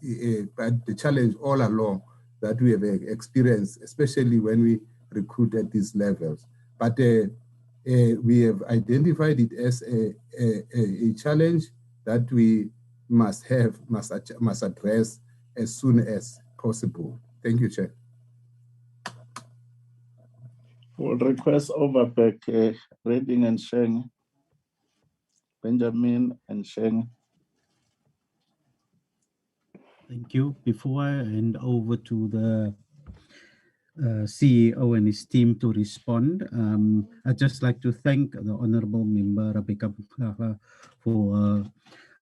the challenge all along that we have experienced, especially when we recruit at these levels. But we have identified it as a challenge that we must address as soon as possible. Thank you, Chair. We'll request Overberg, Reading and Sheng, Benjamin and Sheng. Thank you. Before I hand over to the CEO and his team to respond, I'd just like to thank the Honourable Member Rebecca for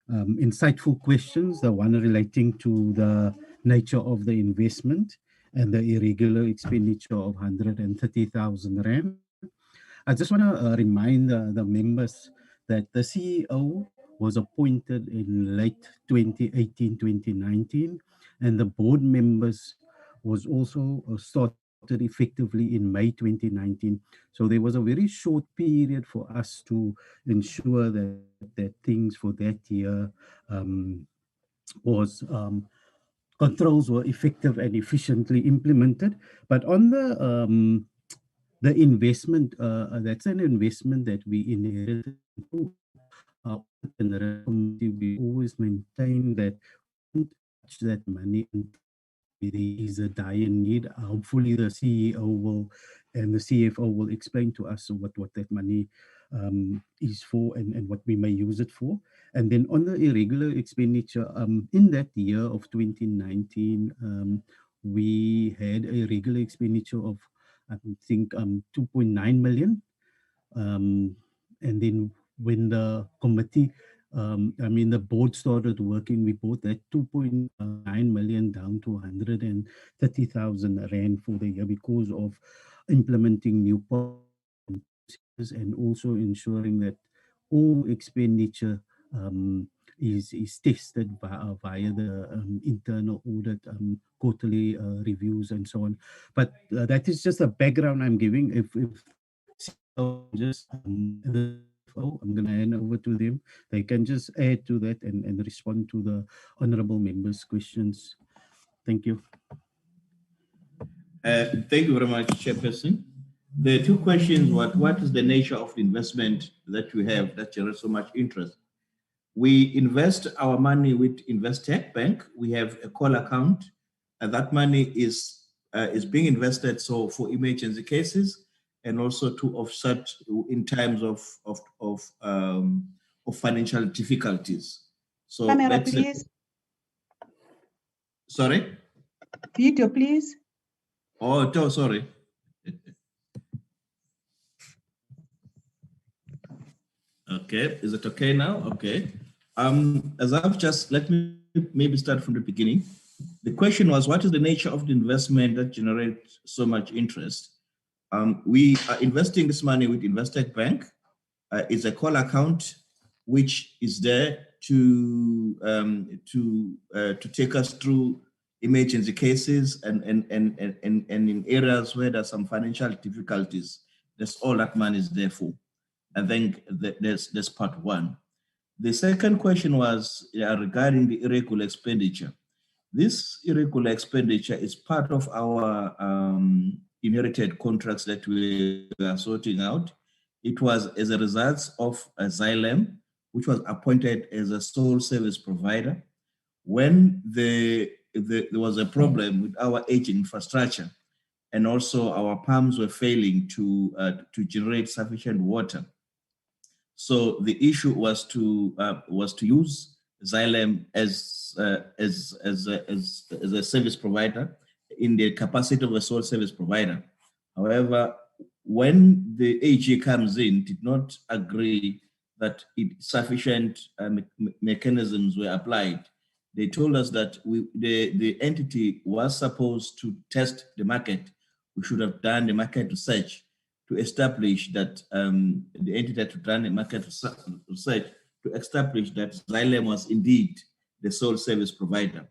insightful questions, the one relating to the nature of the investment and the irregular expenditure of 130,000 Rand. I just want to remind the members that the CEO was appointed in late 2018-2019, and the board members was also started effectively in May 2019. So there was a very short period for us to ensure that things for that year controls were effective and efficiently implemented. But on the investment, that's an investment that we inherited. We always maintain that we don't touch that money until there is a dire need. Hopefully the CEO and the CFO will explain to us what that money is for and what we may use it for. And then on the irregular expenditure, in that year of 2019, we had a regular expenditure of, I think, 2.9 million. And then when the committee, the board started working, we brought that 2.9 million down to 130,000 rand for the year because of implementing new policies and also ensuring that all expenditure is tested via the internal audit, quarterly reviews, and so on. But that is just a background I'm giving. If just I'm going to hand over to them. They can just add to that and respond to the honourable members' questions. Thank you. Thank you very much, Chairperson. The two questions: what is the nature of the investment that we have that generates so much interest? We invest our money with Investec Bank. We have a call account, and that money is being invested so for emergency cases and also to offset in times of financial difficulties. So camera, please. Sorry. Video, please. Oh, sorry. Okay, is it okay now? Okay. As I've just, let me maybe start from the beginning. The question was, what is the nature of the investment that generates so much interest? We are investing this money with Investec Bank. It's a call account which is there to take us through emergency cases and in areas where there's some financial difficulties. That's all that money is there for. I think that's part one. The second question was regarding the irregular expenditure. This irregular expenditure is part of our inherited contracts that we are sorting out. It was as a result of Xylem, which was appointed as a sole service provider. When there was a problem with our aging infrastructure, and also our pumps were failing to generate sufficient water. So the issue was to use Xylem as a service provider in the capacity of a sole service provider. However, when the AG comes in, did not agree that sufficient mechanisms were applied. They told us that the entity was supposed to test the market. We should have done the market research to establish that the entity had to run a market research to establish that Xylem was indeed the sole service provider.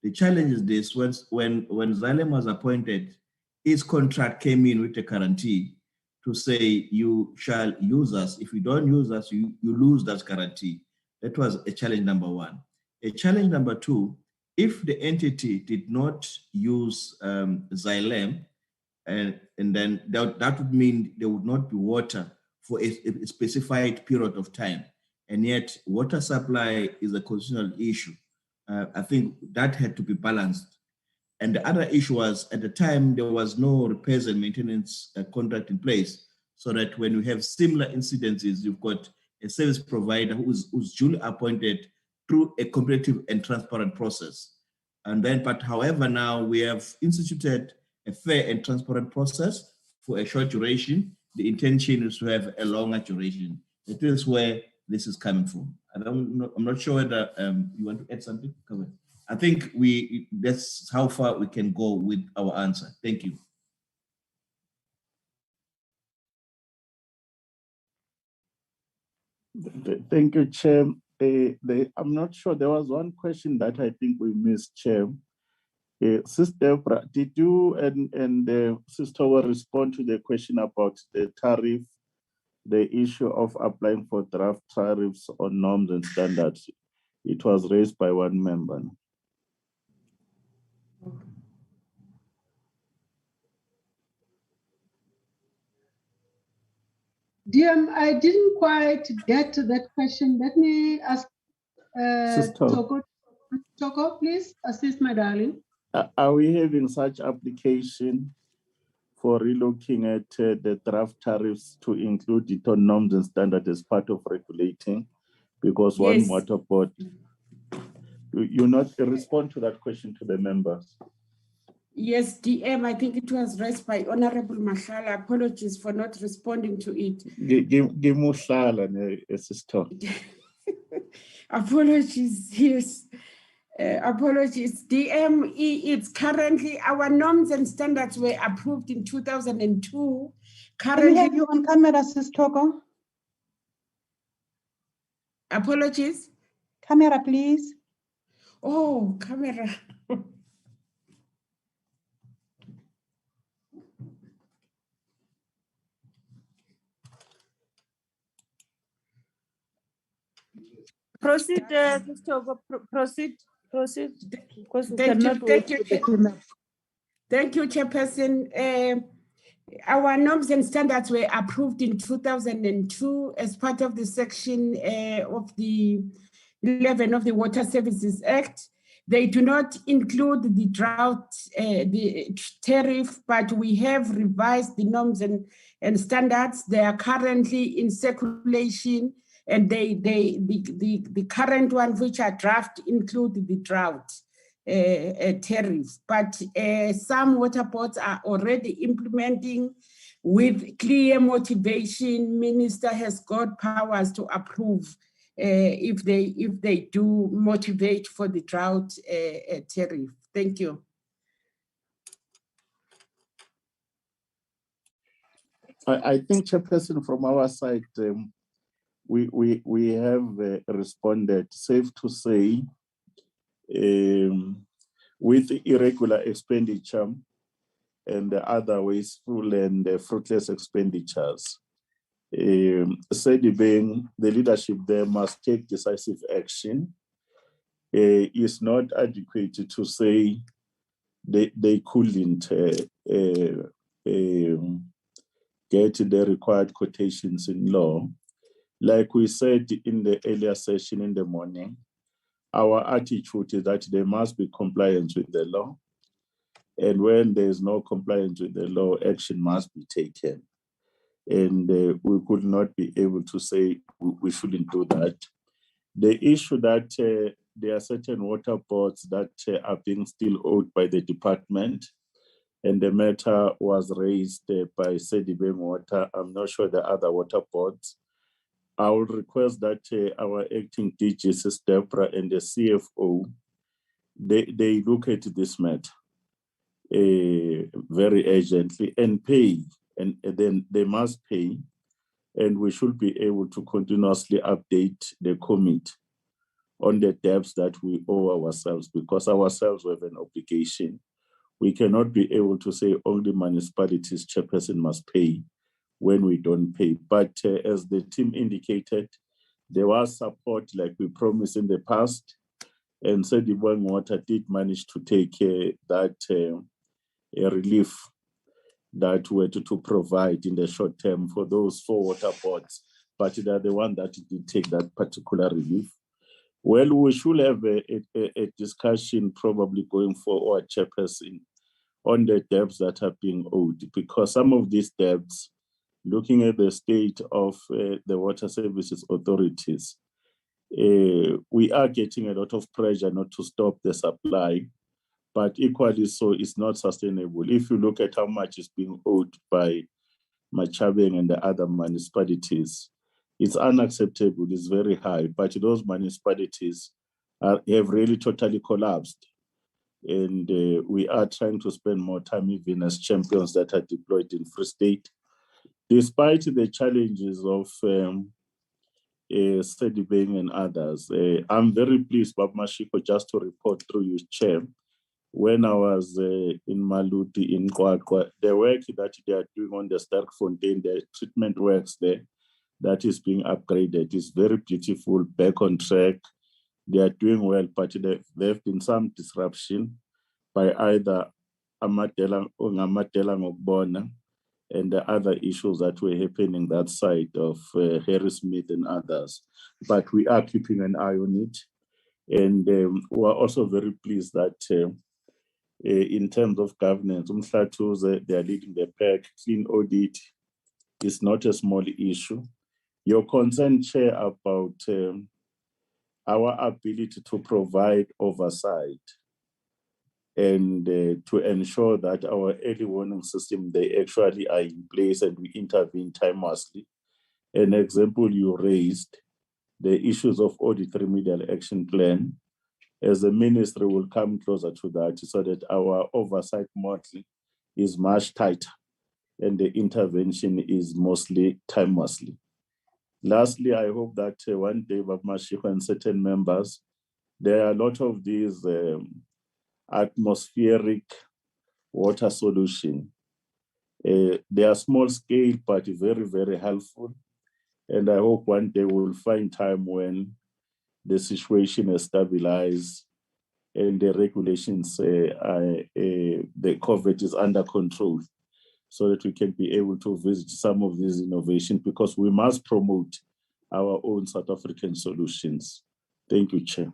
The challenge is this: when Xylem was appointed, his contract came in with a guarantee to say you shall use us. If you don't use us, you lose that guarantee. That was a challenge number one. A challenge number two: if the entity did not use Xylem, and then that would mean there would not be water for a specified period of time. And yet water supply is a constitutional issue. I think that had to be balanced. And the other issue was, at the time, there was no repairs and maintenance contract in place, so that when we have similar incidences, you've got a service provider who's duly appointed through a competitive and transparent process. And then, but however, now we have instituted a fair and transparent process for a short duration. The intention is to have a longer duration. It is where this is coming from. I'm not sure whether you want to add something. I think that's how far we can go with our answer. Thank you. Thank you, Chair. I'm not sure. There was one question that I think we missed, Chair. Sister Deborah, did you and Sister will respond to the question about the tariff, the issue of applying for draft tariffs on norms and standards? It was raised by one member. DM, I didn't quite get to that question. Let me ask Toko, please assist my darling. Are we having such application for relooking at the draft tariffs to include it on norms and standards as part of regulating? Because one water board, you not respond to that question to the members. Yes, DM, I think it was raised by Honorable Mahlala. Apologies for not responding to it. Give Mahlala, sister. Apologies, yes. Apologies. DM, it's currently, our norms and standards were approved in 2002. Can we have you on camera, Sis Toko? Apologies? Camera, please. Oh, camera. Proceed, proceed. Because we cannot wait for the cleanup. Thank you, Chairperson. Our norms and standards were approved in 2002 as part of the section of the 11 of the Water Services Act. They do not include the drought, the tariff, but we have revised the norms and standards. They are currently in circulation, and the current one, which are draft, include the drought tariff. But some water boards are already implementing with clear motivation. Minister has got powers to approve if they do motivate for the drought tariff. Thank you. I think, Chairperson, from our side, we have responded. Safe to say, with irregular expenditure and the other wasteful and fruitless expenditures, Sedibeng, the leadership there must take decisive action. It's not adequate to say they couldn't get the required quotations in law. Like we said in the earlier session in the morning, our attitude is that there must be compliance with the law. And when there's no compliance with the law, action must be taken. And we could not be able to say we shouldn't do that. The issue that there are certain water boards that are being still owed by the department, and the matter was raised by Sedibeng Water. I'm not sure the other water boards. I will request that our acting DG, Deborah, and the CFO, they look at this matter very urgently and pay, and then they must pay, and we should be able to continuously update the committee on the debts that we owe ourselves, because ourselves have an obligation. We cannot be able to say only municipalities, Chairperson, must pay when we don't pay. But as the team indicated, there was support like we promised in the past, and Sedibeng Water did manage to take that relief that we had to provide in the short term for those 4 water boards, but they're the one that did take that particular relief. Well, we should have a discussion probably going forward, Chairperson, on the debts that are being owed, because some of these debts, looking at the state of the water services authorities, we are getting a lot of pressure not to stop the supply, but equally so it's not sustainable. If you look at how much is being owed by Machabeng and the other municipalities, it's unacceptable, it's very high, but those municipalities have really totally collapsed. And we are trying to spend more time even as champions that are deployed in Free State. Despite the challenges of Sedibeng and others, I'm very pleased, Bob Mashiko, just to report through you, Chair, when I was in Mhlatuze, in Kwakwa, the work that they are doing on the Sterkfontein, the treatment works there, that is being upgraded, is very beautiful, back on track. They are doing well, but there have been some disruption by either Amatela or Ngamatela Ngokbona and the other issues that were happening that side of Harry Smith and others. But we are keeping an eye on it. And we are also very pleased that in terms of governance, Mhlatuze, they are leading the pack. Clean audit is not a small issue. Your concern, Chair, about our ability to provide oversight and to ensure that our early warning system, they actually are in place and we intervene timelessly. An example you raised, the issues of audit remedial action plan. As a ministry, will come closer to that so that our oversight model is much tighter and the intervention is mostly timelessly. Lastly, I hope that one day, Babmashiko and certain members, there are a lot of these atmospheric water solution. They are small scale, but very, very helpful. And I hope one day we'll find time when the situation is stabilized and the regulations, the COVID is under control, so that we can be able to visit some of these innovations, because we must promote our own South African solutions. Thank you, Chair.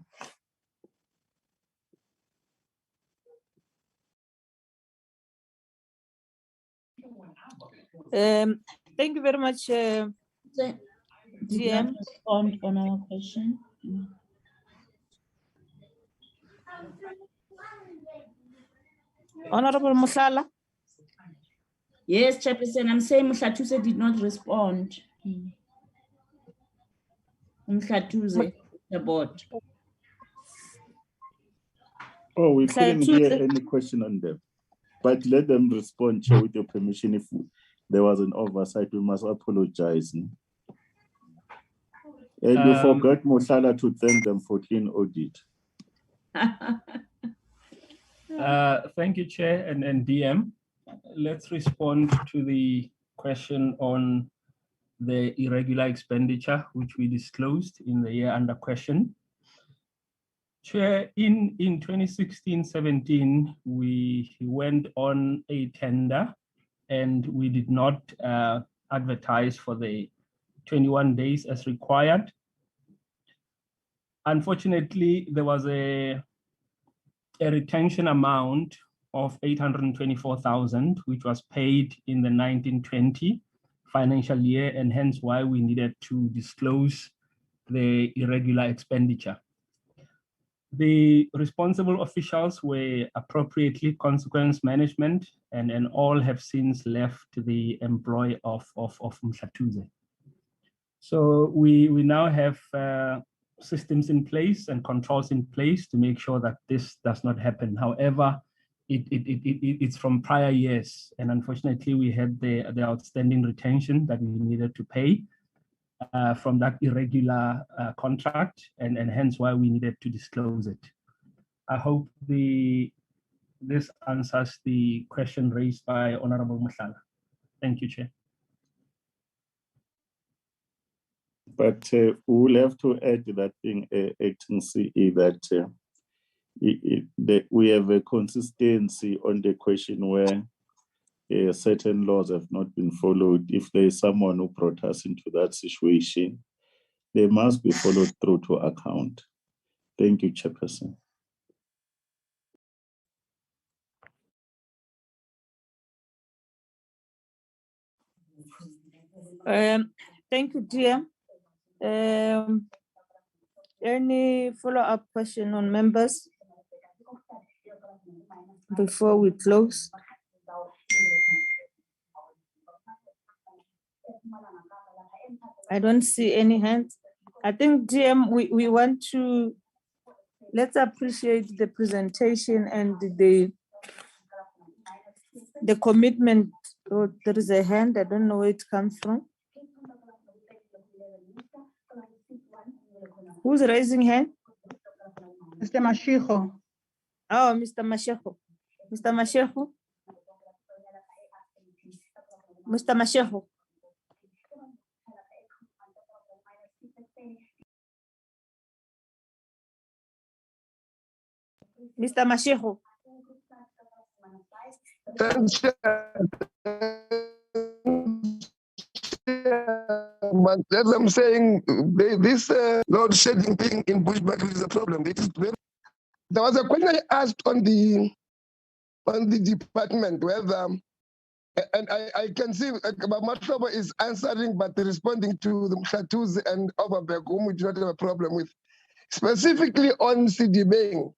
Thank you very much, GM. On our question. Honorable Musala. Yes, Chairperson, I'm saying Mhlatuze did not respond. Mhlatuze, the board. Oh, we couldn't hear any question on them. But let them respond, Chair, with your permission. If there was an oversight, we must apologize. And you forgot, Musala, to thank them for clean audit. Thank you, Chair and DM. Let's respond to the question on the irregular expenditure, which we disclosed in the year under question. Chair, in 2016-17, we went on a tender and we did not advertise for the 21 days as required. Unfortunately, there was a retention amount of 824,000, which was paid in the 1920 financial year, and hence why we needed to disclose the irregular expenditure. The responsible officials were appropriately consequence management, and all have since left the employ of Mhlatuze. So we now have systems in place and controls in place to make sure that this does not happen. However, it's from prior years, and unfortunately we had the outstanding retention that we needed to pay from that irregular contract, and hence why we needed to disclose it. I hope this answers the question raised by Honorable Mhlala. Thank you, Chair. But we'll have to add that thing, Acting CE, that we have a consistency on the question where certain laws have not been followed. If there is someone who brought us into that situation, they must be followed through to account. Thank you, Chairperson. Thank you, DM. Any follow-up question on members before we close? I don't see any hands. I think, DM, we want to, let's appreciate the presentation and the commitment. Oh, there is a hand, I don't know where it comes from. Who's raising hand? Mr. Mashiko. Oh, Mr. Mashiko. Mr. Mashiko. Mr. Mashiko. Mr. Mashiko. But as I'm saying, this load shedding thing in Bushbuck is a problem. There was a question I asked on the department whether, and I can see Mhlatuze is answering but responding to the Mhlatuze and Overberg, whom we do not have a problem with. Specifically on Sedibeng,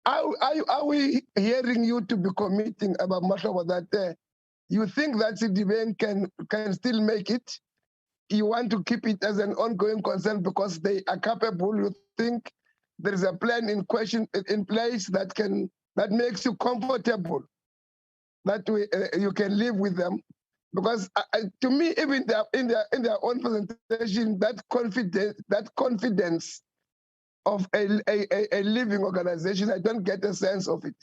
Are we hearing you to be committing about Mhlatuze that you think that Sedibeng can still make it? You want to keep it as an ongoing concern because they are capable. You think there is a plan in place that makes you comfortable, that you can live with them. Because to me, even in their own presentation, that confidence of a living organization, I don't get a sense of it.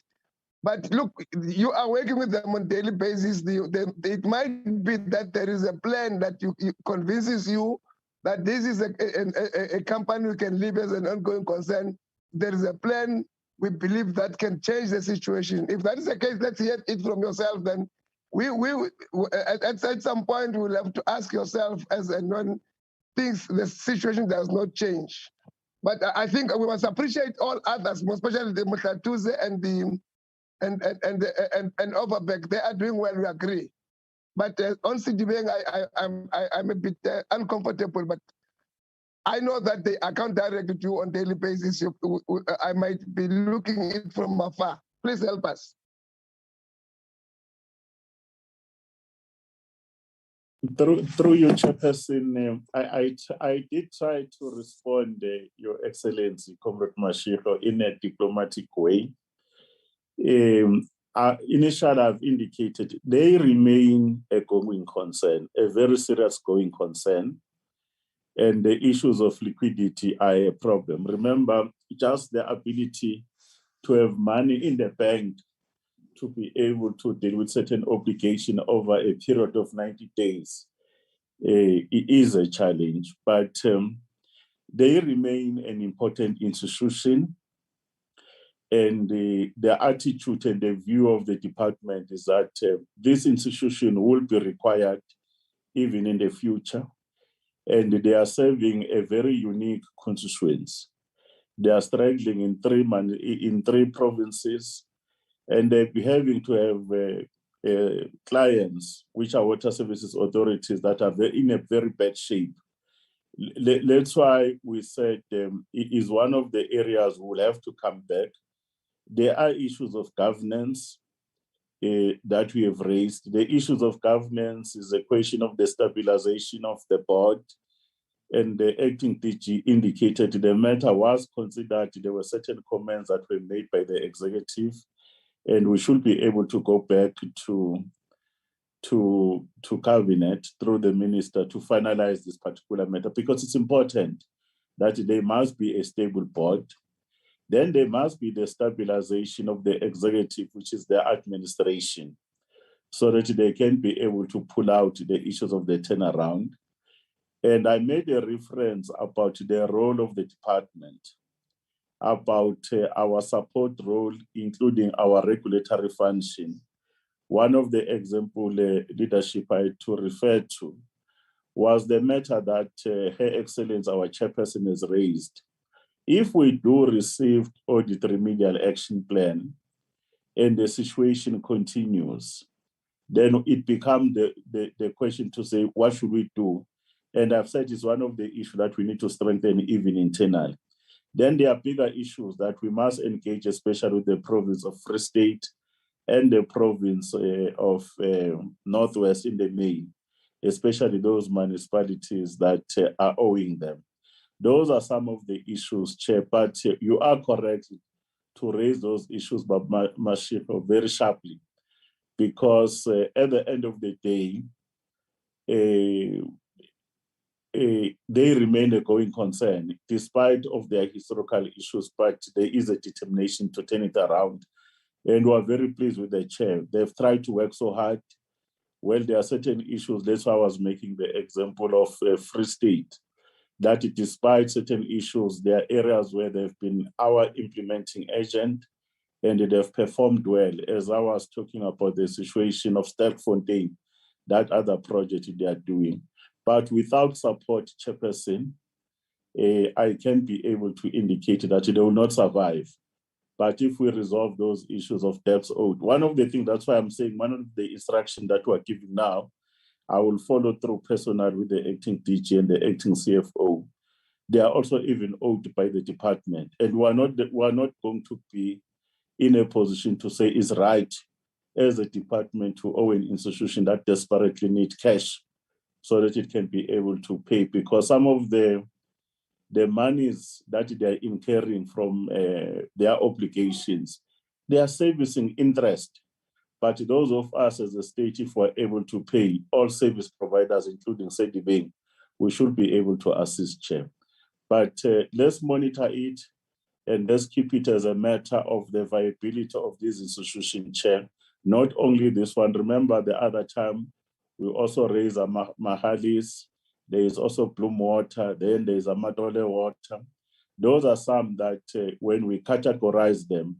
But look, you are working with them on a daily basis. It might be that there is a plan that convinces you that this is a company we can live as an ongoing concern. There is a plan we believe that can change the situation. If that is the case, let's hear it from yourself. Then at some point we'll have to ask yourself as and when the situation does not change. But I think we must appreciate all others, especially the Mhlatuze and Overberg. They are doing well, we agree. But on Sedibeng, I'm a bit uncomfortable, but I know that they account directly to you on a daily basis. I might be looking it from afar. Please help us. Through you, Chairperson, I did try to respond, Your Excellency, Comrade Mashiko, in a diplomatic way. Initially, I've indicated they remain a going concern, a very serious going concern, and the issues of liquidity are a problem. Remember, just the ability to have money in the bank to be able to deal with certain obligation over a period of 90 days is a challenge, but they remain an important institution. And the attitude and the view of the department is that this institution will be required even in the future. And they are serving a very unique constituency. They are struggling in three provinces, and they're having to have clients, which are water services authorities that are in a very bad shape. That's why we said it is one of the areas we'll have to come back. There are issues of governance that we have raised. The issues of governance is a question of the stabilization of the board. And the acting DG indicated the matter was considered. There were certain comments that were made by the executive, and we should be able to go back to cabinet through the minister to finalize this particular matter, because it's important that there must be a stable board. Then there must be the stabilization of the executive, which is the administration, so that they can be able to pull out the issues of the turnaround. And I made a reference about the role of the department, about our support role, including our regulatory function. One of the example leadership I had to refer to was the matter that Her Excellency, our chairperson, has raised. If we do receive audit remedial action plan and the situation continues, then it becomes the question to say, what should we do? And I've said it's one of the issues that we need to strengthen even internally. Then there are bigger issues that we must engage, especially with the province of Free State and the province of Northwest in the main, especially those municipalities that are owing them. Those are some of the issues, Chair, but you are correct to raise those issues, but Mashiko, very sharply, because at the end of the day, they remain a going concern, despite of their historical issues, but there is a determination to turn it around. And we are very pleased with the chair. They've tried to work so hard. Well, there are certain issues. That's why I was making the example of Free State, that despite certain issues, there are areas where they've been our implementing agent and they've performed well. As I was talking about the situation of Sterkfontein, that other project they are doing. But without support, Chairperson, I can be able to indicate that they will not survive. But if we resolve those issues of debts owed, one of the things, that's why I'm saying one of the instructions that we're giving now, I will follow through personally with the acting DG and the acting CFO. they are also even owed by the department. And we are not going to be in a position to say it's right as a department to owe an institution that desperately needs cash so that it can be able to pay, because some of the monies that they are incurring from their obligations, they are servicing interest. But those of us as a state, if we're able to pay, all service providers, including Sedibeng, we should be able to assist, Chair. But let's monitor it and let's keep it as a matter of the viability of this institution, Chair. Not only this one, remember the other time, we also raised a Mahalis, there is also Bloom Water, then there's a Madole Water. Those are some that when we categorize them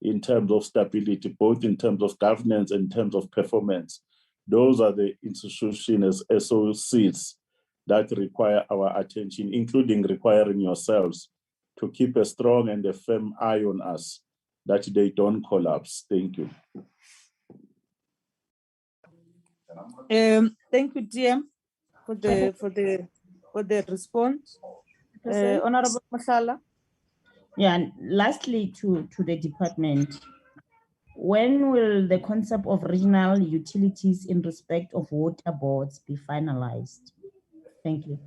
in terms of stability, both in terms of governance and in terms of performance, those are the institutions as SOCs that require our attention, including requiring yourselves to keep a strong and a firm eye on us, that they don't collapse. Thank you. Thank you, DM, for the response. Honorable Masala. Yeah, and lastly to the department, when will the concept of regional utilities in respect of water boards be finalized? Thank you.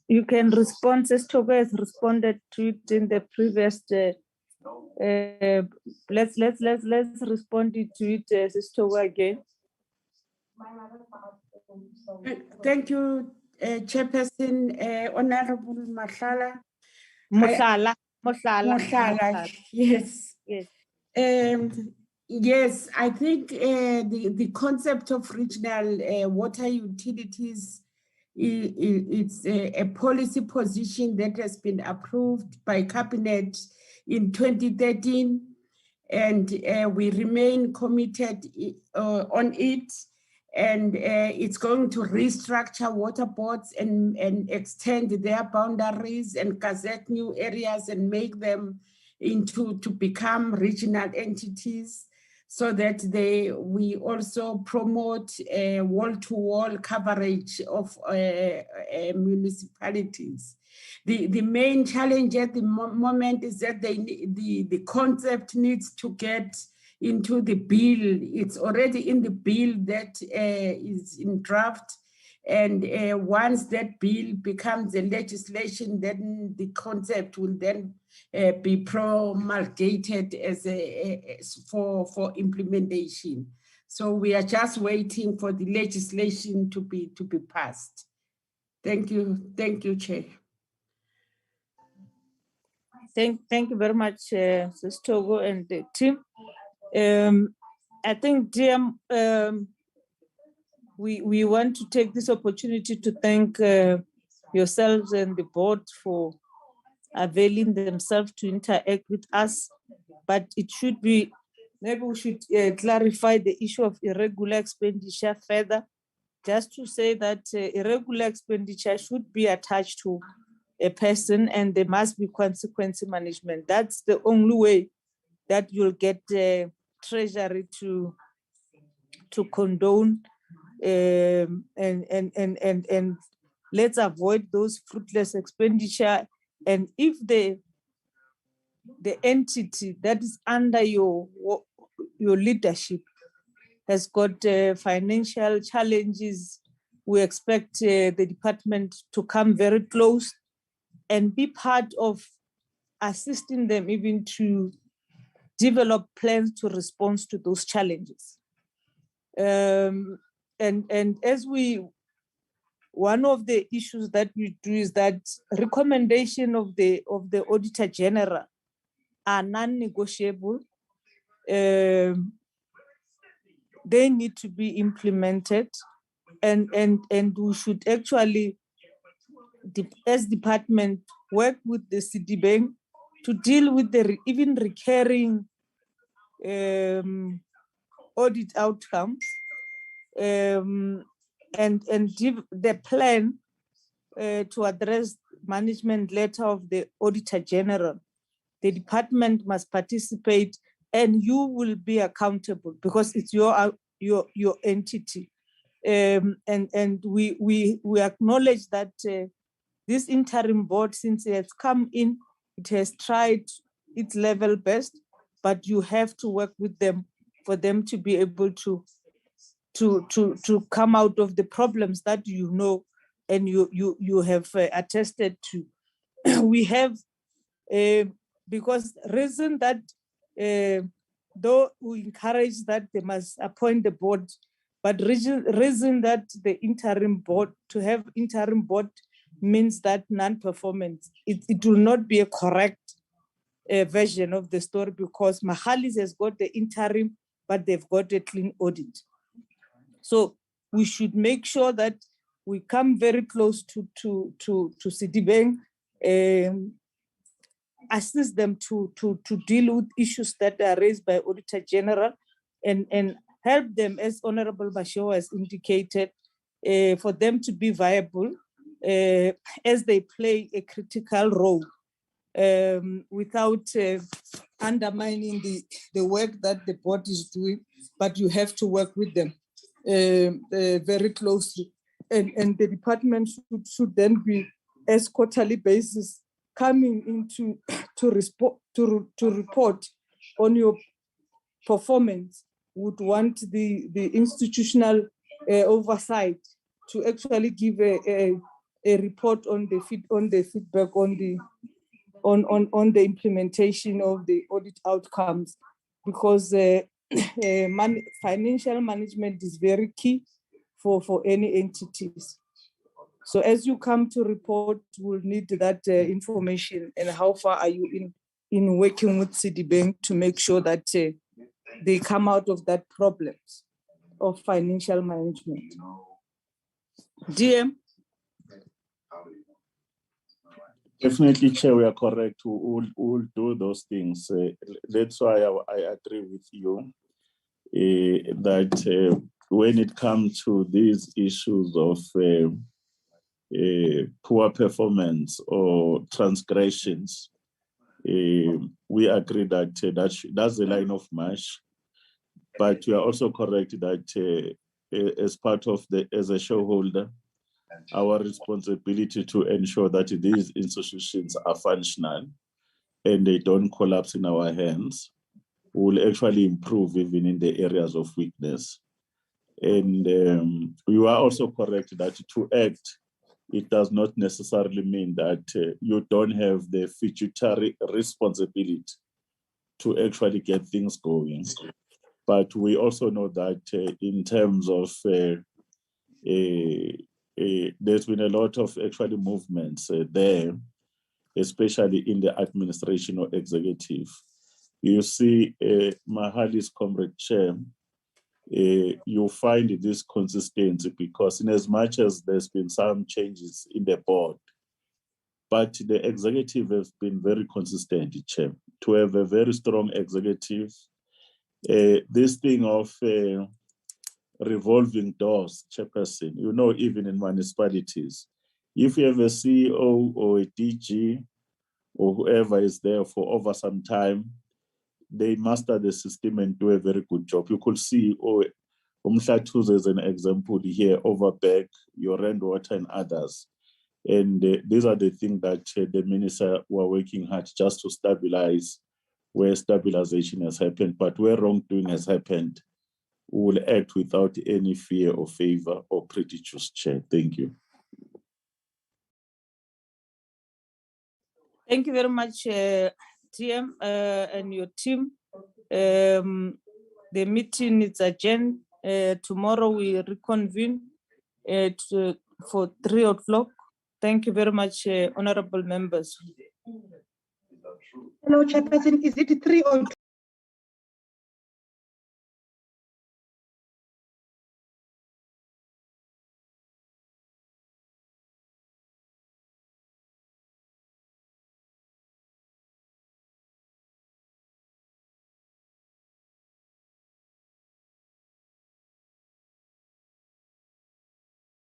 You can respond, Ms. Togo has responded to it in the previous, let's respond to it, Ms. Togo again. Thank you, Chairperson, Honorable Mhlala. Mhlala. Yes. Yes. Yes, I think the concept of regional water utilities, it's a policy position that has been approved by Cabinet in 2013, and we remain committed on it. And it's going to restructure water boards and extend their boundaries and gazette new areas and make them to become regional entities, so that we also promote wall-to-wall coverage of municipalities. The main challenge at the moment is that the concept needs to get into the bill. It's already in the bill that is in draft. And once that bill becomes a legislation, then the concept will then be promulgated as for implementation. So we are just waiting for the legislation to be passed. Thank you, Chair. Thank you very much, Ms. Togo and the team. I think, DM, we want to take this opportunity to thank yourselves and the board for availing themselves to interact with us. But it should be, maybe we should clarify the issue of irregular expenditure further, just to say that irregular expenditure should be attached to a person and there must be consequence management. That's the only way that you'll get the Treasury to condone and let's avoid those fruitless expenditure. And if the entity that is under your leadership has got financial challenges, we expect the department to come very close and be part of assisting them even to develop plans to respond to those challenges. And as one of the issues that we do is that recommendation of the Auditor General are non-negotiable. They need to be implemented, and we should actually, as department, work with the Sedibeng to deal with the even recurring audit outcomes, and give the plan to address management letter of the Auditor General. The department must participate and you will be accountable because it's your your entity. And we acknowledge that this interim board, since it has come in, it has tried its level best, but you have to work with them for them to be able to come out of the problems that you know and you have attested to. We have, because reason that though we encourage that they must appoint the board, but reason that the interim board, to have interim board means that non-performance, it will not be a correct version of the story, because Mhlatuze has got the interim, but they've got a clean audit. So we should make sure that we come very close to Sedibeng, assist them to deal with issues that are raised by Auditor General, and help them, as Honorable Basho has indicated, for them to be viable as they play a critical role, without undermining the work that the board is doing. But you have to work with them very closely, and the department should then be, as quarterly basis, coming into to report on your performance. Would want the institutional oversight to actually give a report on the feedback on the implementation of the audit outcomes, because financial management is very key for any entities. So as you come to report, we'll need that information, and how far are you in working with Sedibeng to make sure that they come out of that problems of financial management. DM? Definitely, Chair, we are correct. We'll do those things. That's why I agree with you that when it comes to these issues of poor performance or transgressions, we agree that that's a line of march. But we are also correct that as part of as a shareholder, our responsibility to ensure that these institutions are functional and they don't collapse in our hands will actually improve even in the areas of weakness. And you are also correct that to act, it does not necessarily mean that you don't have the fiduciary responsibility to actually get things going. But we also know that in terms of there's been a lot of actually movements there, especially in the administration or executive. You see, Mahali's comrade chair, you find this consistency, because in as much as there's been some changes in the board, but the executive has been very consistent, Chair. To have a very strong executive, this thing of revolving doors, Chairperson, you know, even in municipalities, if you have a CEO or a DG or whoever is there for over some time, they master the system and do a very good job. You could see Mhlatuze as an example here, Overberg, your Water and others. And these are the things that the minister were working hard just to stabilize where stabilization has happened, but where wrongdoing has happened, we will act without any fear or favor or prejudice, Chair. Thank you. Thank you very much, TM and your team. The meeting is adjourned. Tomorrow we reconvene for 3 o'clock. Thank you very much, honorable members. Hello, Chairperson. Is it 3 or 2?